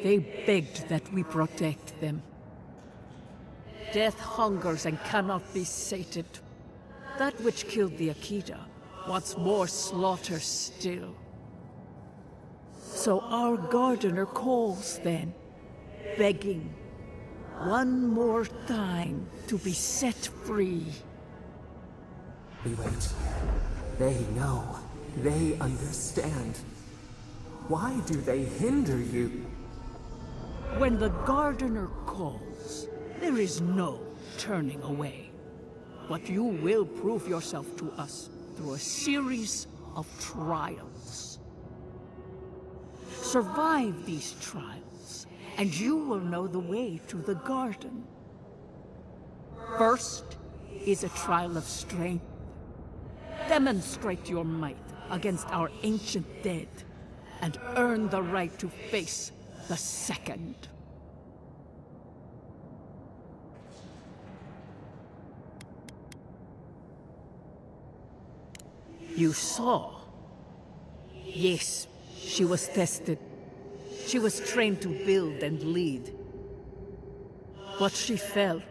they begged that we protect them. Death hungers and cannot be sated. That which killed the Akeda wants more slaughter still. So our gardener calls then, begging one more time to be set free. We wait. They know. They understand. Why do they hinder you? When the gardener calls, there is no turning away. But you will prove yourself to us through a series of trials. Survive these trials, and you will know the way to the garden. First is a trial of strength. Demonstrate your might against our ancient dead, and earn the right to face the second. You saw. Yes, she was tested. She was trained to build and lead. But she fell,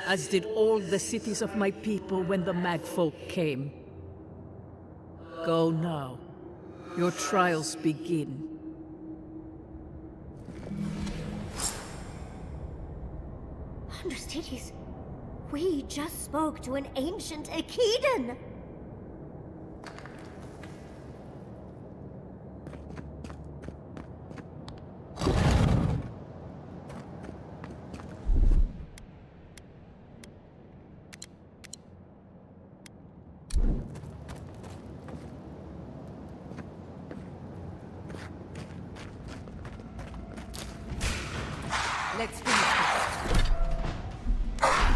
as did all the cities of my people when the Magfolk came. Go now. Your trials begin. Understudies, we just spoke to an ancient Akedan! Let's finish this.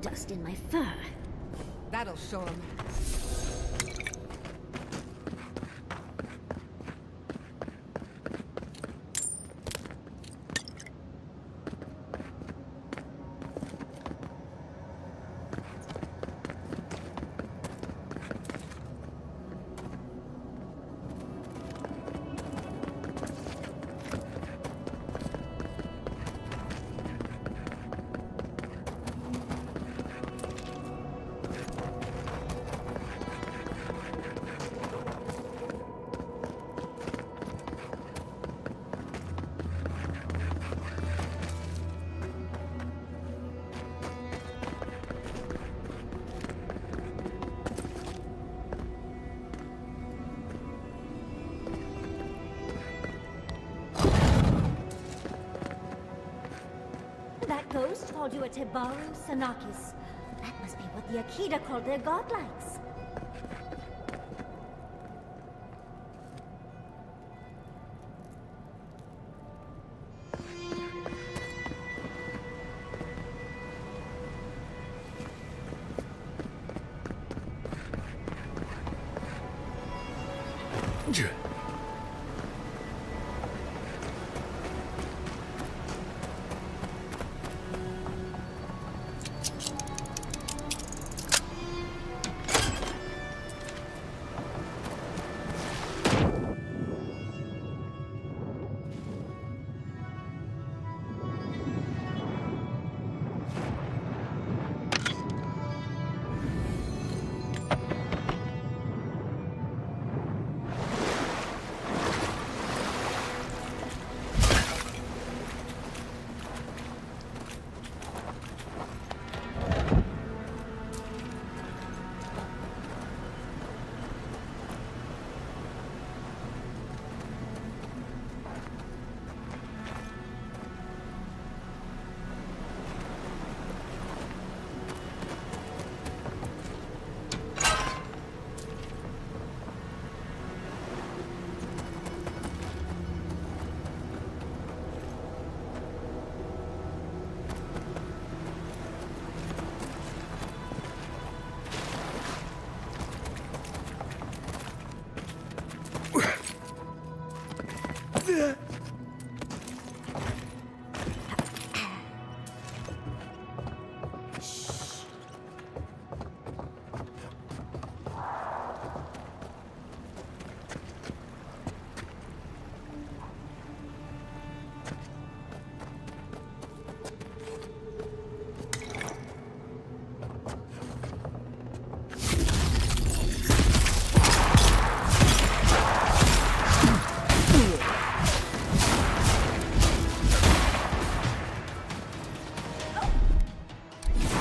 bone dust in my fur. That'll show him. That ghost called you a Tebaru Sanakis. That must be what the Akita called their godlikes.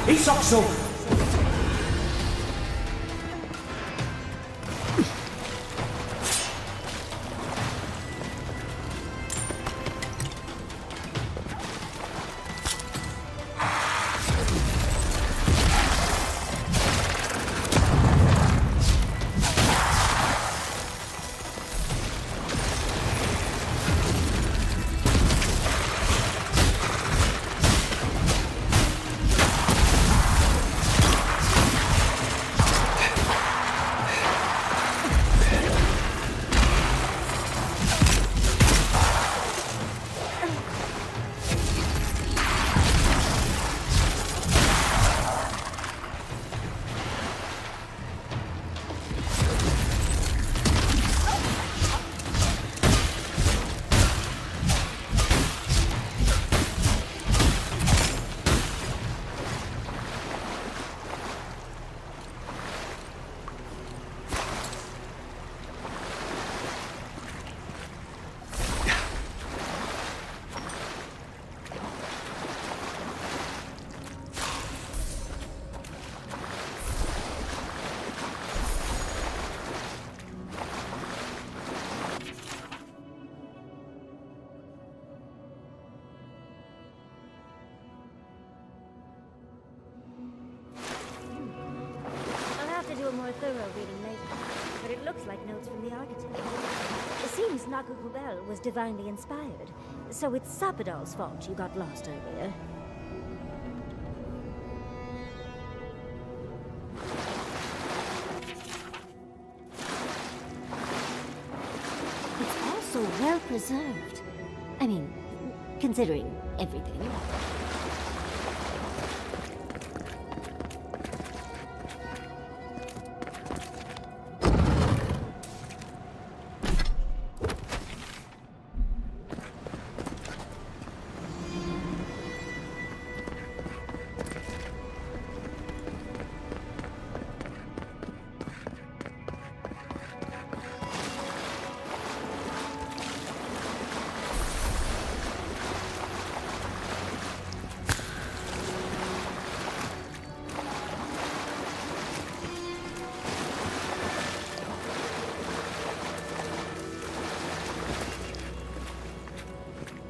Isokso! Thorough reading later, but it looks like notes from the architect. It seems Nakukubel was divinely inspired, so it's Sapadal's fault you got lost earlier. preserved. I mean, considering everything.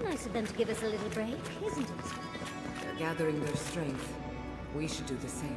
Nice of them to give us a little break, isn't it? They're gathering their strength. We should do the same.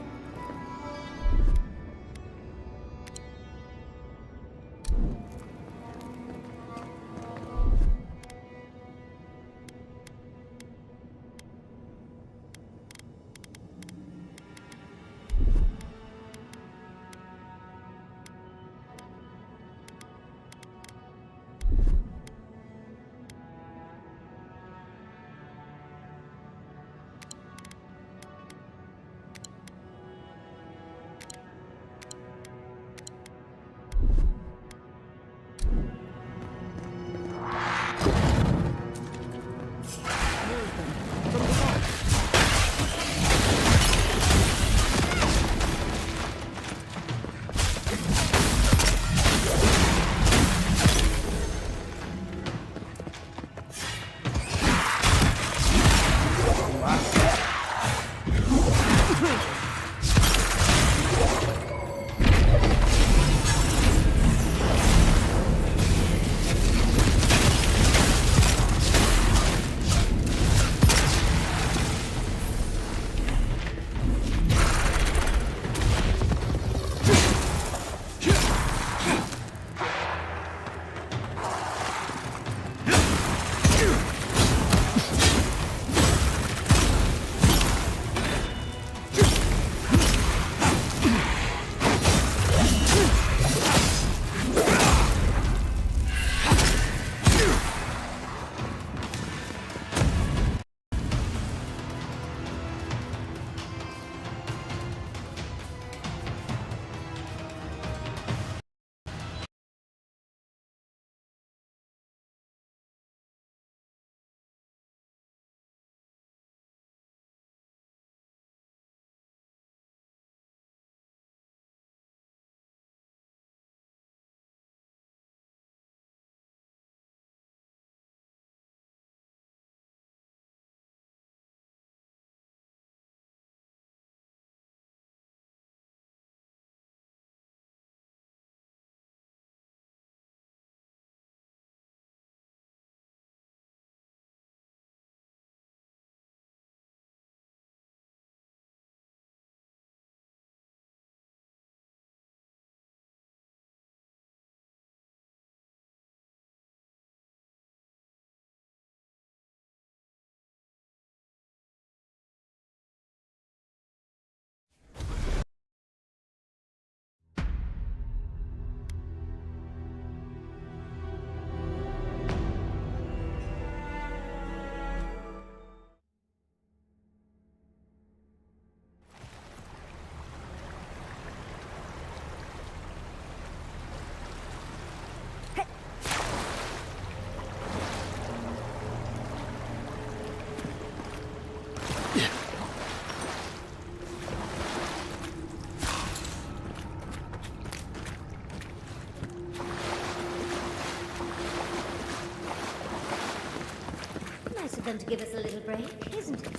Nice of them to give us a little break, isn't it?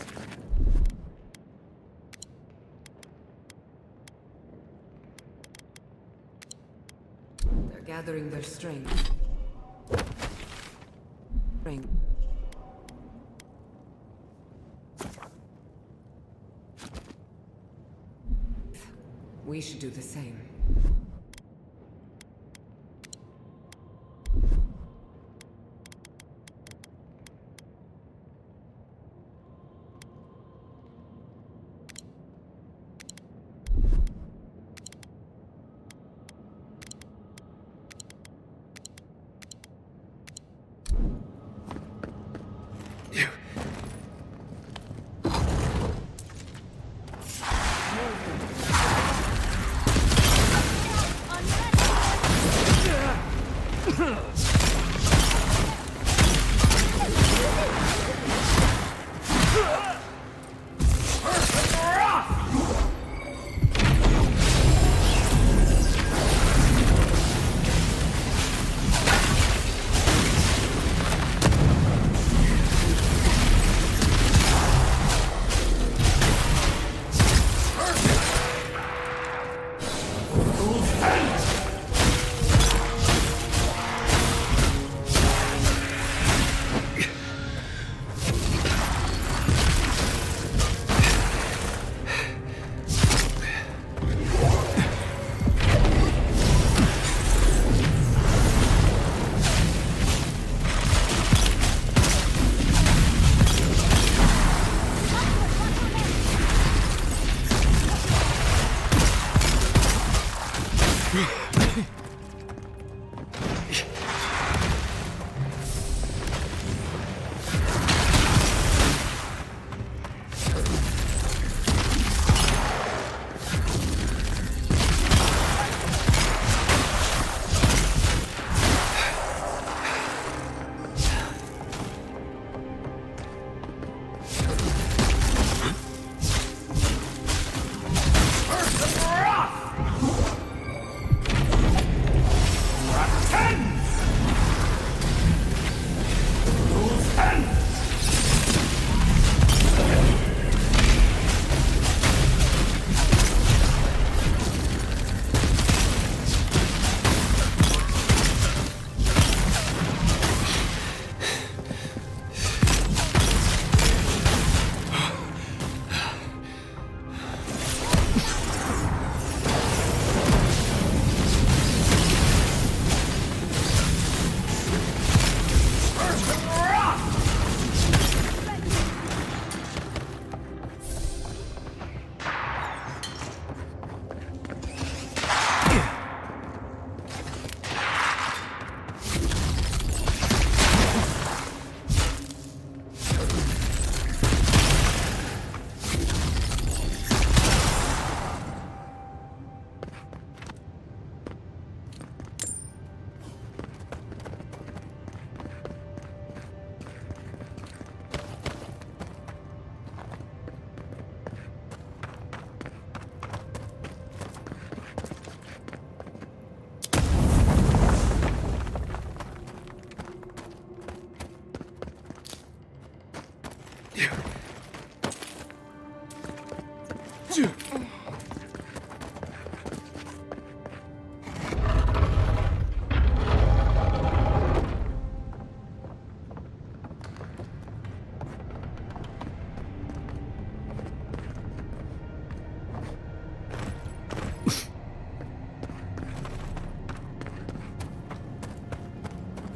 They're gathering their strength. We should do the same.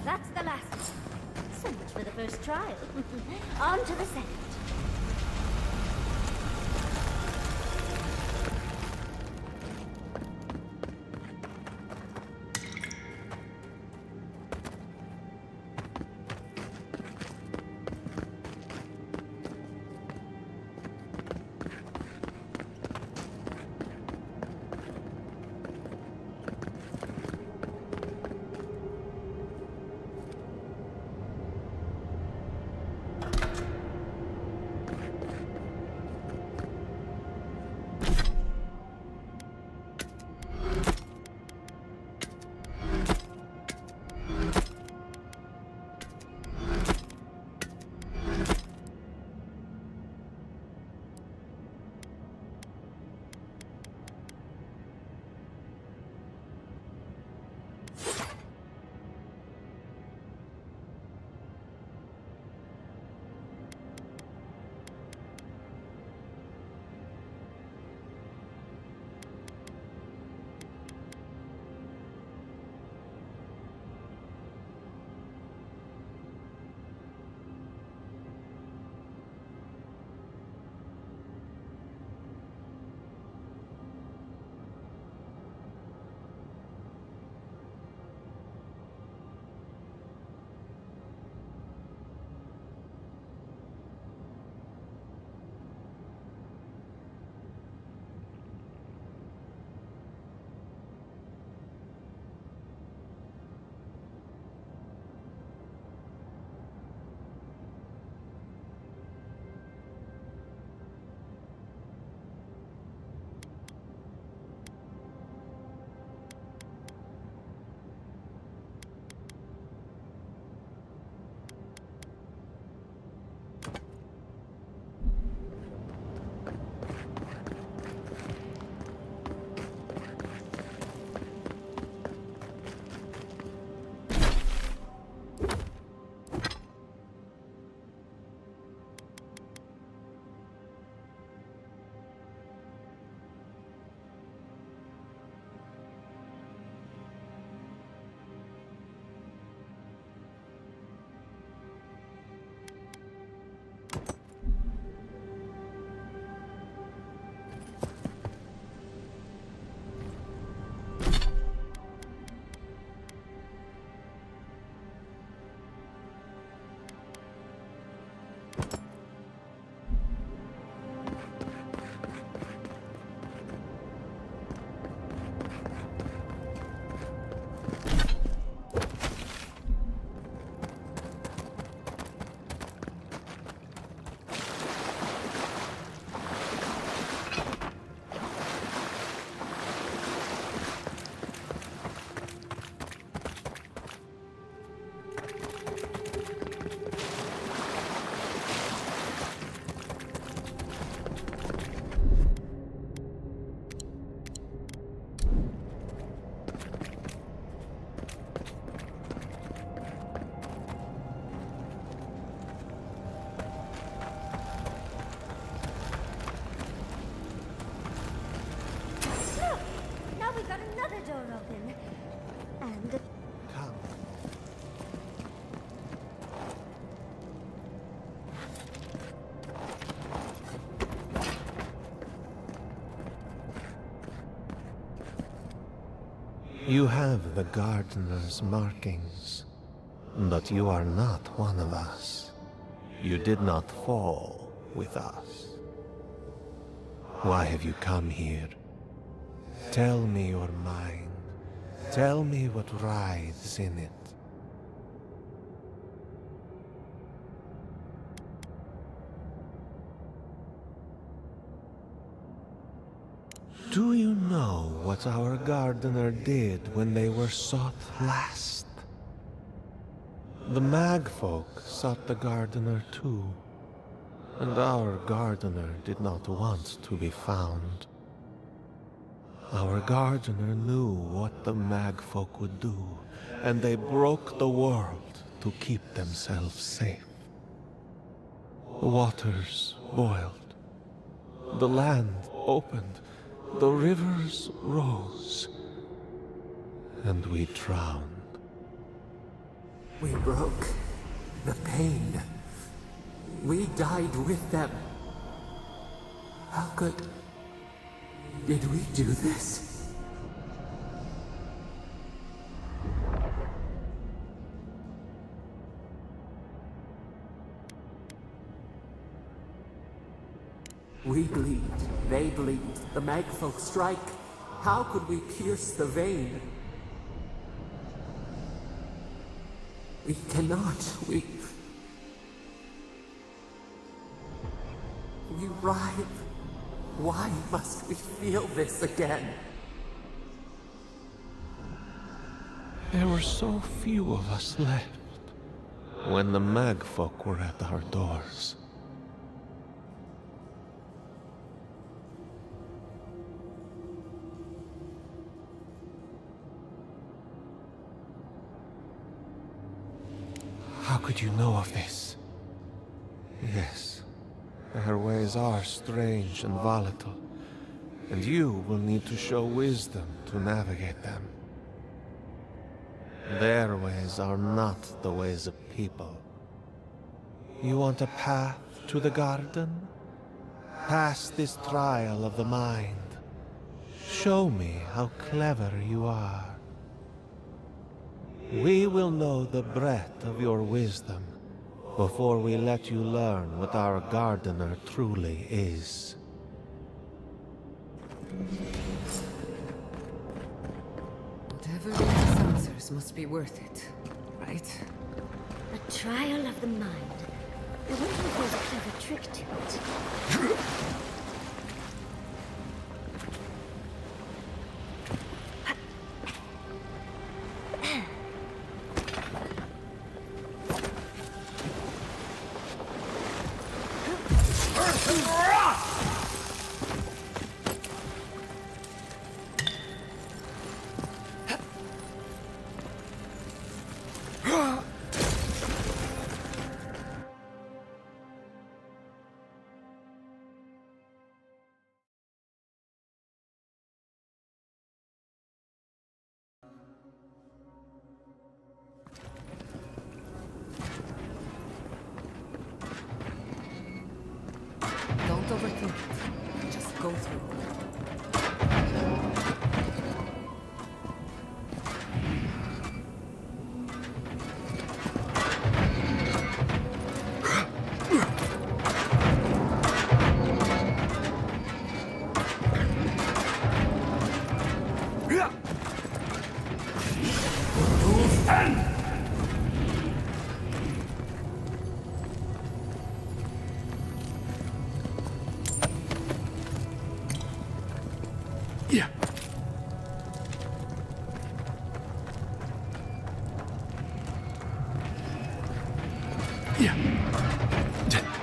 That's the last one. So much for the first trial. On to the second. You have the gardener's markings, but you are not one of us. You did not fall with us. Why have you come here? Tell me your mind. Tell me what writhes in it. Do you know what our gardener did when they were sought last? The magfolk sought the gardener too. and our gardener did not want to be found. Our gardener knew what the magfolk would do, and they broke the world to keep themselves safe. The waters boiled, the land opened, the rivers rose, and we drowned. We broke the pain. We died with them. How did we do this? We bleed, they bleed, the magfolk strike. How could we pierce the vein? We cannot, we writhe. Why must we feel this again? There were so few of us left when the magfolk were at our doors. How could you know of this? Yes, their ways are strange and volatile, and you will need to show wisdom to navigate them. Their ways are not the ways of people. You want a path to the garden? Pass this trial of the mind. Show me how clever you are. We will know the breadth of your wisdom before we let you learn what our gardener truly is. Whatever Rita's answers must be worth it, right? A trial of the mind. I wonder if there's a clever trick to it. Don't overthink it. Just go through. Yeah. Yeah. Yeah.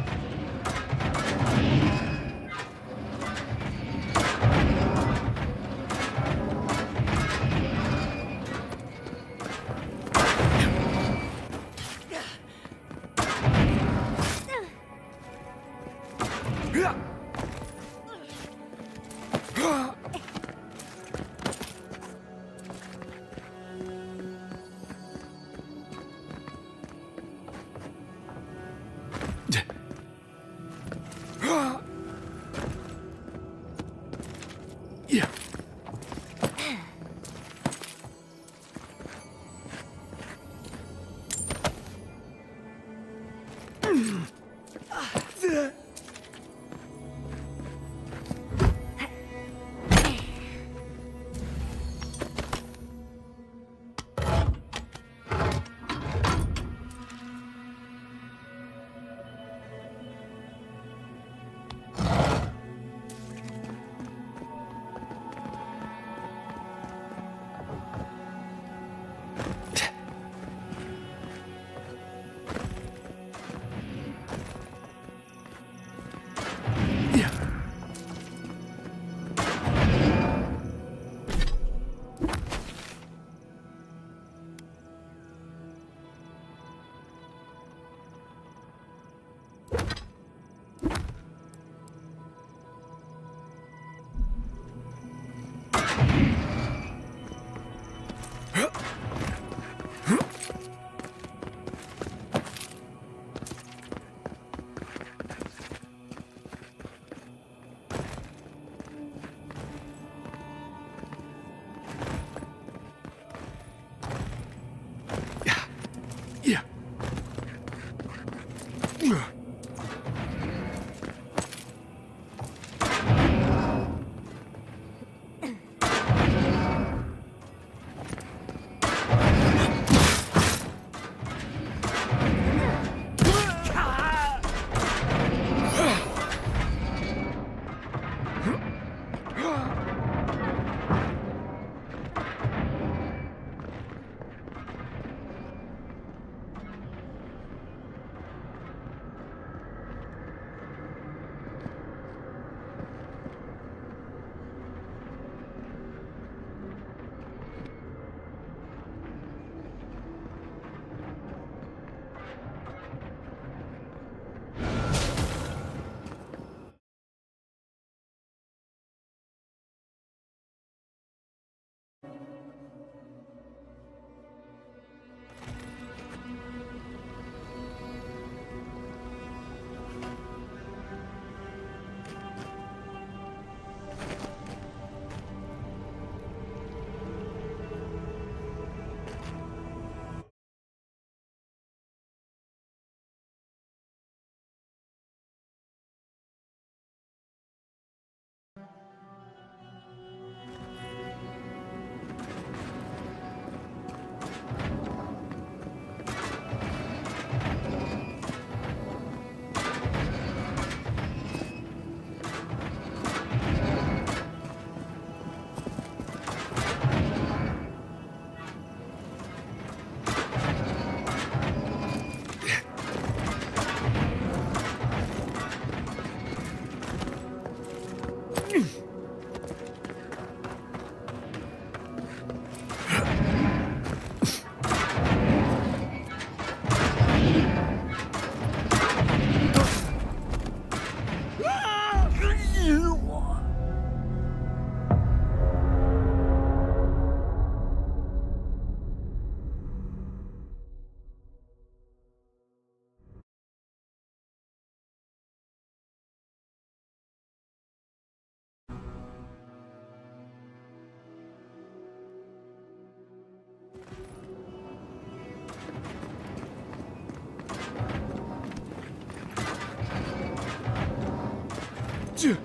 These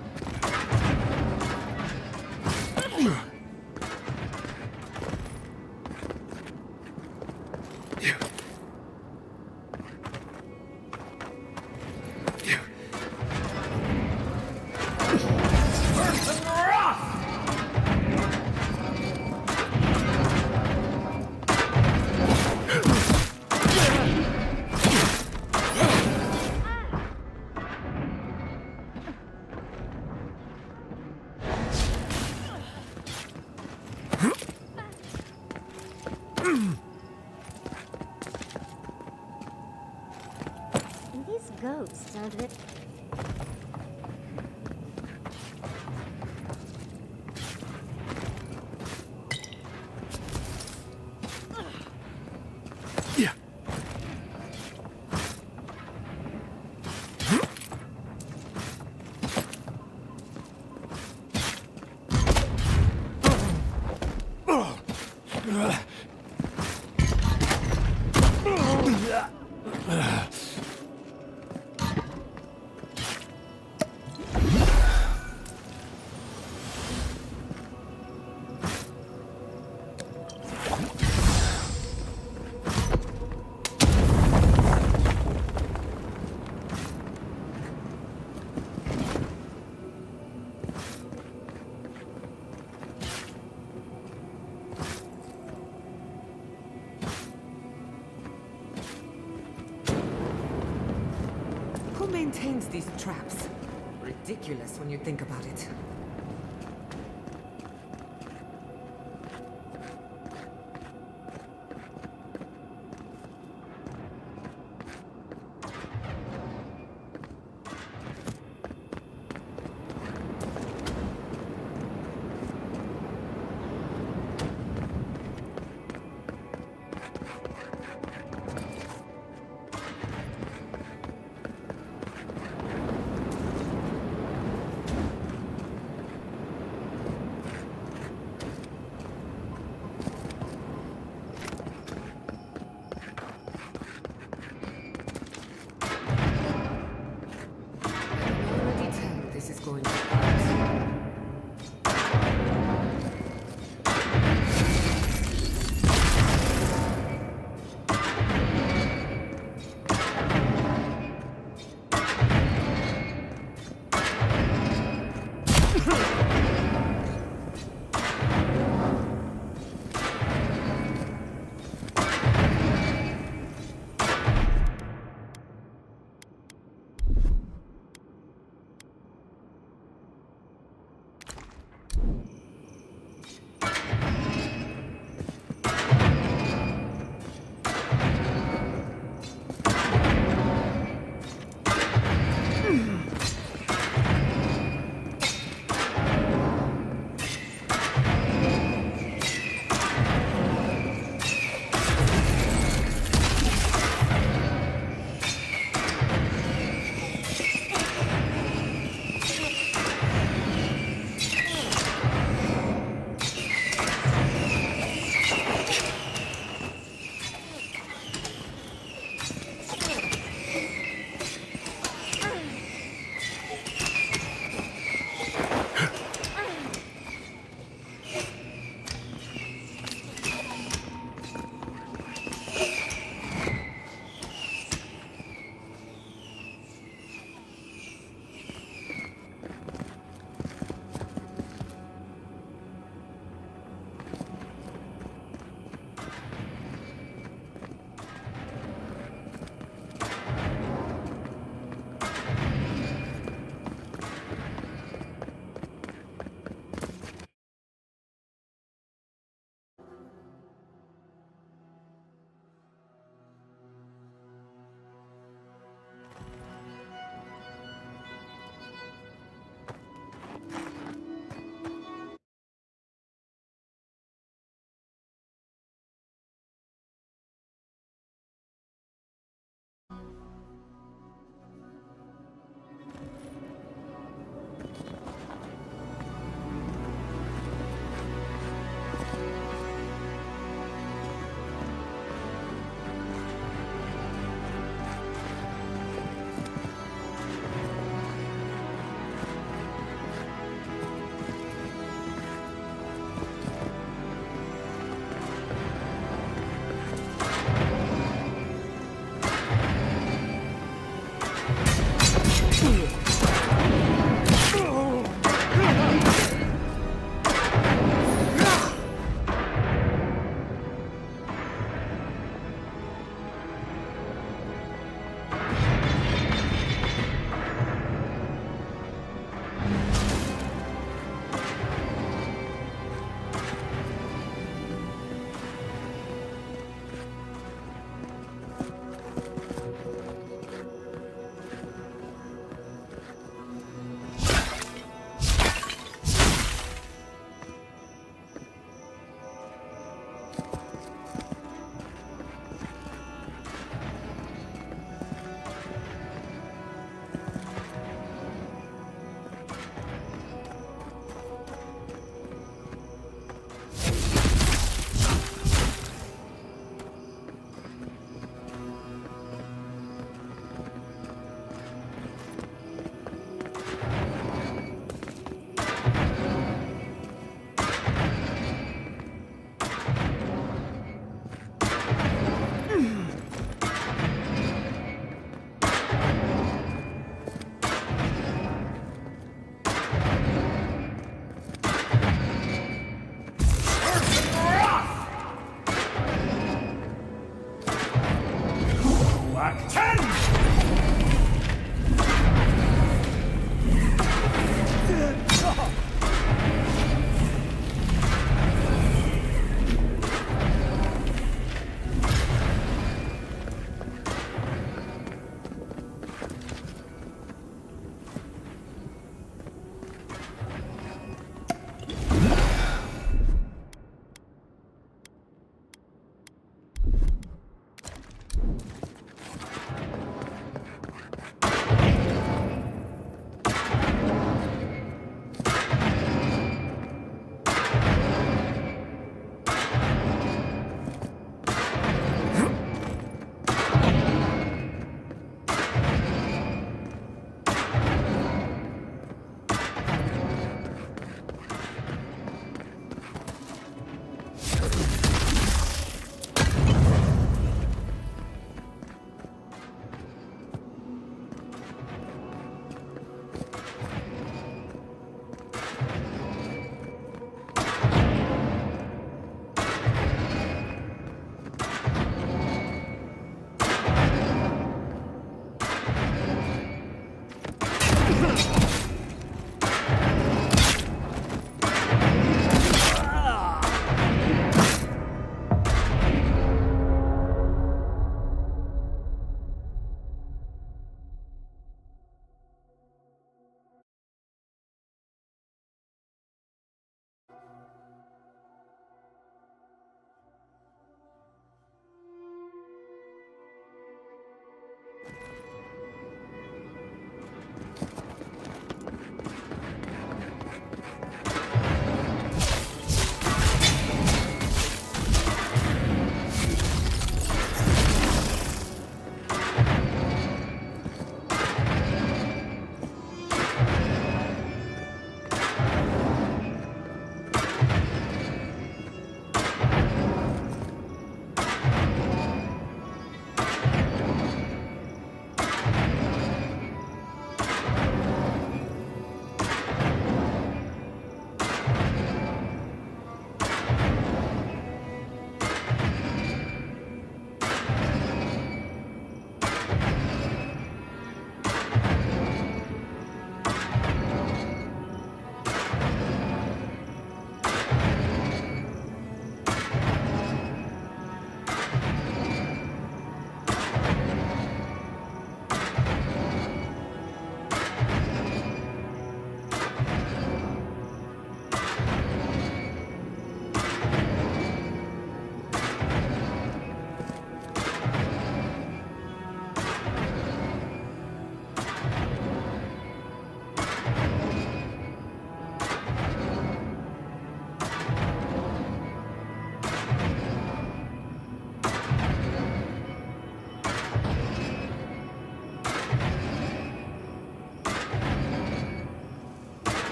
ghosts sound a bit... Who maintains these traps? Ridiculous when you think about it.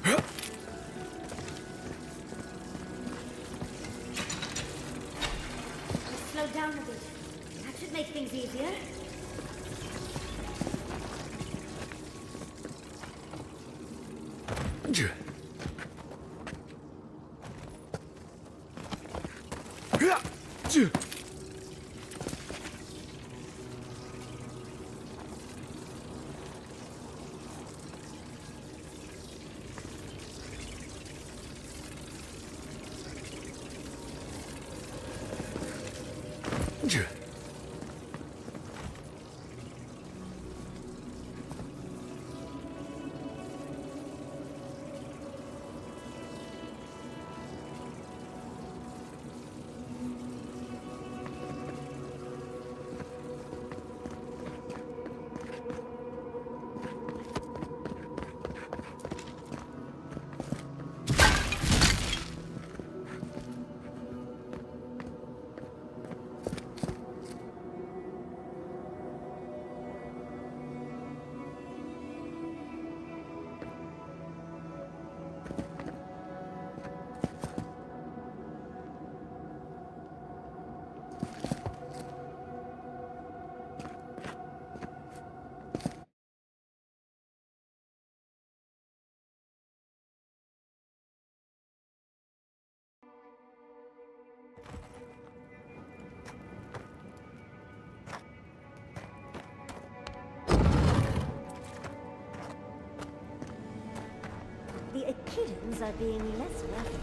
Slow down a bit. That should make things easier. The Echidans are being less welcome.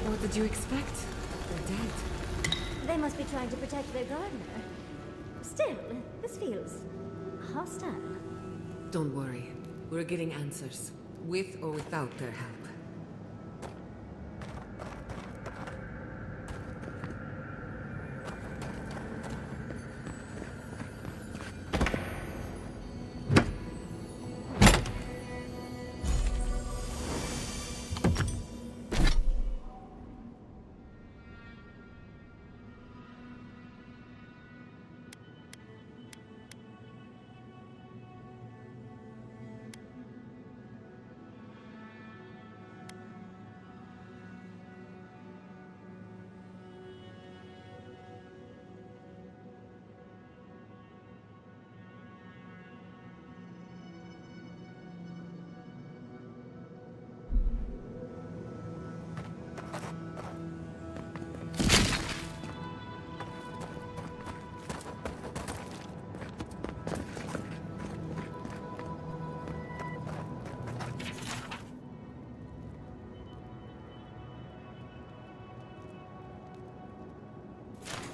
What did you expect? They're dead. They must be trying to protect their gardener. Still, this feels hostile. Don't worry. We're getting answers, with or without their help.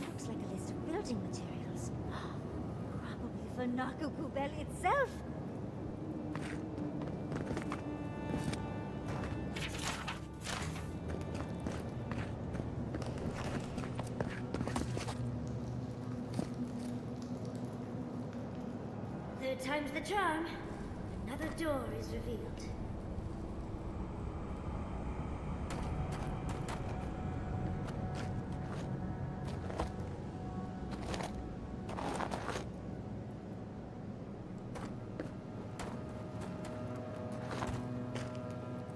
Looks like a list of building materials. Probably for Nakukubel itself. Third time's the charm. Another door is revealed.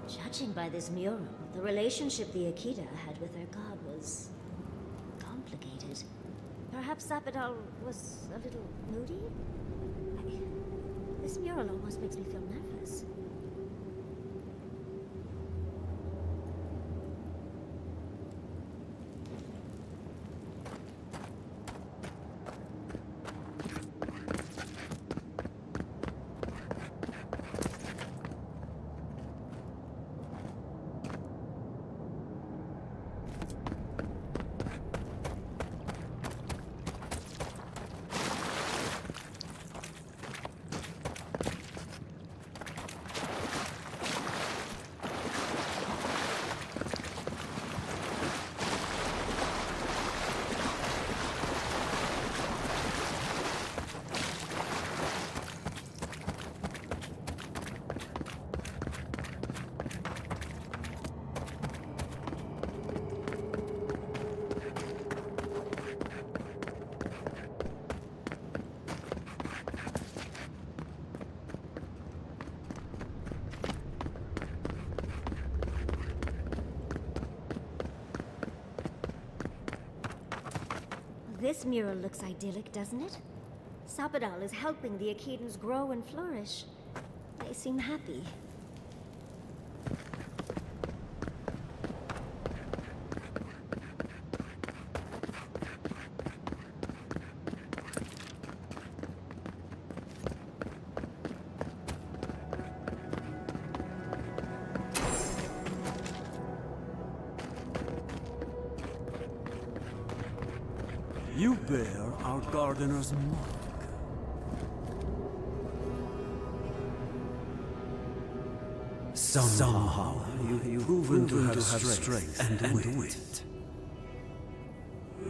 Judging by this mural, the relationship the Akita had with her god was complicated. Perhaps Zappadal was a little moody? This mural almost makes me feel nervous. This mural looks idyllic, doesn't it? Sapadal is helping the Akidans grow and flourish. They seem happy. You bear our gardener's mark. Somehow you've proven to have strength and wit.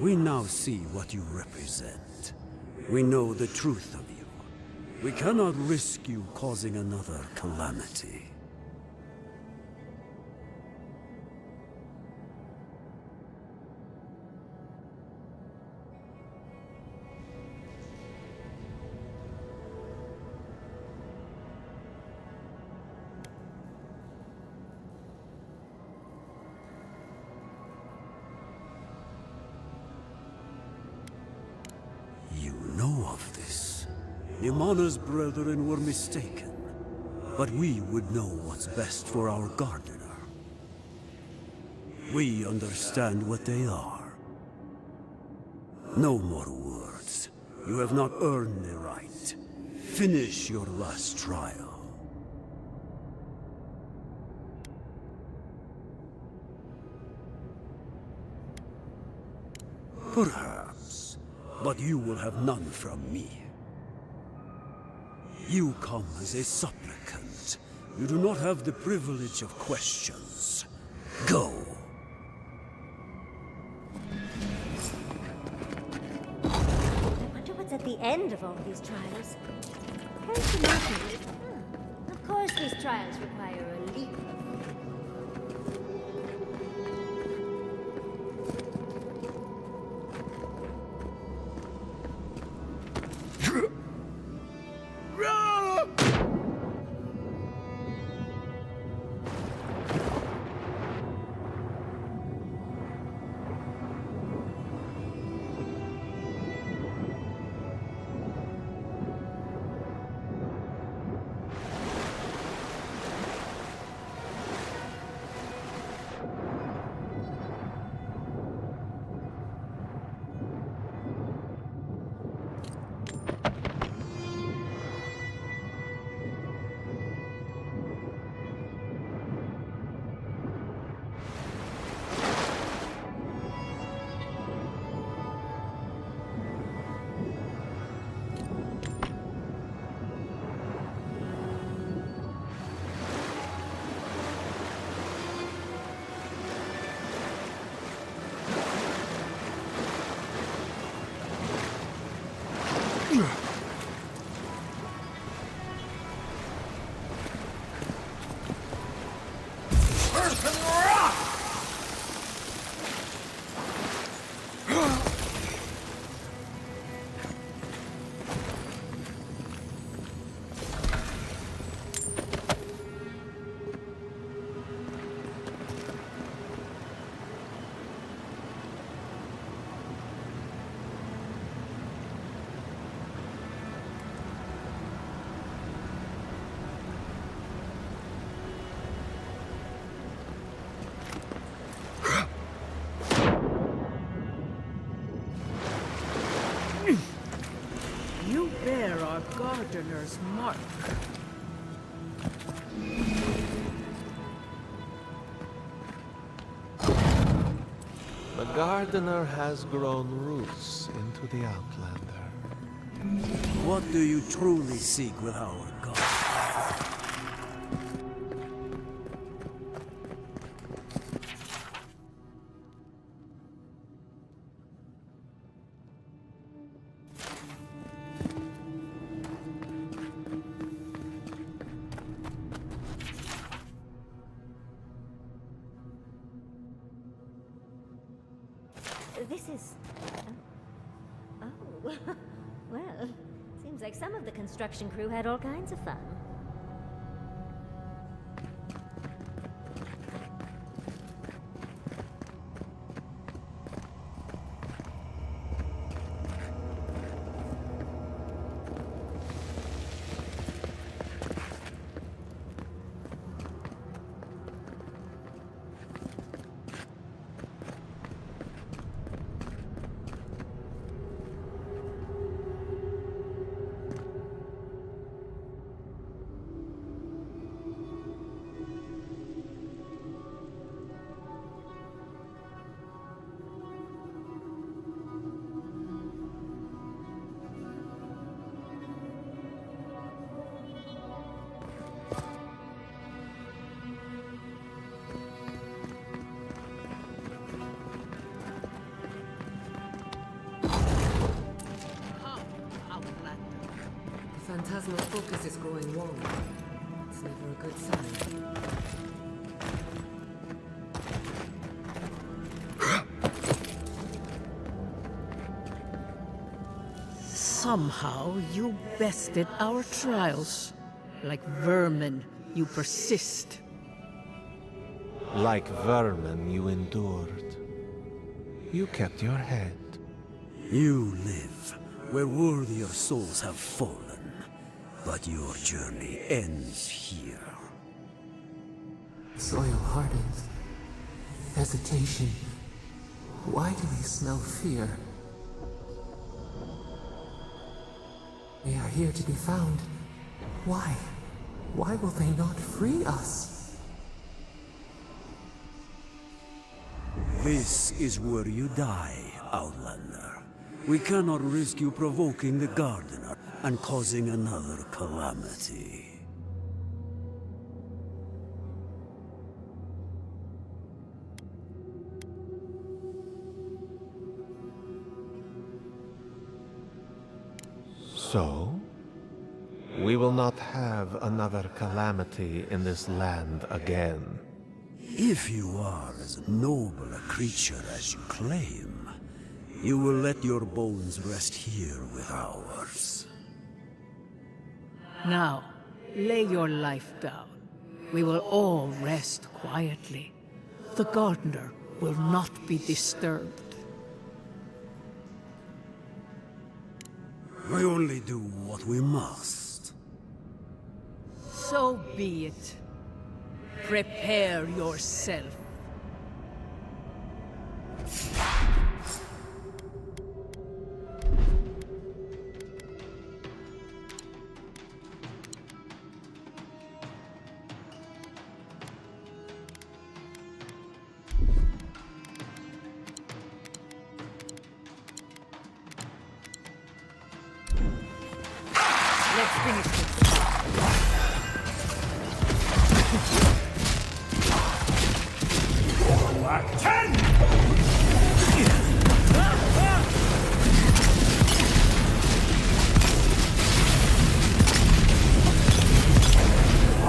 We now see what you represent. We know the truth of you. We cannot risk you causing another calamity. You know of this. Imana's brethren were mistaken, but we would know what's best for our gardener. We understand what they are. No more words. You have not earned the right. Finish your last trial. Perhaps, but you will have none from me. You come as a supplicant. You do not have the privilege of questions. Go. I wonder what's at the end of all these trials. Personally, of course these trials require a leap of You bear our gardener's mark. The gardener has grown roots into the Outlander. What do you truly seek with our God? This is... Oh. Well, seems like some of the construction crew had all kinds of fun. plasma focus is growing warm. It's never a good sign. Somehow you bested our trials. Like vermin, you persist. Like vermin, you endured. You kept your head. You live where worthier souls have fallen, but your journey ends here. Soil hardens. Hesitation. Why do we smell fear? They are here to be found. Why? Why will they not free us? This is where you die, Outlander. We cannot risk you provoking the Gardener and causing another calamity. So, we will not have another calamity in this land again. If you are as noble a creature as you claim, you will let your bones rest here with ours. Now, lay your life down. We will all rest quietly. The Gardener will not be disturbed. We only do what we must. So be it. Prepare yourself. Let's finish this. Black 10!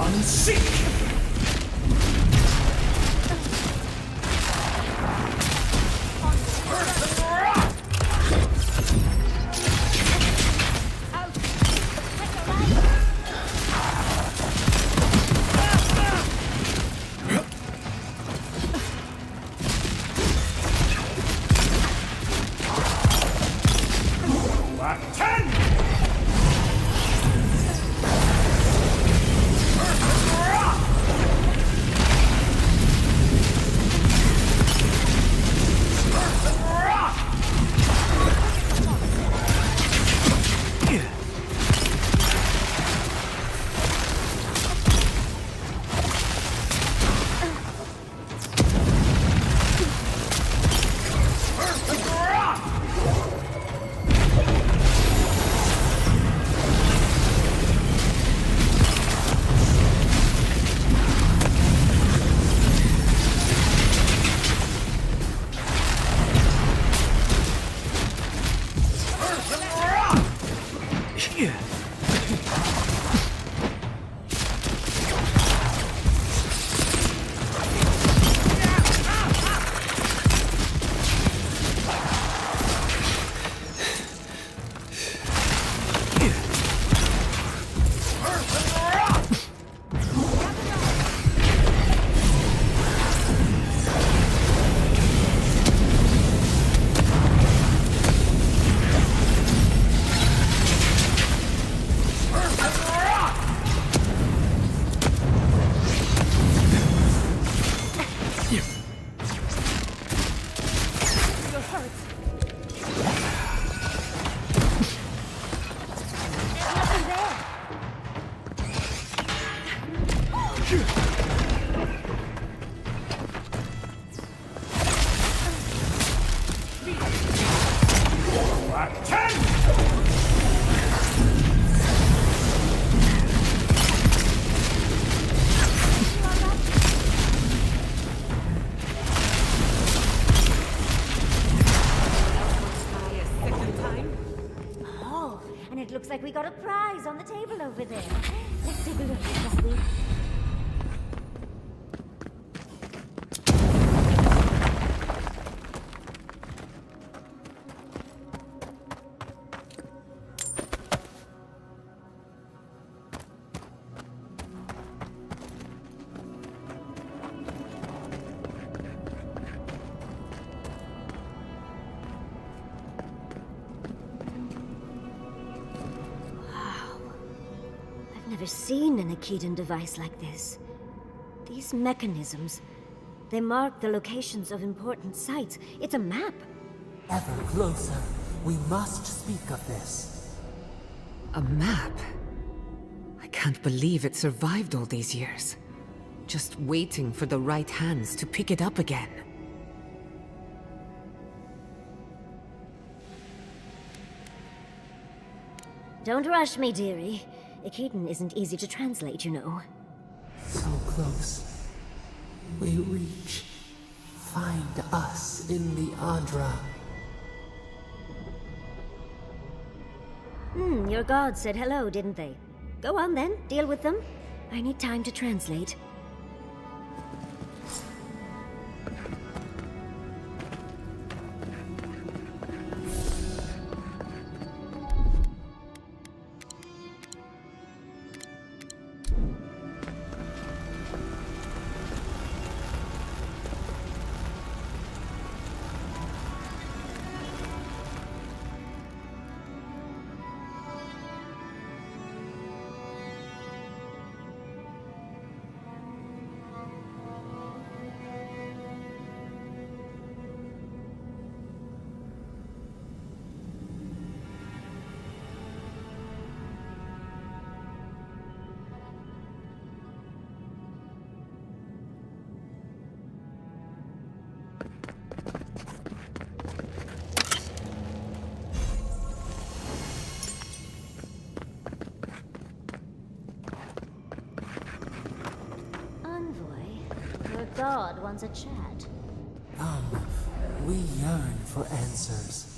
Unseek! Black 10! Black 10! Oh, and it looks like we got a prize on the table over over there. Let's take a look, shall we? Never seen an Akedan device like this. These mechanisms, they mark the locations of important sites. It's a map. Ever closer. We must speak of this. A map? I can't believe it survived all these years. Just waiting for the right hands to pick it up again. Don't rush me, dearie. Akedan isn't easy to translate, you know. So close. We reach. Find us in the Adra. Your gods said hello, didn't they? Go on then, deal with them. I need time to translate. God wants a chat. Come, we yearn for answers.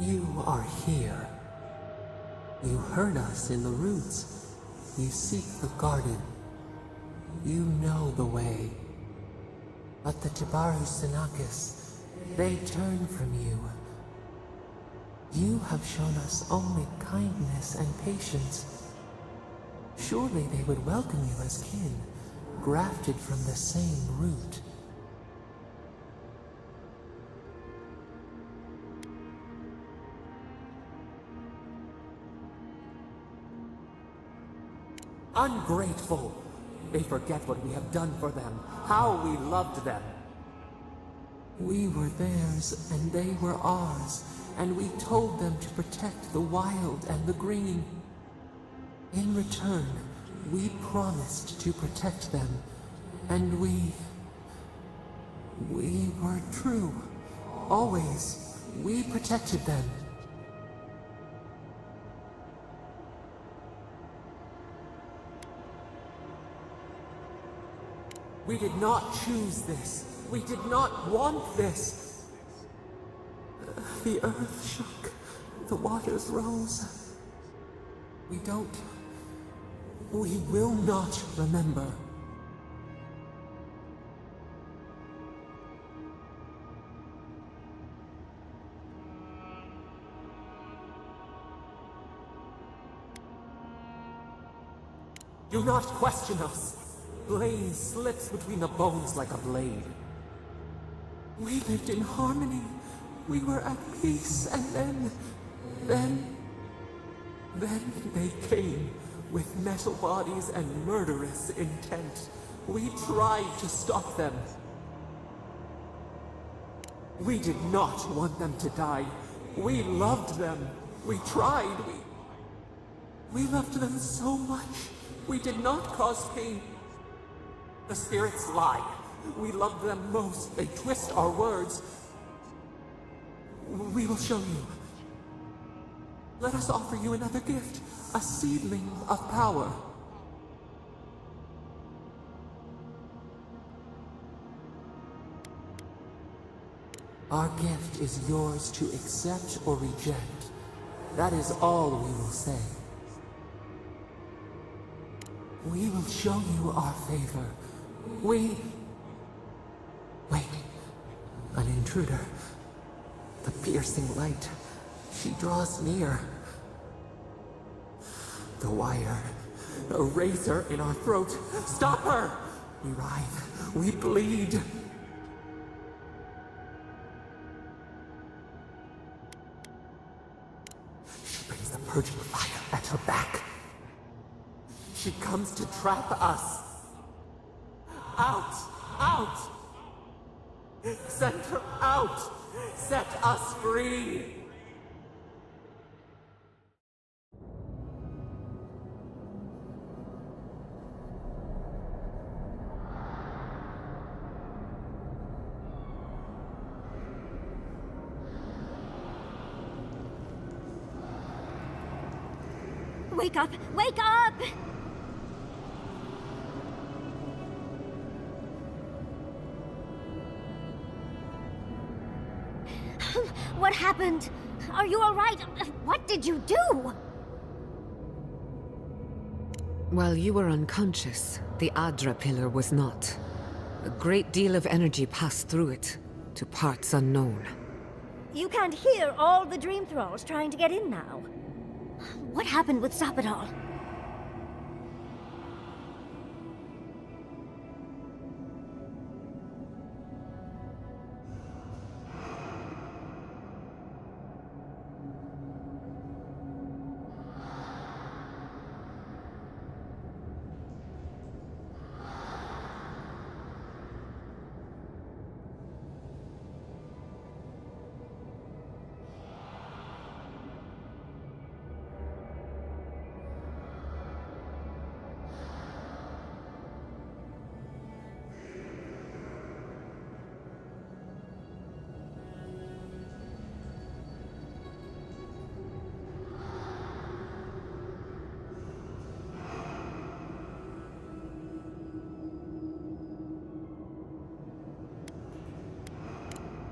You are here. You heard us in the roots. You seek the garden. You know the way. But the Jabaru Sinakis, they turn from you. You have shown us only kindness and patience. Surely they would welcome you as kin, grafted from the same root. Ungrateful! They forget what we have done for them, how we loved them. We were theirs, and they were ours, and we told them to protect the wild and the green. In return, we promised to protect them, and we were true. Always, we protected them. We did not choose this. We did not want this. The earth shook. The waters rose. We will not remember. Do not question us. Blade slips between the bones like a blade. We lived in harmony. We were at peace, and then they came with metal bodies and murderous intent. We tried to stop them. We did not want them to die. We loved them. We tried. We loved them so much. We did not cause pain. The spirits lie. We love them most. They twist our words. We will show you. Let us offer you another gift. A seedling of power. Our gift is yours to accept or reject. That is all we will say. We will show you our favor. Wait. An intruder. The piercing light. She draws near. The wire. A razor in our throat. Stop her! We writhe. We bleed. She brings the purging fire at her back. She comes to trap us. Out! Out! Send her out! Set us free! Wake up! Wake up! What happened? Are you all right? What did you do? While you were unconscious, the Adra pillar was not. A great deal of energy passed through it, to parts unknown. You can't hear all the dream thralls trying to get in now. What happened with Stop It All?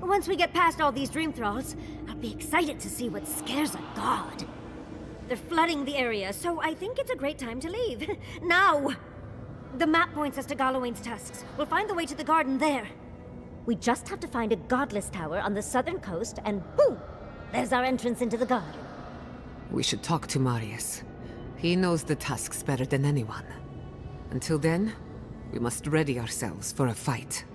Once we get past all these dream thralls, I'll be excited to see what scares a god. They're flooding the area, so I think it's a great time to leave. Now! The map points us to Galawain's tusks. We'll find the way to the garden there. We just have to find a godless tower on the southern coast, and boom! There's our entrance into the garden. We should talk to Marius. He knows the tusks better than anyone. Until then, we must ready ourselves for a fight.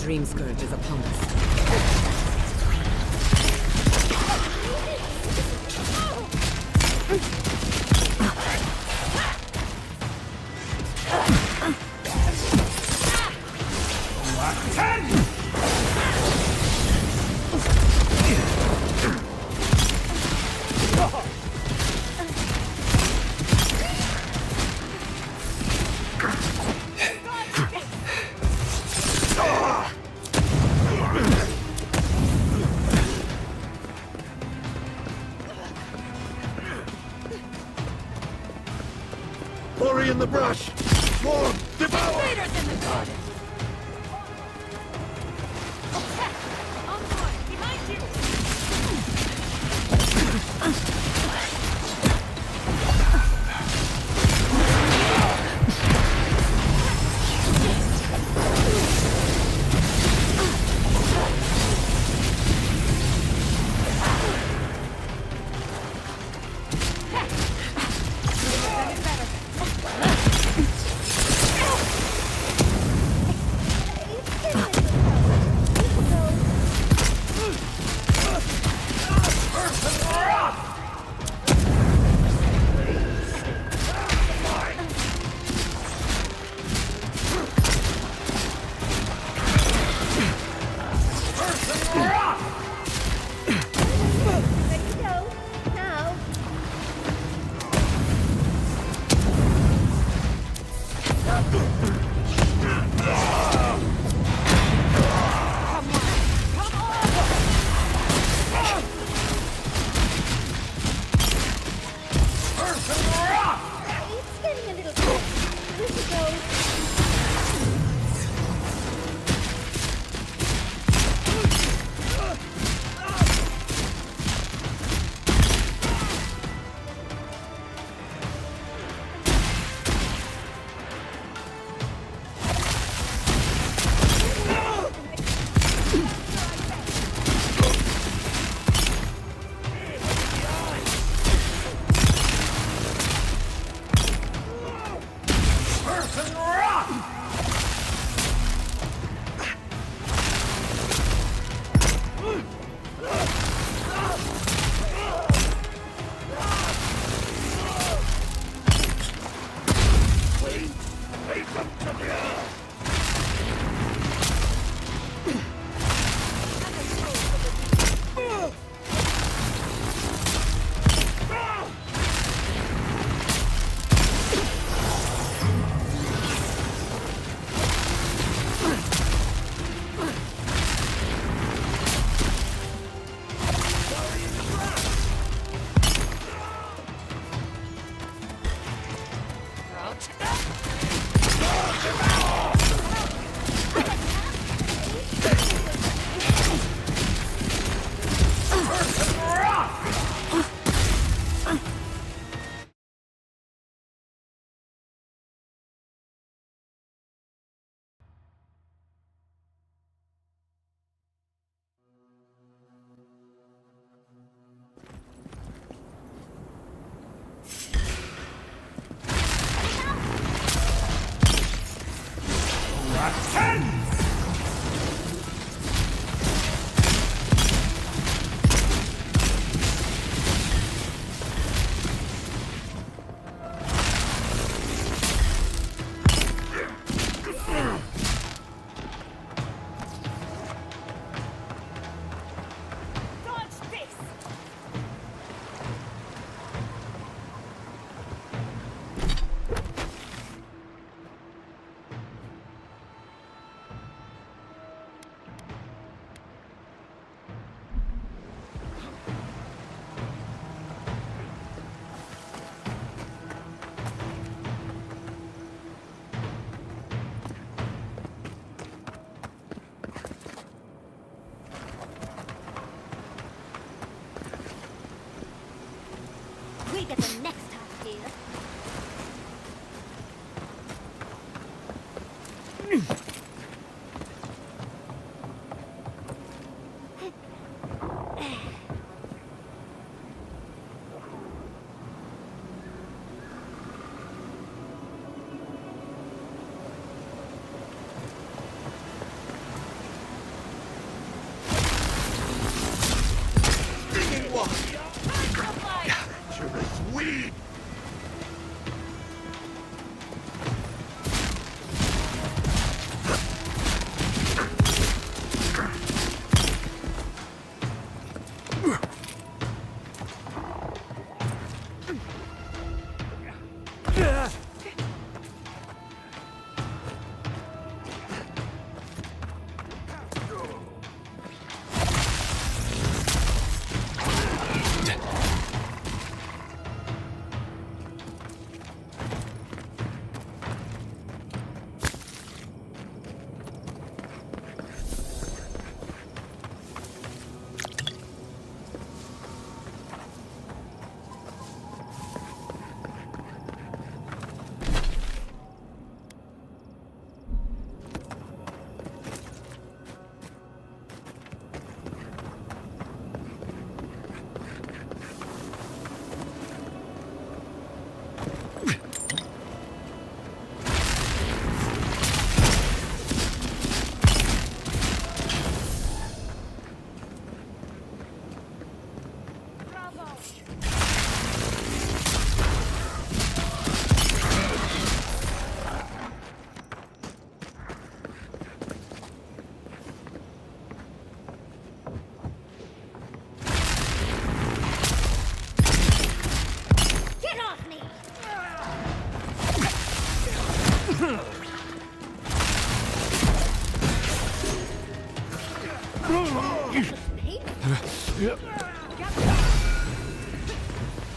dream scourge is upon us. Ori in the brush! More! Devour! Raiders in the garden! Behind you!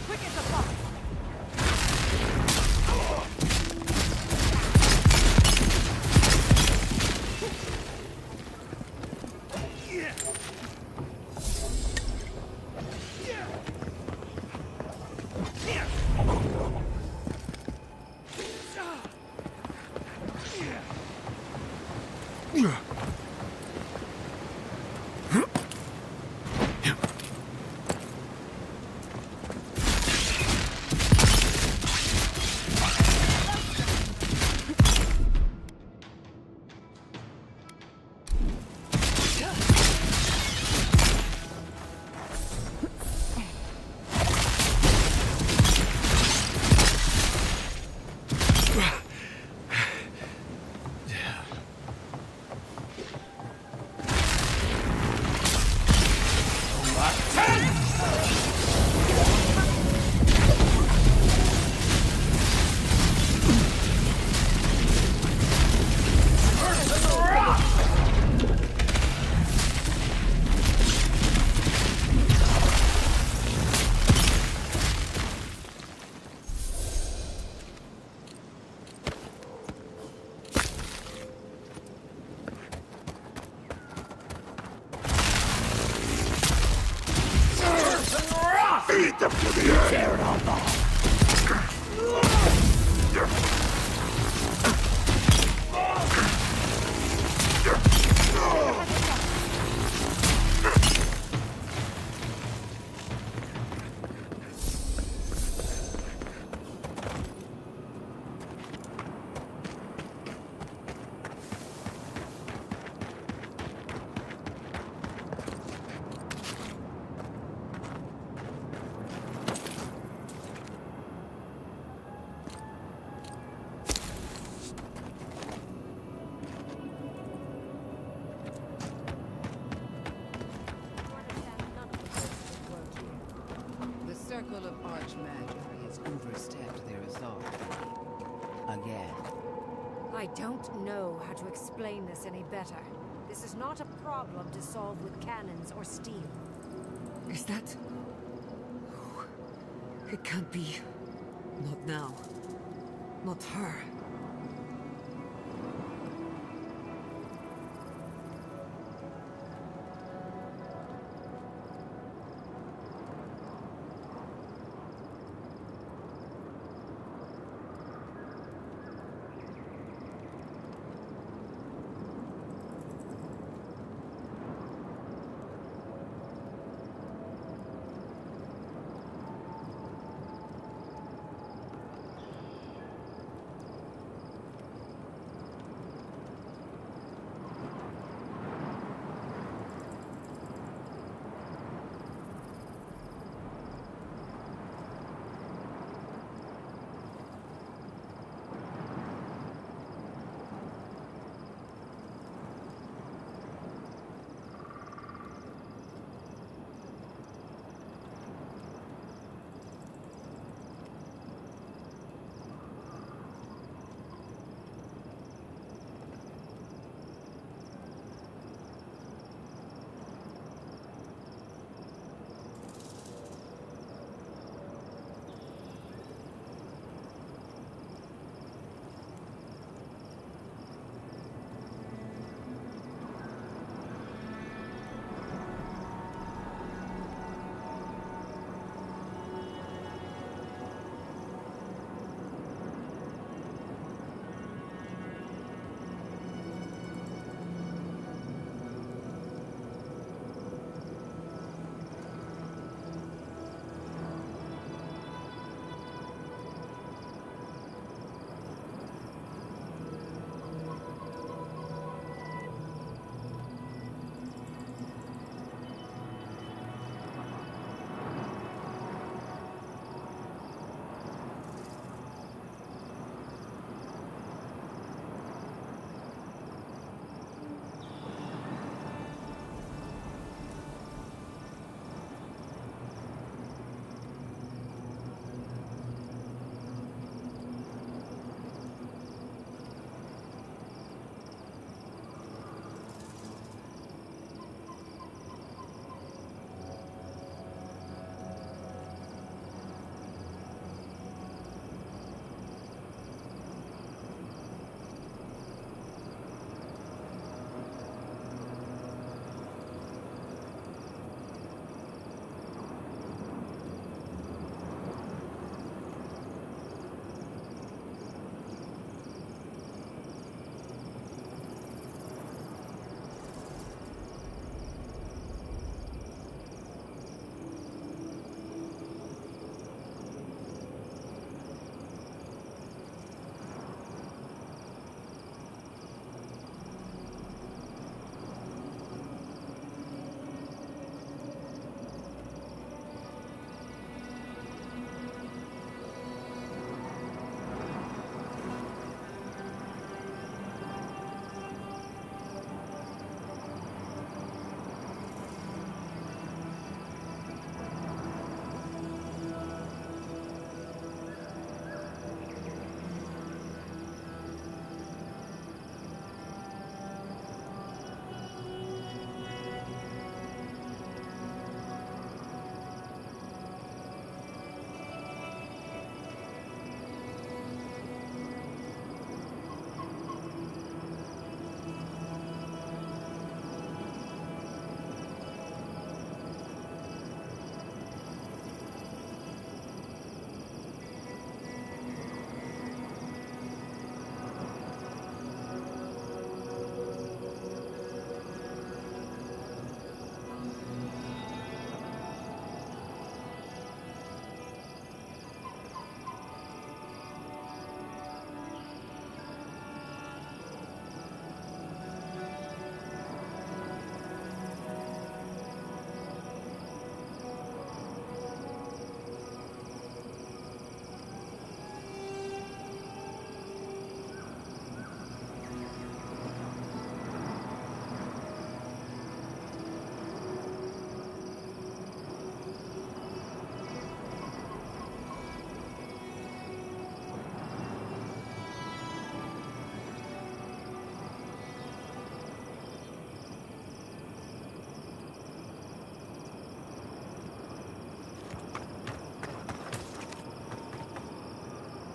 Quick as a fox! Feed them to the end! Tear it all off! The Circle of Archmagi has overstepped their authority. Again. I don't know how to explain this any better. This is not a problem to solve with cannons or steel. Is that... It can't be. Not now. Not her.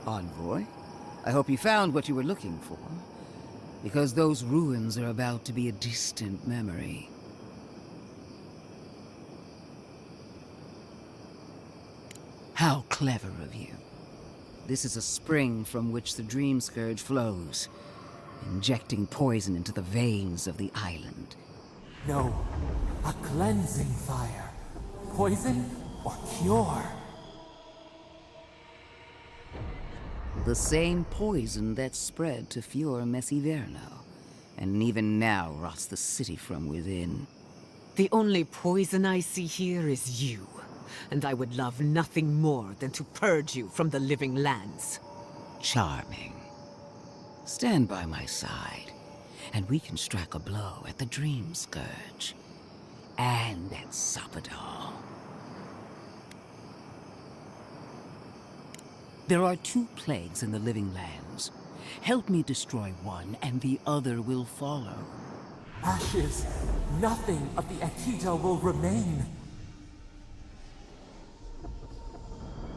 Envoy, I hope you found what you were looking for, because those ruins are about to be a distant memory. How clever of you. This is a spring from which the Dream Scourge flows, injecting poison into the veins of the island. No, a cleansing fire. Poison or cure? The same poison that spread to Fior Messiverno, and even now rots the city from within. The only poison I see here is you, and I would love nothing more than to purge you from the living lands. Charming. Stand by my side, and we can strike a blow at the Dream Scourge. And at Sapadal. There are 2 plagues in the living lands. Help me destroy one, and the other will follow. Ashes. Nothing of the Akita will remain.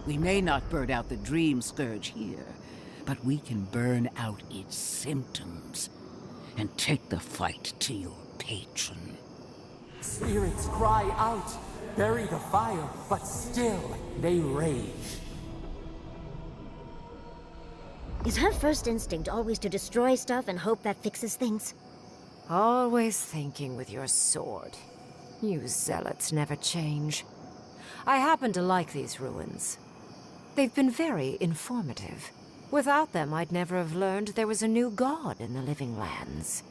We may not burn out the Dream Scourge here, but we can burn out its symptoms and take the fight to your patron. Spirits cry out, bury the fire, but still they rage. Is her first instinct always to destroy stuff and hope that fixes things? Always thinking with your sword. You zealots never change. I happen to like these ruins. They've been very informative. Without them, I'd never have learned there was a new god in the living lands.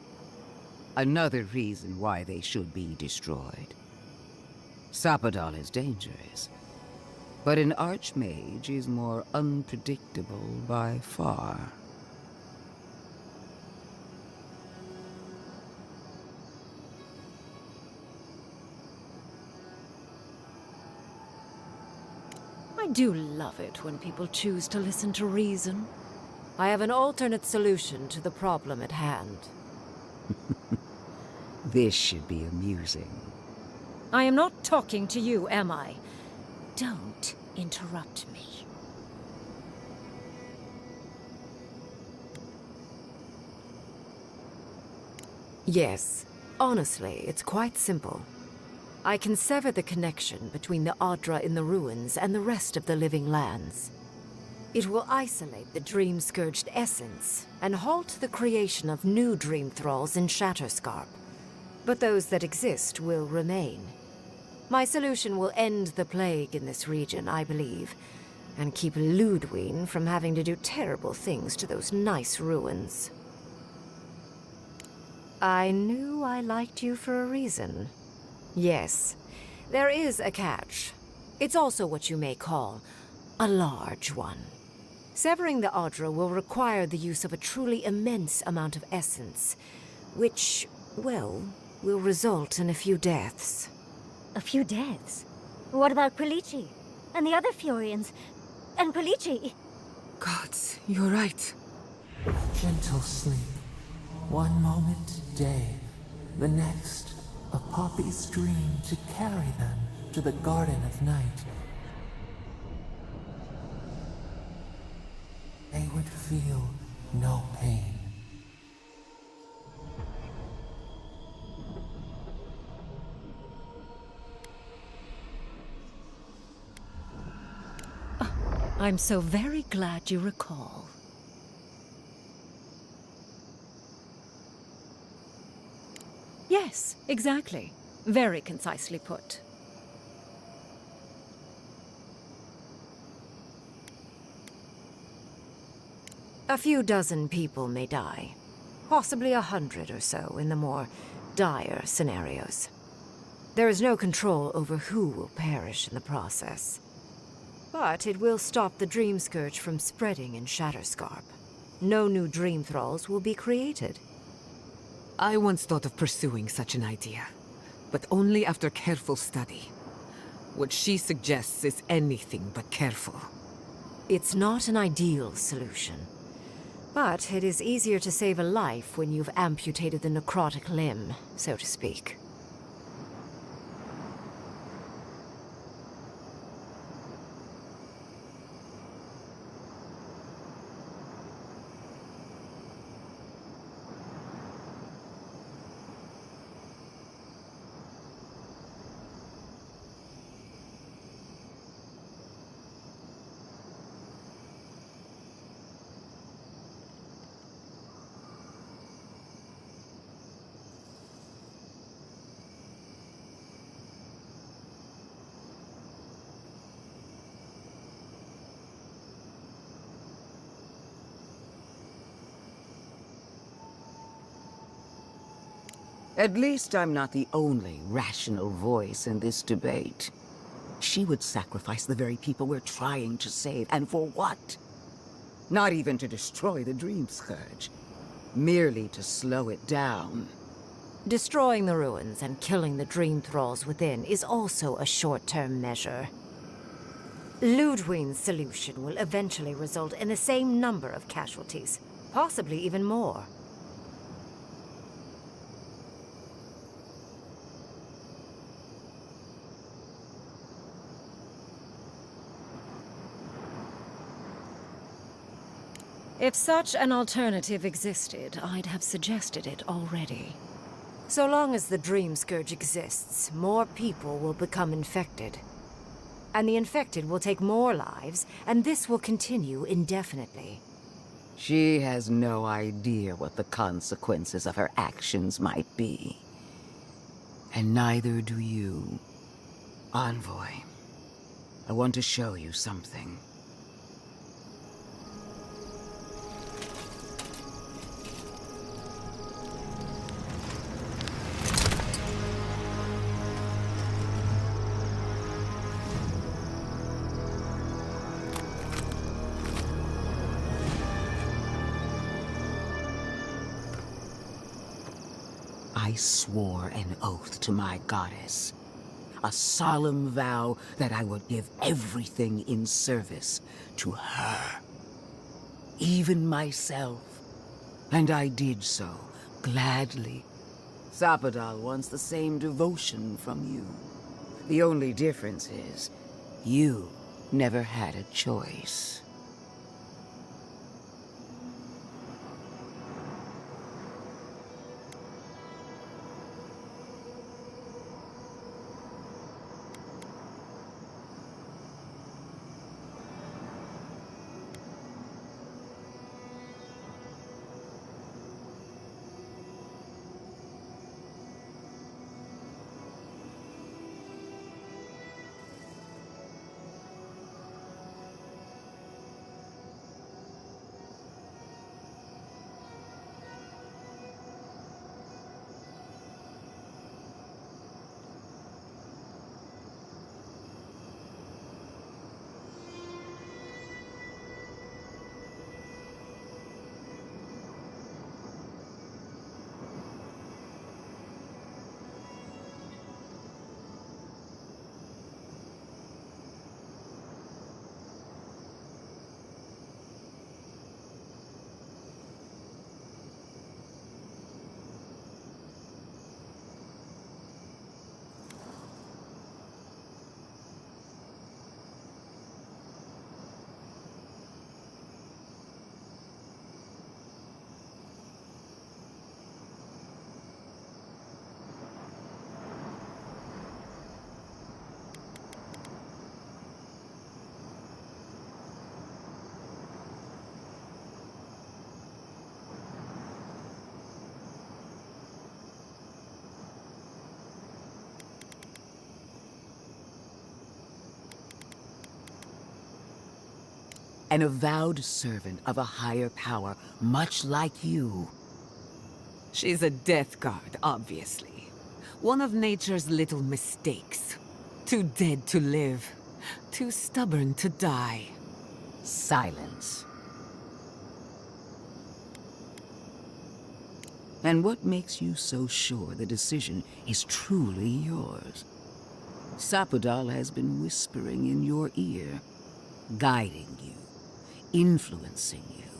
Another reason why they should be destroyed. Sapadal is dangerous, but an archmage is more unpredictable by far. I do love it when people choose to listen to reason. I have an alternate solution to the problem at hand. This should be amusing. I am not talking to you, am I? Don't interrupt me. Yes, honestly, it's quite simple. I can sever the connection between the Adra in the ruins and the rest of the living lands. It will isolate the dream-scourged essence and halt the creation of new dream thralls in Shatterscarp. But those that exist will remain. My solution will end the plague in this region, I believe, and keep Ludwig from having to do terrible things to those nice ruins. I knew I liked you for a reason. Yes, there is a catch. It's also what you may call a large one. Severing the Adra will require the use of a truly immense amount of essence, which, well, will result in a few deaths. A few deaths? What about Quilici? And the other Furians? And Quilici? Gods, you're right. Gentle sleep. One moment, day. The next, a poppy's dream to carry them to the Garden of Night. They would feel no pain. I'm so very glad you recall. Yes, exactly. Very concisely put. A few dozen people may die. Possibly 100 or so in the more dire scenarios. There is no control over who will perish in the process. But it will stop the Dream Scourge from spreading in Shatterscarp. No new Dream Thralls will be created. I once thought of pursuing such an idea, but only after careful study. What she suggests is anything but careful. It's not an ideal solution. But it is easier to save a life when you've amputated the necrotic limb, so to speak. At least I'm not the only rational voice in this debate. She would sacrifice the very people we're trying to save, and for what? Not even to destroy the Dream Scourge. Merely to slow it down. Destroying the ruins and killing the dream thralls within is also a short-term measure. Ludwine's solution will eventually result in the same number of casualties, possibly even more. If such an alternative existed, I'd have suggested it already. So long as the Dream Scourge exists, more people will become infected. And the infected will take more lives, and this will continue indefinitely. She has no idea what the consequences of her actions might be. And neither do you. Envoy, I want to show you something. I swore an oath to my goddess. A solemn vow that I would give everything in service to her. Even myself. And I did so, gladly. Sapadal wants the same devotion from you. The only difference is, you never had a choice. An avowed servant of a higher power, much like you. She's a death guard, obviously. One of nature's little mistakes. Too dead to live. Too stubborn to die. Silence. And what makes you so sure the decision is truly yours? Sapadal has been whispering in your ear, guiding you, influencing you.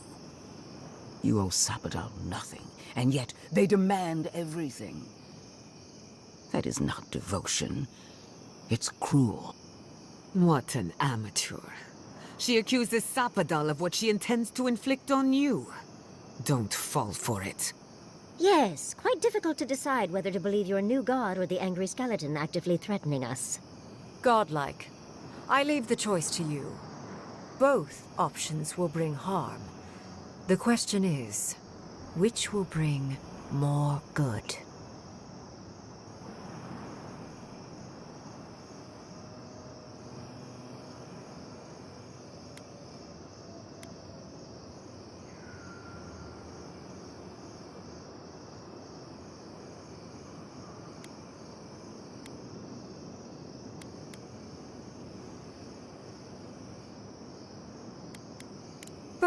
You owe Sapadal nothing, and yet they demand everything. That is not devotion. It's cruel. What an amateur. She accuses Sapadal of what she intends to inflict on you. Don't fall for it. Yes, quite difficult to decide whether to believe your new god or the angry skeleton actively threatening us. Godlike. I leave the choice to you. Both options will bring harm. The question is, which will bring more good?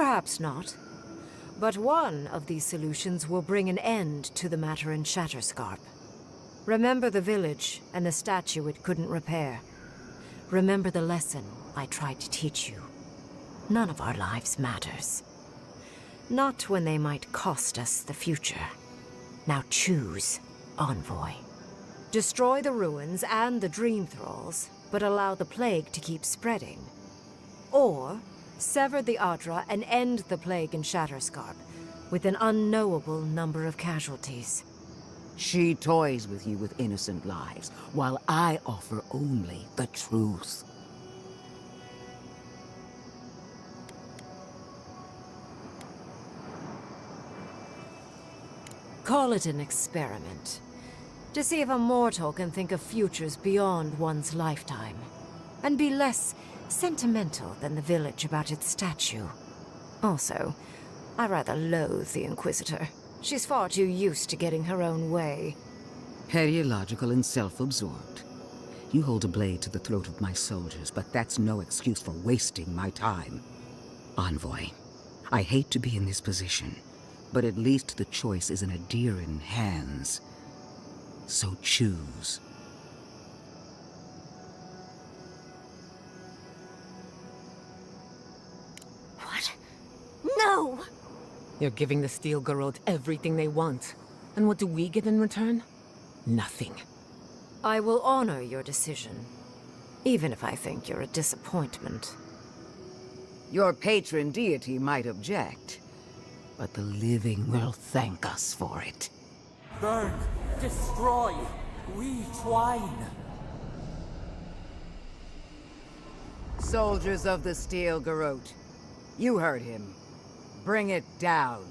Perhaps not. But one of these solutions will bring an end to the matter in Shatterscarp. Remember the village and the statue it couldn't repair. Remember the lesson I tried to teach you. None of our lives matters. Not when they might cost us the future. Now choose, Envoy. Destroy the ruins and the Dream Thralls, but allow the plague to keep spreading. Or sever the Adra and end the plague in Shatterscarp, with an unknowable number of casualties. She toys with you with innocent lives, while I offer only the truth. Call it an experiment. To see if a mortal can think of futures beyond one's lifetime. And be less sentimental than the village about its statue. Also, I rather loathe the Inquisitor. She's far too used to getting her own way. Ideological and self-absorbed. You hold a blade to the throat of my soldiers, but that's no excuse for wasting my time. Envoy, I hate to be in this position, but at least the choice is in Adiran hands. So choose. What? No! You're giving the Steel Garrote everything they want. And what do we get in return? Nothing. I will honor your decision, even if I think you're a disappointment. Your patron deity might object, but the living will thank us for it. Burn, destroy, we twine. Soldiers of the Steel Garrote, you heard him. Bring it down.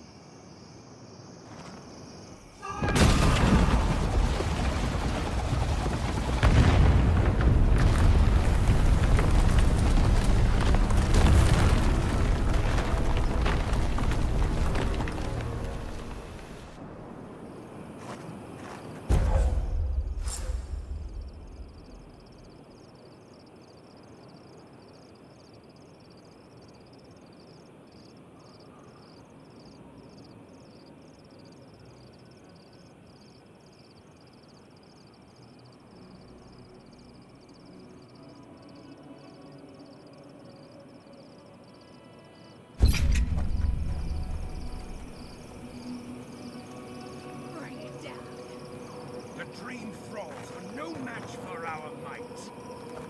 Dream Thralls are no match for our might.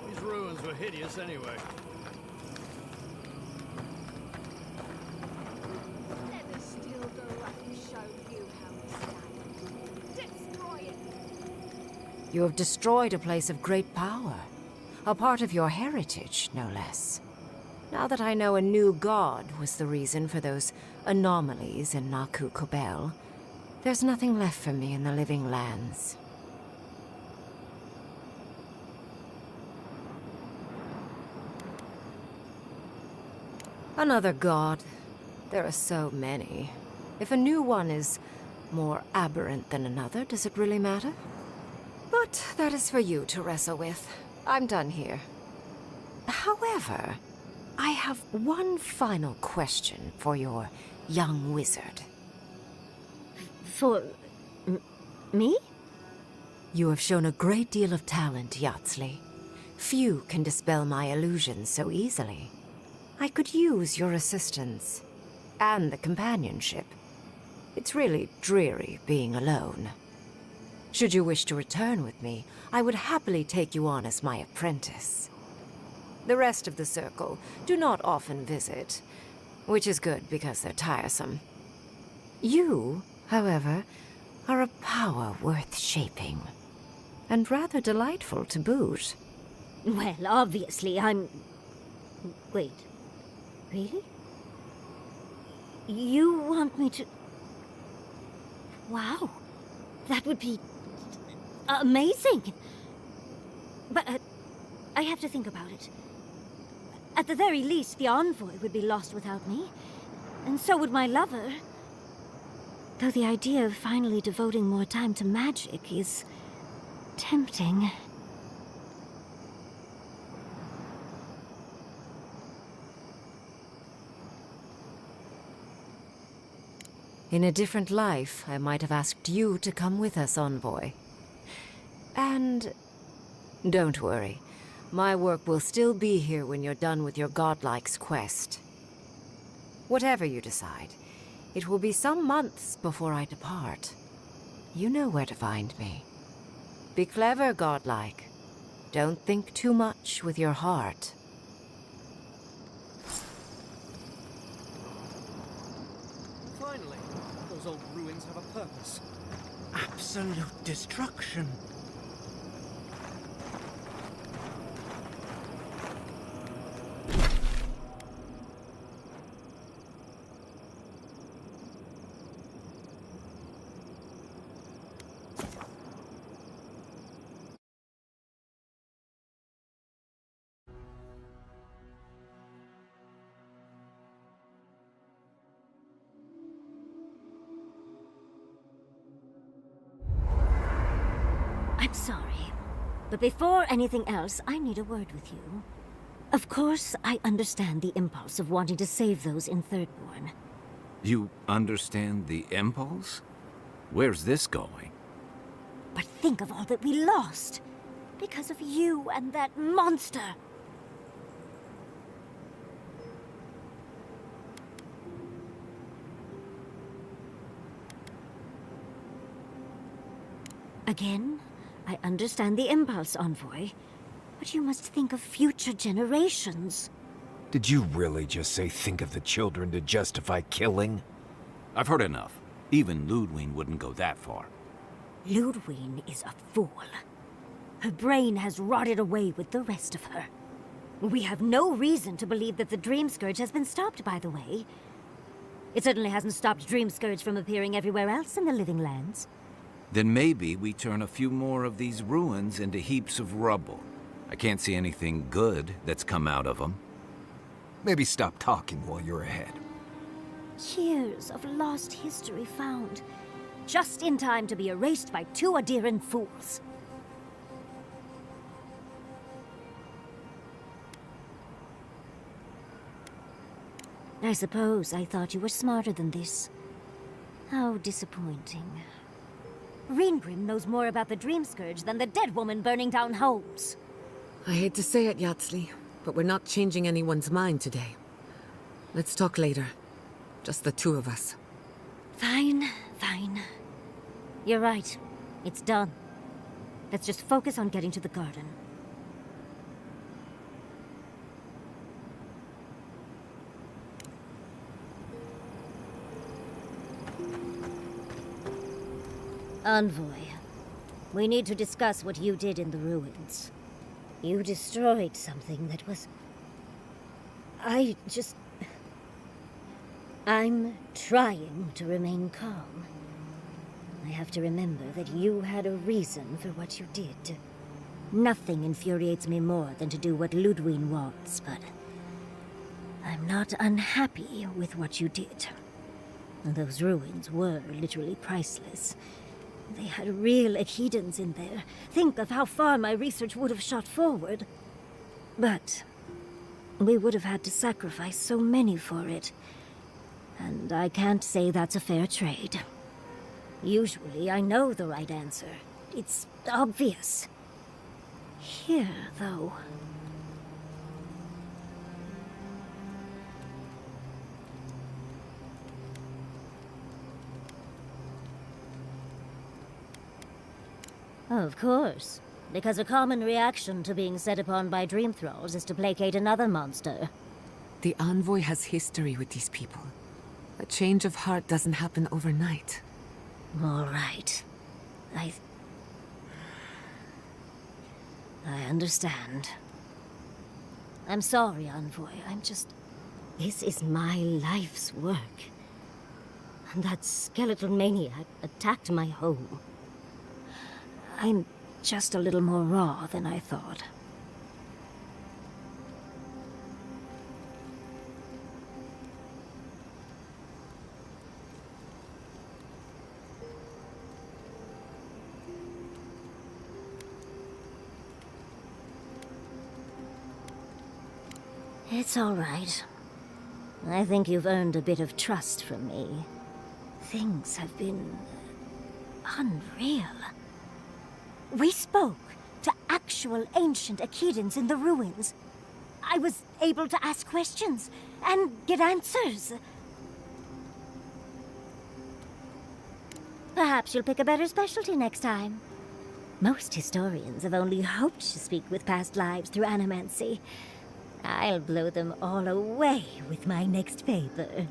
These ruins were hideous anyway. Let the Steel Garrote show you how we stand. Destroy it! You have destroyed a place of great power. A part of your heritage, no less. Now that I know a new god was the reason for those anomalies in Naku Kobel, there's nothing left for me in the living lands. Another god. There are so many. If a new one is more aberrant than another, does it really matter? But that is for you to wrestle with. I'm done here. However, I have one final question for your young wizard. For... me? You have shown a great deal of talent, Yatsley. Few can dispel my illusions so easily. I could use your assistance. And the companionship. It's really dreary being alone. Should you wish to return with me, I would happily take you on as my apprentice. The rest of the circle do not often visit, which is good because they're tiresome. You, however, are a power worth shaping. And rather delightful to boot. Well, obviously, I'm... Wait. Really? You want me to... Wow. That would be... amazing! But, I have to think about it. At the very least, the Envoy would be lost without me. And so would my lover. Though the idea of finally devoting more time to magic is... tempting. In a different life, I might have asked you to come with us, Envoy. And don't worry, my work will still be here when you're done with your godlike's quest. Whatever you decide, it will be some months before I depart. You know where to find me. Be clever, godlike. Don't think too much with your heart. Finally, those old ruins have a purpose. Absolute destruction. I'm sorry, but before anything else, I need a word with you. Of course, I understand the impulse of wanting to save those in Thirdborn. You understand the impulse? Where's this going? But think of all that we lost because of you and that monster. Again, I understand the impulse, Envoy, but you must think of future generations. Did you really just say think of the children to justify killing? I've heard enough. Even Ludwig wouldn't go that far. Ludwig is a fool. Her brain has rotted away with the rest of her. We have no reason to believe that the Dream Scourge has been stopped, by the way. It certainly hasn't stopped Dream Scourge from appearing everywhere else in the Living Lands. Then maybe we turn a few more of these ruins into heaps of rubble. I can't see anything good that's come out of them. Maybe stop talking while you're ahead. Years of lost history found, just in time to be erased by two Adiran fools. I suppose I thought you were smarter than this. How disappointing. Reengrim knows more about the Dream Scourge than the dead woman burning down homes. I hate to say it, Yatsley, but we're not changing anyone's mind today. Let's talk later. Just the two of us. Fine, fine. You're right. It's done. Let's just focus on getting to the garden. Envoy, we need to discuss what you did in the ruins. You destroyed something that was... I'm trying to remain calm. I have to remember that you had a reason for what you did. Nothing infuriates me more than to do what Ludwig wants, but... I'm not unhappy with what you did. Those ruins were literally priceless. They had real Echidans in there. Think of how far my research would have shot forward. But we would have had to sacrifice so many for it. And I can't say that's a fair trade. Usually I know the right answer. It's obvious. Here, though... Of course. Because a common reaction to being set upon by dream thralls is to placate another monster. The Envoy has history with these people. A change of heart doesn't happen overnight. All right. I understand. I'm sorry, Envoy. This is my life's work. And that skeletal maniac attacked my home. I'm just a little more raw than I thought. It's all right. I think you've earned a bit of trust from me. things have been unreal. We spoke to actual ancient Akidans in the ruins. I was able to ask questions and get answers. Perhaps you'll pick a better specialty next time. Most historians have only hoped to speak with past lives through animancy. I'll blow them all away with my next paper.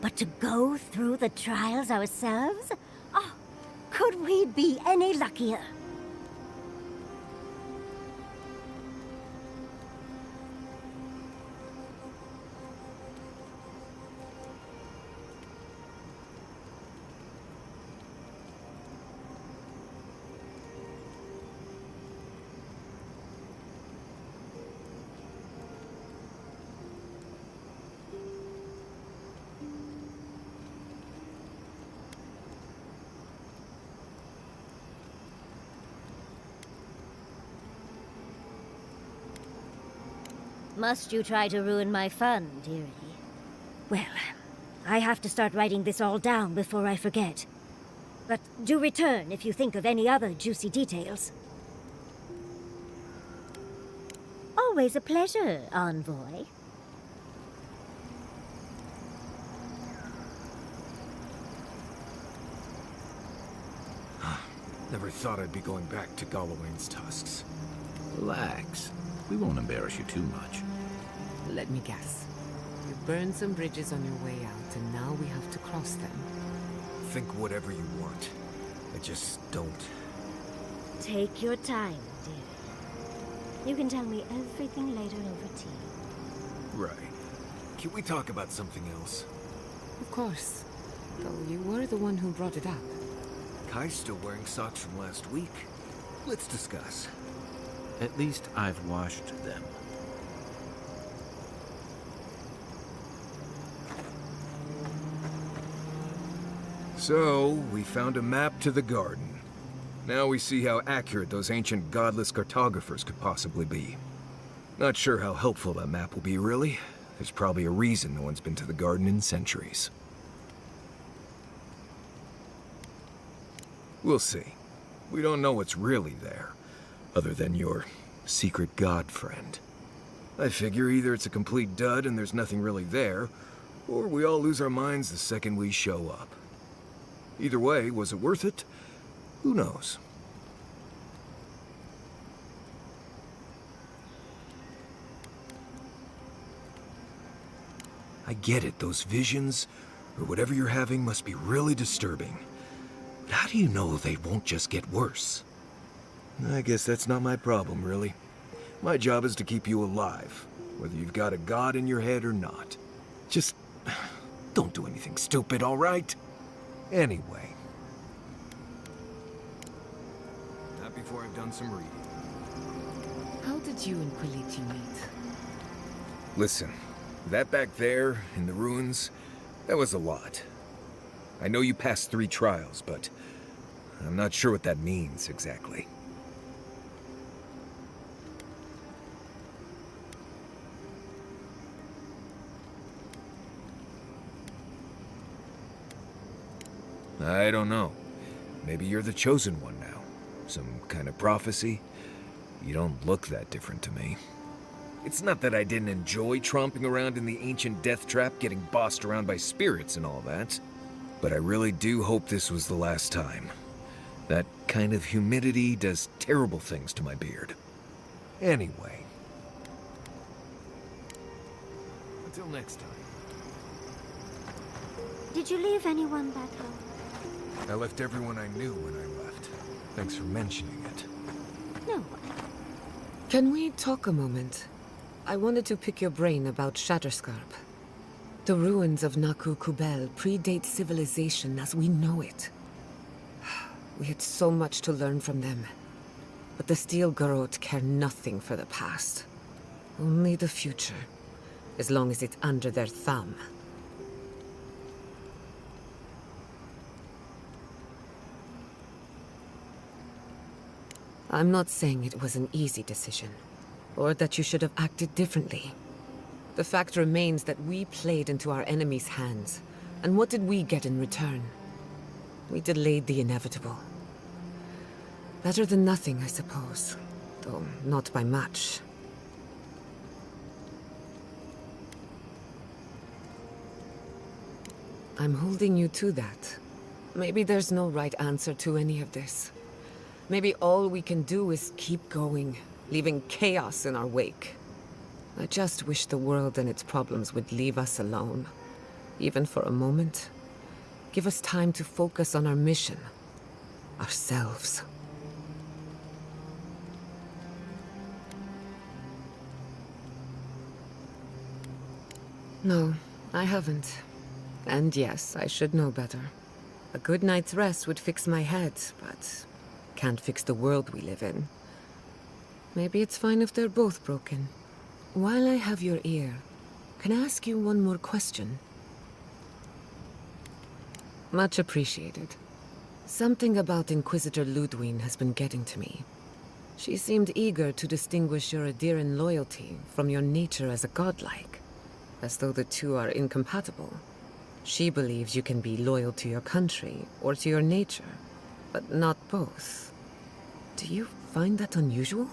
But to go through the trials ourselves? Oh, could we be any luckier? Must you try to ruin my fun, dearie? Well, I have to start writing this all down before I forget. But do return if you think of any other juicy details. Always a pleasure, envoy. Never thought I'd be going back to Galawain's tusks. Relax. We won't embarrass you too much. Let me guess. You burned some bridges on your way out, and now we have to cross them. Think whatever you want. I just don't. Take your time, dear. You can tell me everything later over tea. Right. Can we talk about something else? Of course. Though you were the one who brought it up. Kai's still wearing socks from last week. Let's discuss. At least I've washed them. So, we found a map to the garden. Now we see how accurate those ancient godless cartographers could possibly be. Not sure how helpful that map will be, really. There's probably a reason no one's been to the garden in centuries. We'll see. We don't know what's really there, other than your secret god friend. I figure either it's a complete dud and there's nothing really there, or we all lose our minds the second we show up. Either way, was it worth it? Who knows? I get it, those visions, or whatever you're having, must be really disturbing. But how do you know they won't just get worse? I guess that's not my problem, really. My job is to keep you alive, whether you've got a god in your head or not. Just don't do anything stupid, all right? Anyway. Not before I've done some reading. How did you and Quilichi meet? Listen, that back there, in the ruins, that was a lot. I know you passed 3 trials, but I'm not sure what that means exactly. I don't know. Maybe you're the chosen one now. Some kind of prophecy? You don't look that different to me. It's not that I didn't enjoy tromping around in the ancient death trap, getting bossed around by spirits and all that. But I really do hope this was the last time. That kind of humidity does terrible things to my beard. Anyway. Until next time. Did you leave anyone back home? I left everyone I knew when I left. Thanks for mentioning it. No. Can we talk a moment? I wanted to pick your brain about Shatterscarp. The ruins of Naku Kubel predate civilization as we know it. We had so much to learn from them. But the Steel Garrote care nothing for the past. Only the future, as long as it's under their thumb. I'm not saying it was an easy decision, or that you should have acted differently. The fact remains that we played into our enemy's hands, and what did we get in return? We delayed the inevitable. Better than nothing, I suppose. Though not by much. I'm holding you to that. Maybe there's no right answer to any of this. Maybe all we can do is keep going, leaving chaos in our wake. I just wish the world and its problems would leave us alone. Even for a moment. Give us time to focus on our mission. Ourselves. No, I haven't. And yes, I should know better. A good night's rest would fix my head, but can't fix the world we live in. Maybe it's fine if they're both broken. While I have your ear, can I ask you one more question? Much appreciated. Something about Inquisitor Ludwig has been getting to me. She seemed eager to distinguish your Adiran loyalty from your nature as a godlike, as though the two are incompatible. She believes you can be loyal to your country or to your nature, but not both. Do you find that unusual?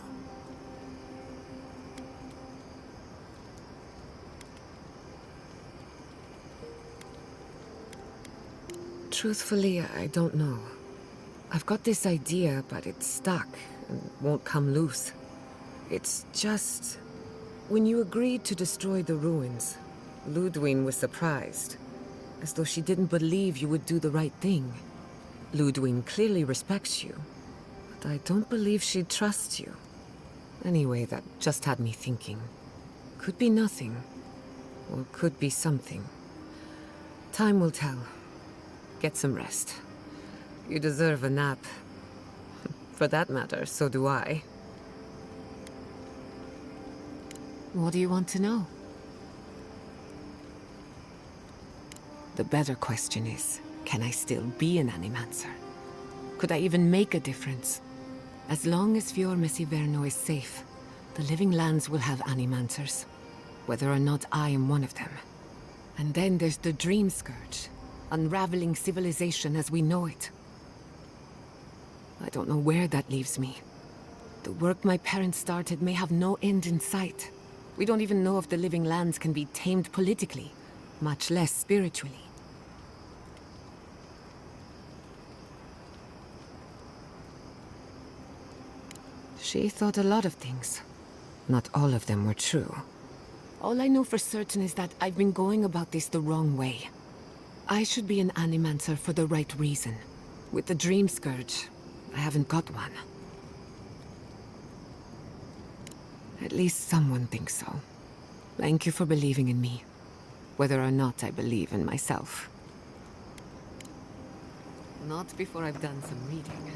Truthfully, I don't know. I've got this idea, but it's stuck and won't come loose. It's just... When you agreed to destroy the ruins, Ludwig was surprised, as though she didn't believe you would do the right thing. Ludwig clearly respects you, but I don't believe she trusts you. Anyway, that just had me thinking. Could be nothing, or could be something. Time will tell. Get some rest. You deserve a nap. For that matter, so do I. What do you want to know? The better question is, can I still be an Animancer? Could I even make a difference? As long as Fior Messiverno is safe, the Living Lands will have Animancers, whether or not I am one of them. And then there's the Dream Scourge, unraveling civilization as we know it. I don't know where that leaves me. The work my parents started may have no end in sight. We don't even know if the Living Lands can be tamed politically, much less spiritually. She thought a lot of things. Not all of them were true. All I know for certain is that I've been going about this the wrong way. I should be an Animancer for the right reason. With the Dream Scourge, I haven't got one. At least someone thinks so. Thank you for believing in me, whether or not I believe in myself. Not before I've done some reading.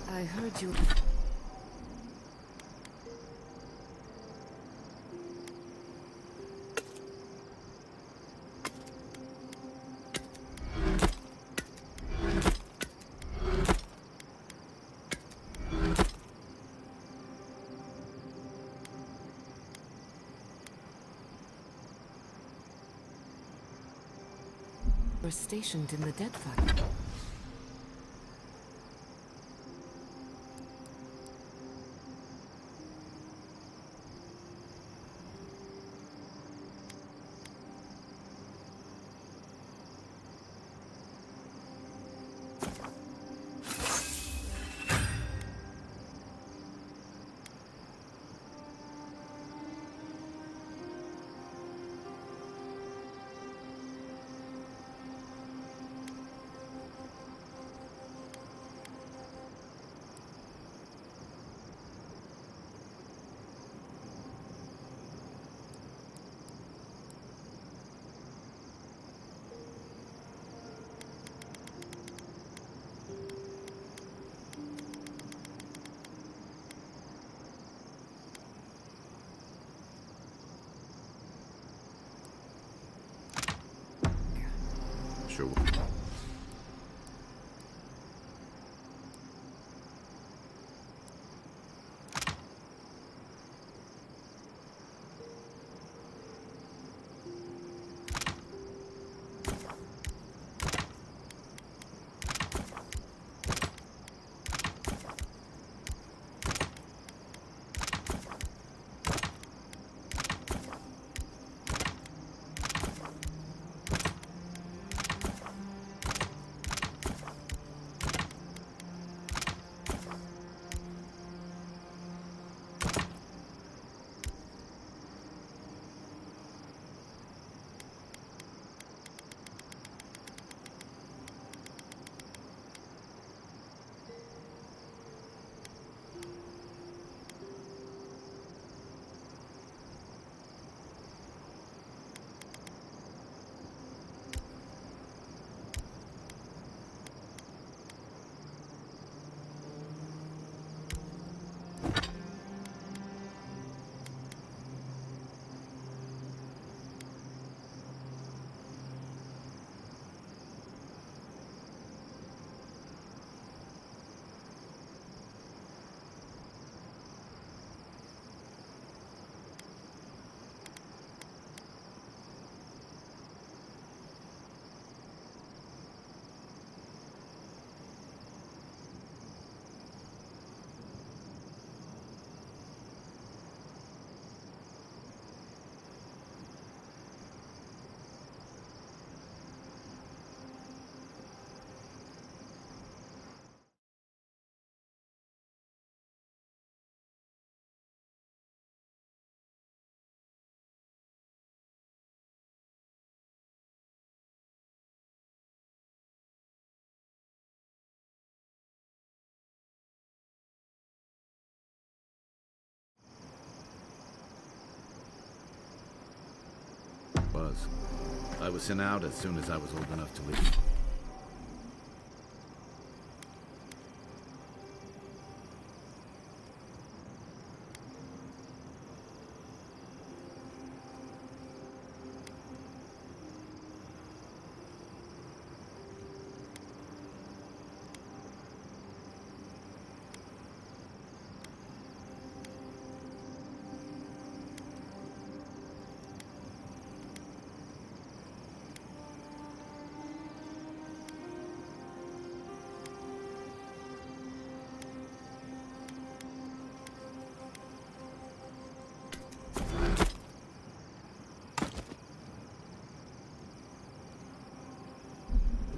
I heard you... snipers stationed in the deadfire. Sure. I was sent out as soon as I was old enough to leave.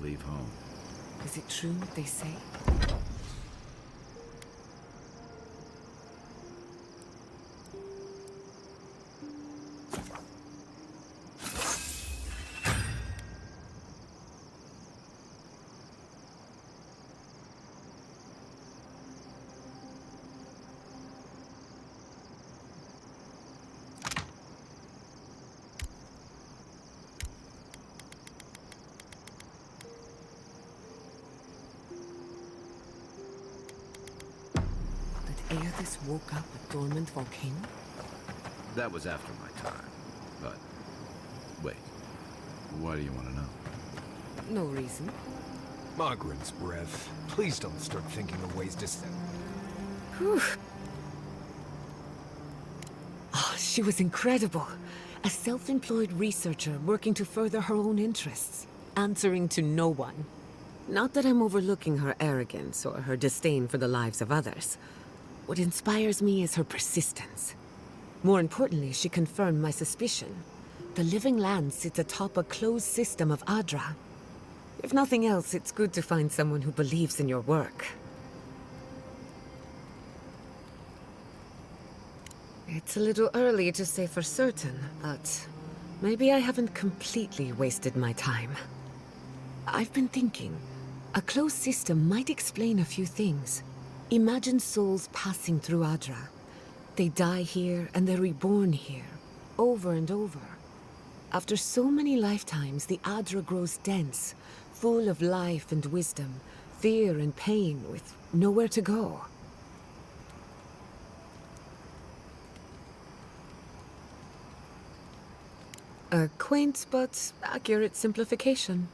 Leave home. Is it true what they say? Aethys woke up a dormant volcano? That was after my time. But, wait. Why do you want to know? No reason. Margaret's breath. Please don't start thinking of ways to send. Whew. Oh, she was incredible. A self-employed researcher working to further her own interests. answering to no one. Not that I'm overlooking her arrogance or her disdain for the lives of others. What inspires me is her persistence. More importantly, she confirmed my suspicion. The living land sits atop a closed system of Adra. If nothing else, it's good to find someone who believes in your work. It's a little early to say for certain, but maybe I haven't completely wasted my time. I've been thinking, a closed system might explain a few things. Imagine souls passing through Adra. They die here and they're reborn here, over and over. After so many lifetimes, the Adra grows dense, full of life and wisdom, fear and pain, with nowhere to go. A quaint but accurate simplification.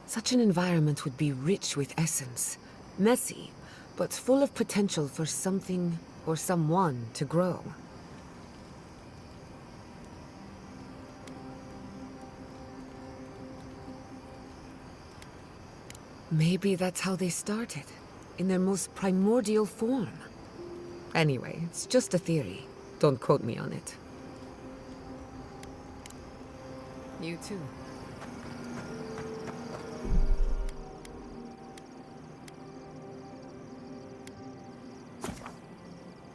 Such an environment would be rich with essence, messy, but full of potential for something or someone to grow. Maybe that's how they started, in their most primordial form. Anyway, it's just a theory. Don't quote me on it. You too.